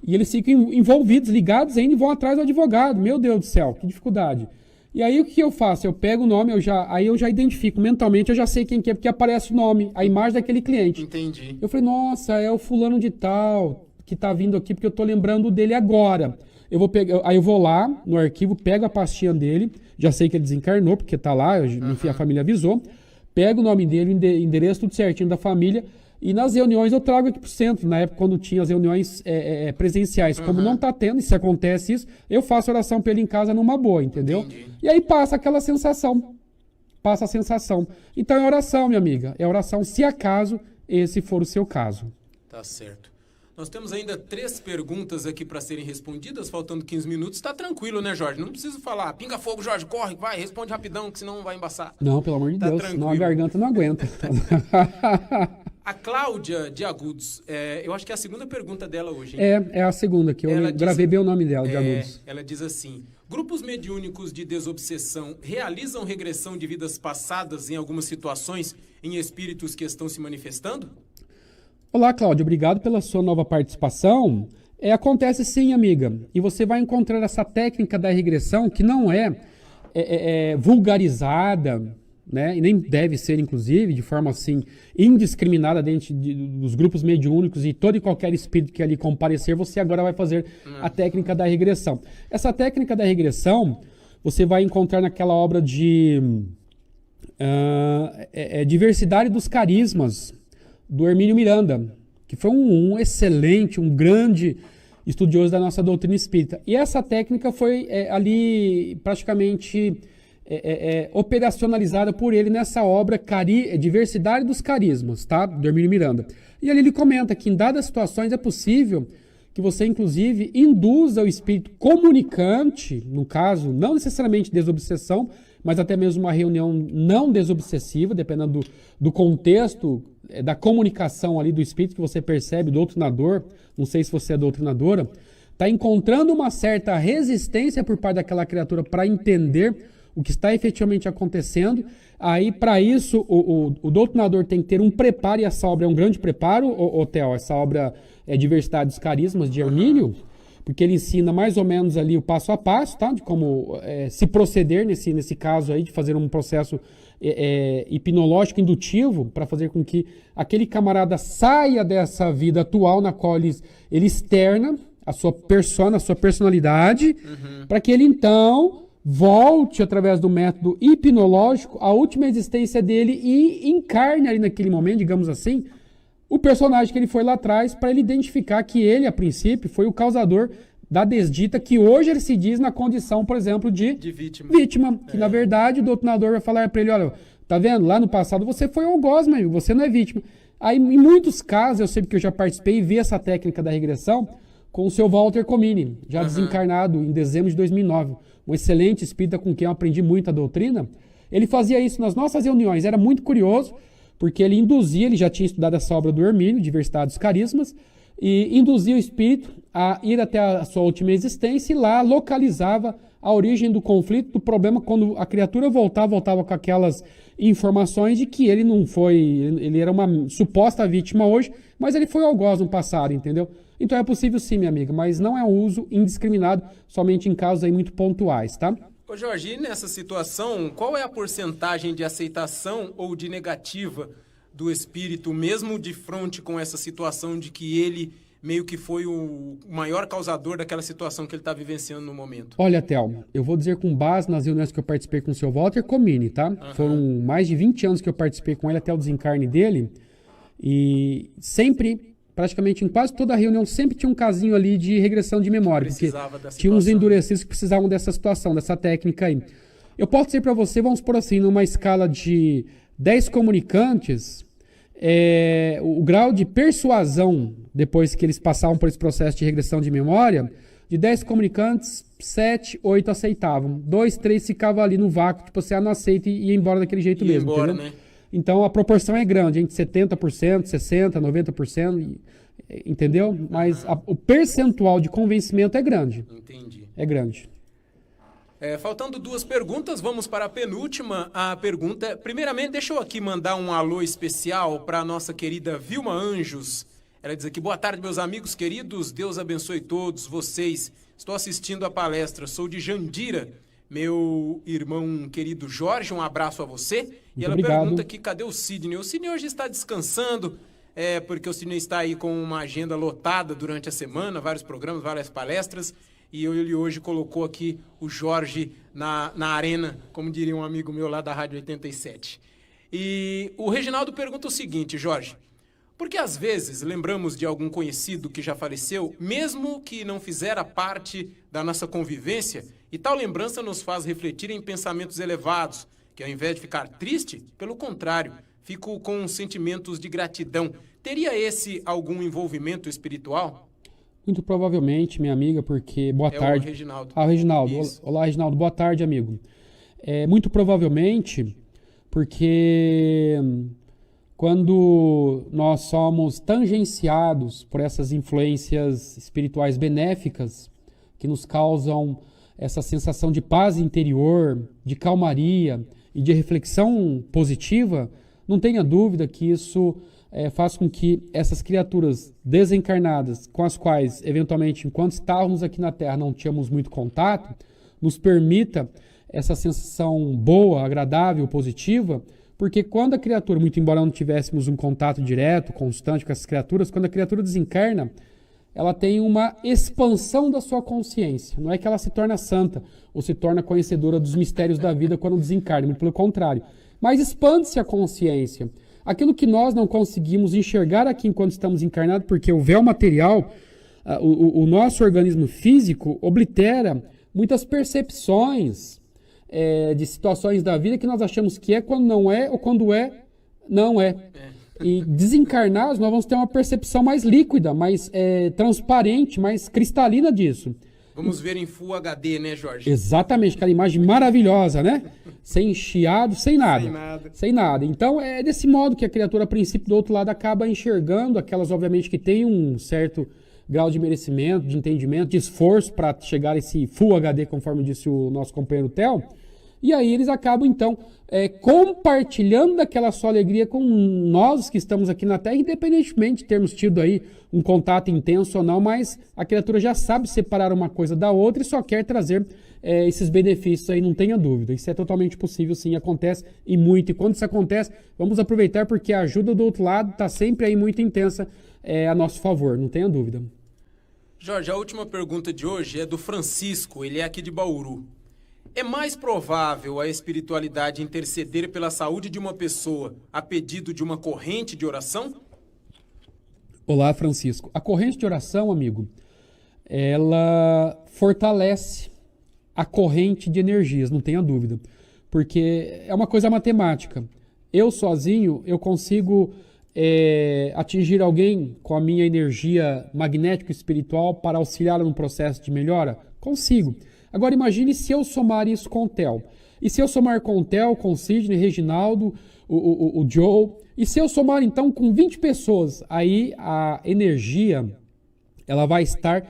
e eles ficam envolvidos, ligados ainda e vão atrás do advogado. Meu Deus do céu, que dificuldade. E aí o que eu faço? Eu pego o nome, aí eu já identifico mentalmente, eu já sei quem que é, porque aparece o nome, a imagem daquele cliente. Entendi. Eu falei, nossa, é o fulano de tal que tá vindo aqui, porque eu tô lembrando dele agora. Aí eu vou lá no arquivo, pego a pastinha dele, já sei que ele desencarnou, porque tá lá, enfim, a família avisou, pego o nome dele, o endereço, tudo certinho da família, e nas reuniões eu trago aqui pro centro, na época quando tinha as reuniões presenciais. Como não tá tendo, e se acontece isso, eu faço oração pra ele em casa numa boa, entendeu? Entendi. E aí passa aquela sensação, passa a sensação. Então é oração, minha amiga, é oração se acaso esse for o seu caso. Tá certo. Nós temos ainda 3 perguntas aqui para serem respondidas, faltando 15 minutos. Tá tranquilo, né, Jorge? Não preciso falar. Pinga fogo, Jorge, corre, vai, responde rapidão, que senão vai embaçar. Não, pelo amor de Deus, senão a garganta não aguenta. A Cláudia de Agudos, eu acho que é a segunda pergunta dela hoje, hein? É a segunda, que eu gravei bem o nome dela, de Agudos. Ela diz assim: grupos mediúnicos de desobsessão realizam regressão de vidas passadas em algumas situações em espíritos que estão se manifestando? Olá, Cláudia, obrigado pela sua nova participação. Acontece sim, amiga, e você vai encontrar essa técnica da regressão que não é vulgarizada, né? E nem deve ser, inclusive, de forma assim indiscriminada dentro dos grupos mediúnicos, e todo e qualquer espírito que ali comparecer, você agora vai fazer a técnica da regressão. Essa técnica da regressão você vai encontrar naquela obra de Diversidade dos Carismas, do Hermínio Miranda, que foi um excelente, um grande estudioso da nossa doutrina espírita. E essa técnica foi ali praticamente operacionalizada por ele nessa obra Diversidade dos Carismas, tá? Do Hermínio Miranda. E ali ele comenta que em dadas situações é possível que você, inclusive, induza o espírito comunicante, no caso, não necessariamente desobsessão, mas até mesmo uma reunião não desobsessiva, dependendo do contexto da comunicação ali do espírito que você percebe, do doutrinador, não sei se você é doutrinadora, está encontrando uma certa resistência por parte daquela criatura para entender o que está efetivamente acontecendo. Aí, para isso, o doutrinador tem que ter um preparo, e essa obra é um grande preparo, Theo, essa obra é Diversidade dos Carismas, de Hermínio, porque ele ensina mais ou menos ali o passo a passo, tá? De como se proceder nesse caso aí, de fazer um processo hipnológico indutivo para fazer com que aquele camarada saia dessa vida atual na qual ele externa a sua persona, a sua personalidade, para que ele então volte através do método hipnológico à última existência dele e encarne ali naquele momento, digamos assim, o personagem que ele foi lá atrás, para ele identificar que ele, a princípio, foi o causador da desdita que hoje ele se diz na condição, por exemplo, de vítima. Que na verdade o doutrinador vai falar para ele, olha, tá vendo? Lá no passado você foi algoz, meu amigo, você não é vítima. Aí em muitos casos, eu sei porque eu já participei e vi essa técnica da regressão com o seu Walter Comini, já desencarnado em dezembro de 2009. Um excelente espírita com quem eu aprendi muito a doutrina. Ele fazia isso nas nossas reuniões, era muito curioso, porque ele induzia, ele já tinha estudado essa obra do Hermínio, Diversidade dos Carismas, e induzia o espírito a ir até a sua última existência e lá localizava a origem do conflito, do problema, quando a criatura voltava com aquelas informações de que ele não foi, ele era uma suposta vítima hoje, mas ele foi algoz no passado, entendeu? Então é possível sim, minha amiga, mas não é um uso indiscriminado, somente em casos aí muito pontuais, tá? Ô Jorge, e nessa situação, qual é a porcentagem de aceitação ou de negativa do espírito, mesmo de frente com essa situação de que ele meio que foi o maior causador daquela situação que ele está vivenciando no momento? Olha, Thelma, eu vou dizer com base nas reuniões que eu participei com o seu Walter Comini, tá? Foram mais de 20 anos que eu participei com ele até o desencarne dele, e sempre, praticamente em quase toda a reunião, sempre tinha um casinho ali de regressão de memória, porque tinha uns endurecidos que precisavam dessa situação, dessa técnica aí. Eu posso dizer para você, vamos por assim, numa escala de 10 comunicantes, o grau de persuasão, depois que eles passavam por esse processo de regressão de memória, de 10 comunicantes, 7, 8 aceitavam. 2, 3 ficavam ali no vácuo, tipo, você não aceita e ia embora daquele jeito mesmo, embora, entendeu? Né? Então a proporção é grande, entre 70%, 60%, 90%, entendeu? Mas o percentual de convencimento é grande. Entendi. É grande. Faltando 2 perguntas, vamos para a penúltima. A pergunta, primeiramente, deixa eu aqui mandar um alô especial para a nossa querida Vilma Anjos. Ela diz aqui, boa tarde, meus amigos queridos, Deus abençoe todos vocês. Estou assistindo a palestra, sou de Jandira. Meu irmão querido Jorge, um abraço a você. E ela pergunta aqui, cadê o Sidney? O Sidney hoje está descansando, porque o Sidney está aí com uma agenda lotada durante a semana, vários programas, várias palestras. E ele hoje colocou aqui o Jorge na arena, como diria um amigo meu lá da Rádio 87. E o Reginaldo pergunta o seguinte, Jorge, porque às vezes lembramos de algum conhecido que já faleceu, mesmo que não fizera parte da nossa convivência, e tal lembrança nos faz refletir em pensamentos elevados, que ao invés de ficar triste, pelo contrário, fico com sentimentos de gratidão. Teria esse algum envolvimento espiritual? Muito provavelmente, minha amiga, porque... Boa tarde. O Reginaldo. Ah, o Reginaldo. Isso. Olá, Reginaldo. Boa tarde, amigo. Muito provavelmente, porque quando nós somos tangenciados por essas influências espirituais benéficas que nos causam essa sensação de paz interior, de calmaria e de reflexão positiva, não tenha dúvida que isso faz com que essas criaturas desencarnadas, com as quais, eventualmente, enquanto estávamos aqui na Terra, não tínhamos muito contato, nos permita essa sensação boa, agradável, positiva, porque quando a criatura, muito embora não tivéssemos um contato direto, constante com essas criaturas, quando a criatura desencarna, ela tem uma expansão da sua consciência. Não é que ela se torna santa ou se torna conhecedora dos mistérios da vida quando desencarna, muito pelo contrário. Mas expande-se a consciência. Aquilo que nós não conseguimos enxergar aqui enquanto estamos encarnados, porque o véu material, o nosso organismo físico, oblitera muitas percepções de situações da vida que nós achamos que é quando não é, ou quando é, não é. E desencarnados, nós vamos ter uma percepção mais líquida, mais transparente, mais cristalina disso. Vamos ver em Full HD, né, Jorge? Exatamente, aquela imagem maravilhosa, né? Sem chiado, sem nada. Sem nada. Então, é desse modo que a criatura, a princípio, do outro lado, acaba enxergando aquelas, obviamente, que têm um certo grau de merecimento, de entendimento, de esforço para chegar a esse Full HD, conforme disse o nosso companheiro Theo. E aí eles acabam, então, compartilhando daquela sua alegria com nós que estamos aqui na Terra, independentemente de termos tido aí um contato intenso ou não, mas a criatura já sabe separar uma coisa da outra e só quer trazer esses benefícios aí, não tenha dúvida. Isso é totalmente possível, sim, acontece e muito. E quando isso acontece, vamos aproveitar porque a ajuda do outro lado está sempre aí muito intensa a nosso favor, não tenha dúvida. Jorge, a última pergunta de hoje é do Francisco, ele é aqui de Bauru. É mais provável a espiritualidade interceder pela saúde de uma pessoa a pedido de uma corrente de oração? Olá, Francisco. A corrente de oração, amigo, ela fortalece a corrente de energias, não tenha dúvida. Porque é uma coisa matemática. Eu sozinho, eu consigo atingir alguém com a minha energia magnético-espiritual para auxiliá-la no processo de melhora? Consigo. Agora imagine se eu somar isso com o Theo. E se eu somar com o Theo, com o Sidney, Reginaldo, o Joe, e se eu somar então com 20 pessoas, aí a energia ela vai estar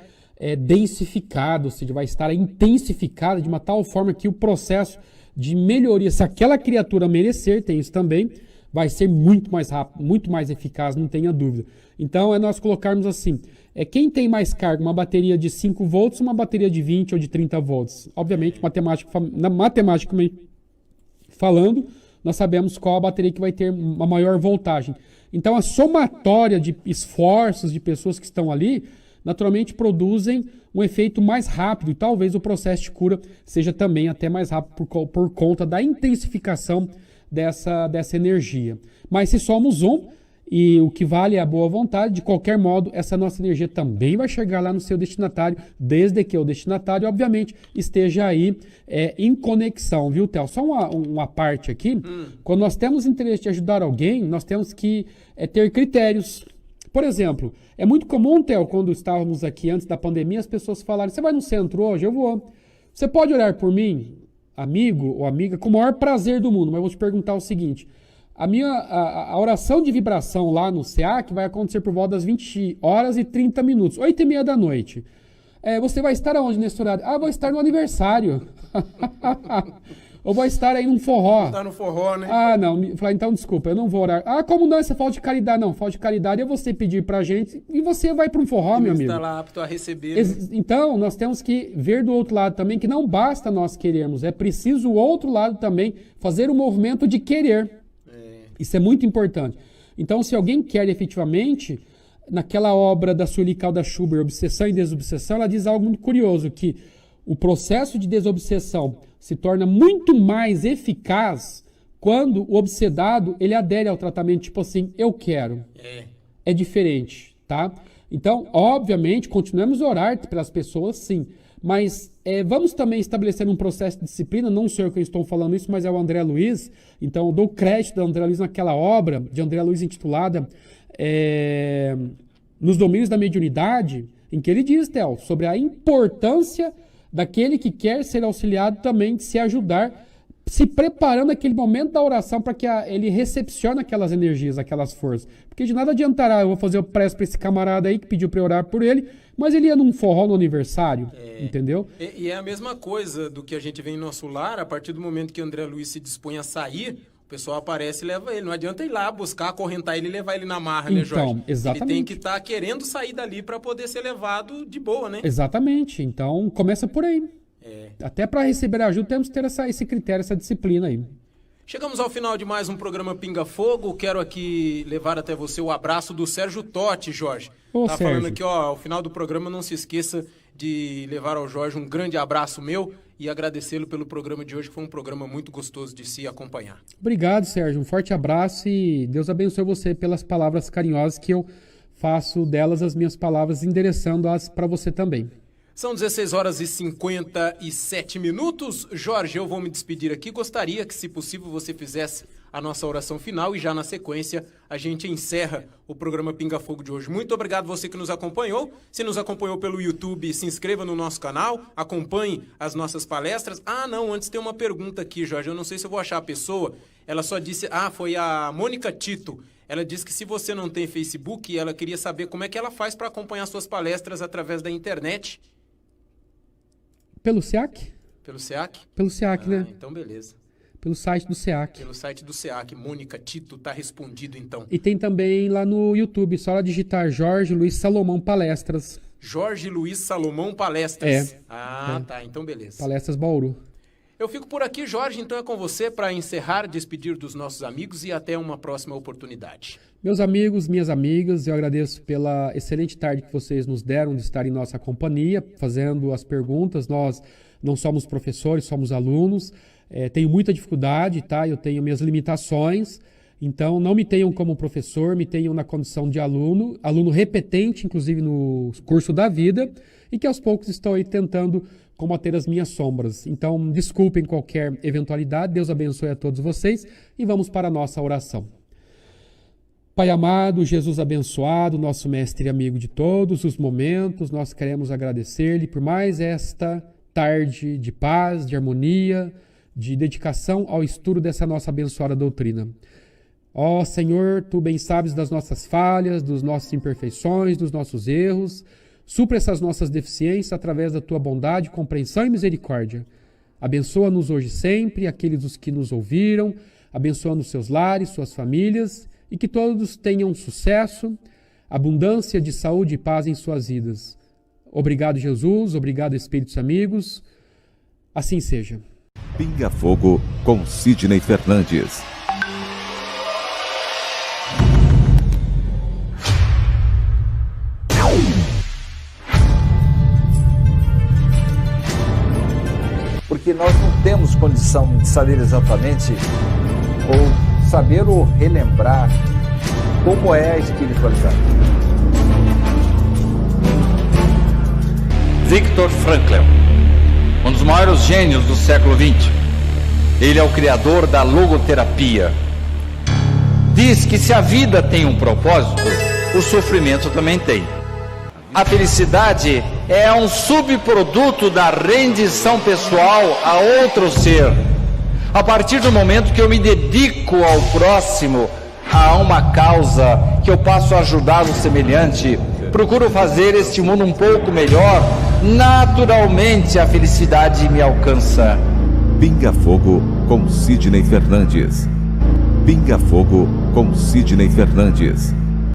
densificada, ou seja, vai estar intensificada de uma tal forma que o processo de melhoria, se aquela criatura merecer, tem isso também, vai ser muito mais rápido, muito mais eficaz, não tenha dúvida. Então é nós colocarmos assim, quem tem mais carga, uma bateria de 5 volts, uma bateria de 20 ou de 30 volts. Obviamente, matematicamente falando, nós sabemos qual a bateria que vai ter uma maior voltagem. Então a somatória de esforços de pessoas que estão ali, naturalmente produzem um efeito mais rápido e talvez o processo de cura seja também até mais rápido por conta da intensificação dessa energia. Mas se somos um, e o que vale é a boa vontade, de qualquer modo, essa nossa energia também vai chegar lá no seu destinatário, desde que o destinatário, obviamente, esteja aí em conexão, viu, Theo? Só uma parte aqui, quando nós temos interesse de ajudar alguém, nós temos que ter critérios. Por exemplo, é muito comum, Theo, quando estávamos aqui antes da pandemia, as pessoas falarem, você vai no centro hoje? Eu vou. Você pode orar por mim, amigo ou amiga, com o maior prazer do mundo, mas eu vou te perguntar o seguinte, a oração de vibração lá no SEAC vai acontecer por volta das 20 horas e 30 minutos, 8h30 da noite. Você vai estar aonde nesse horário? Vou estar no aniversário. Ou vou estar aí num forró. Tá no forró, né? Não. Falei, então desculpa, eu não vou orar. Como não? Essa falta de caridade. Não, falta de caridade é você pedir pra gente e você vai para um forró, meu amigo. Está lá apto a receber. Né? Então, nós temos que ver do outro lado também que não basta nós querermos. É preciso o outro lado também fazer o movimento de querer. Isso é muito importante. Então, se alguém quer efetivamente, naquela obra da Sueli Caldas Schubert, Obsessão e Desobsessão, ela diz algo muito curioso, que o processo de desobsessão se torna muito mais eficaz quando o obsedado ele adere ao tratamento, tipo assim, eu quero. É diferente, tá? Então, obviamente, continuamos a orar pelas pessoas, sim. Mas vamos também estabelecer um processo de disciplina, não sou eu que estou falando isso, mas é o André Luiz. Então, eu dou crédito ao André Luiz naquela obra de André Luiz intitulada Nos Domínios da Mediunidade, em que ele diz, Theo, sobre a importância daquele que quer ser auxiliado também de se ajudar, se preparando naquele momento da oração para que ele recepcione aquelas energias, aquelas forças. Porque de nada adiantará, eu vou fazer o preço para esse camarada aí que pediu para eu orar por ele, mas ele ia num forró no aniversário, entendeu? E é a mesma coisa do que a gente vê em nosso lar, a partir do momento que André Luiz se dispõe a sair, o pessoal aparece e leva ele. Não adianta ir lá buscar, acorrentar ele e levar ele na marra, né, Jorge? Então, exatamente. Ele tem que estar querendo sair dali para poder ser levado de boa, né? Exatamente. Então, começa por aí. Até para receber ajuda, temos que ter esse critério, essa disciplina aí. Chegamos ao final de mais um programa Pinga Fogo. Quero aqui levar até você o abraço do Sérgio Totti, Jorge. Tá falando aqui, ao final do programa, não se esqueça de levar ao Jorge um grande abraço meu e agradecê-lo pelo programa de hoje, que foi um programa muito gostoso de se acompanhar. Obrigado, Sérgio. Um forte abraço e Deus abençoe você pelas palavras carinhosas que eu faço delas as minhas palavras, endereçando-as para você também. São 16 horas e 57 minutos. Jorge, eu vou me despedir aqui. Gostaria que, se possível, você fizesse a nossa oração final e já na sequência a gente encerra o programa Pinga Fogo de hoje. Muito obrigado você que nos acompanhou. Se nos acompanhou pelo YouTube, se inscreva no nosso canal, acompanhe as nossas palestras. Não, antes tem uma pergunta aqui, Jorge. Eu não sei se eu vou achar a pessoa. Ela só disse, foi a Mônica Tito. Ela disse que se você não tem Facebook, ela queria saber como é que ela faz para acompanhar suas palestras através da internet. Pelo SEAC? Pelo SEAC? Pelo SEAC, né? Então, beleza. Pelo site do SEAC. Pelo site do SEAC. Mônica Tito, tá respondido, então. E tem também lá no YouTube, só ela digitar Jorge Luiz Salomão Palestras. Jorge Luiz Salomão Palestras. Tá, então beleza. Palestras Bauru. Eu fico por aqui, Jorge, então é com você para encerrar, despedir dos nossos amigos e até uma próxima oportunidade. Meus amigos, minhas amigas, eu agradeço pela excelente tarde que vocês nos deram de estar em nossa companhia, fazendo as perguntas. Nós não somos professores, somos alunos. Tenho muita dificuldade, tá? Eu tenho minhas limitações. Então, não me tenham como professor, me tenham na condição de aluno, aluno repetente, inclusive no curso da vida, e que aos poucos estou aí tentando combater as minhas sombras. Então, desculpem qualquer eventualidade, Deus abençoe a todos vocês e vamos para a nossa oração. Pai amado, Jesus abençoado, nosso mestre e amigo de todos os momentos, nós queremos agradecer-lhe por mais esta tarde de paz, de harmonia, de dedicação ao estudo dessa nossa abençoada doutrina. Ó Senhor, Tu bem sabes das nossas falhas, das nossas imperfeições, dos nossos erros. Supra essas nossas deficiências através da Tua bondade, compreensão e misericórdia. Abençoa-nos hoje e sempre, aqueles dos que nos ouviram, abençoa-nos seus lares, suas famílias, e que todos tenham sucesso, abundância de saúde e paz em suas vidas. Obrigado, Jesus, obrigado, Espíritos amigos. Assim seja. Pinga Fogo com Sidney Fernandes. Porque nós não temos condição de saber exatamente ou saber ou relembrar como é a espiritualidade. Viktor Frankl, um dos maiores gênios do século XX. Ele é o criador da logoterapia. Diz que se a vida tem um propósito, o sofrimento também tem. A felicidade é um subproduto da rendição pessoal a outro ser. A partir do momento que eu me dedico ao próximo, a uma causa, que eu passo a ajudar o semelhante, procuro fazer este mundo um pouco melhor, naturalmente a felicidade me alcança. Pinga Fogo com Sidney Fernandes. Pinga Fogo com Sidney Fernandes.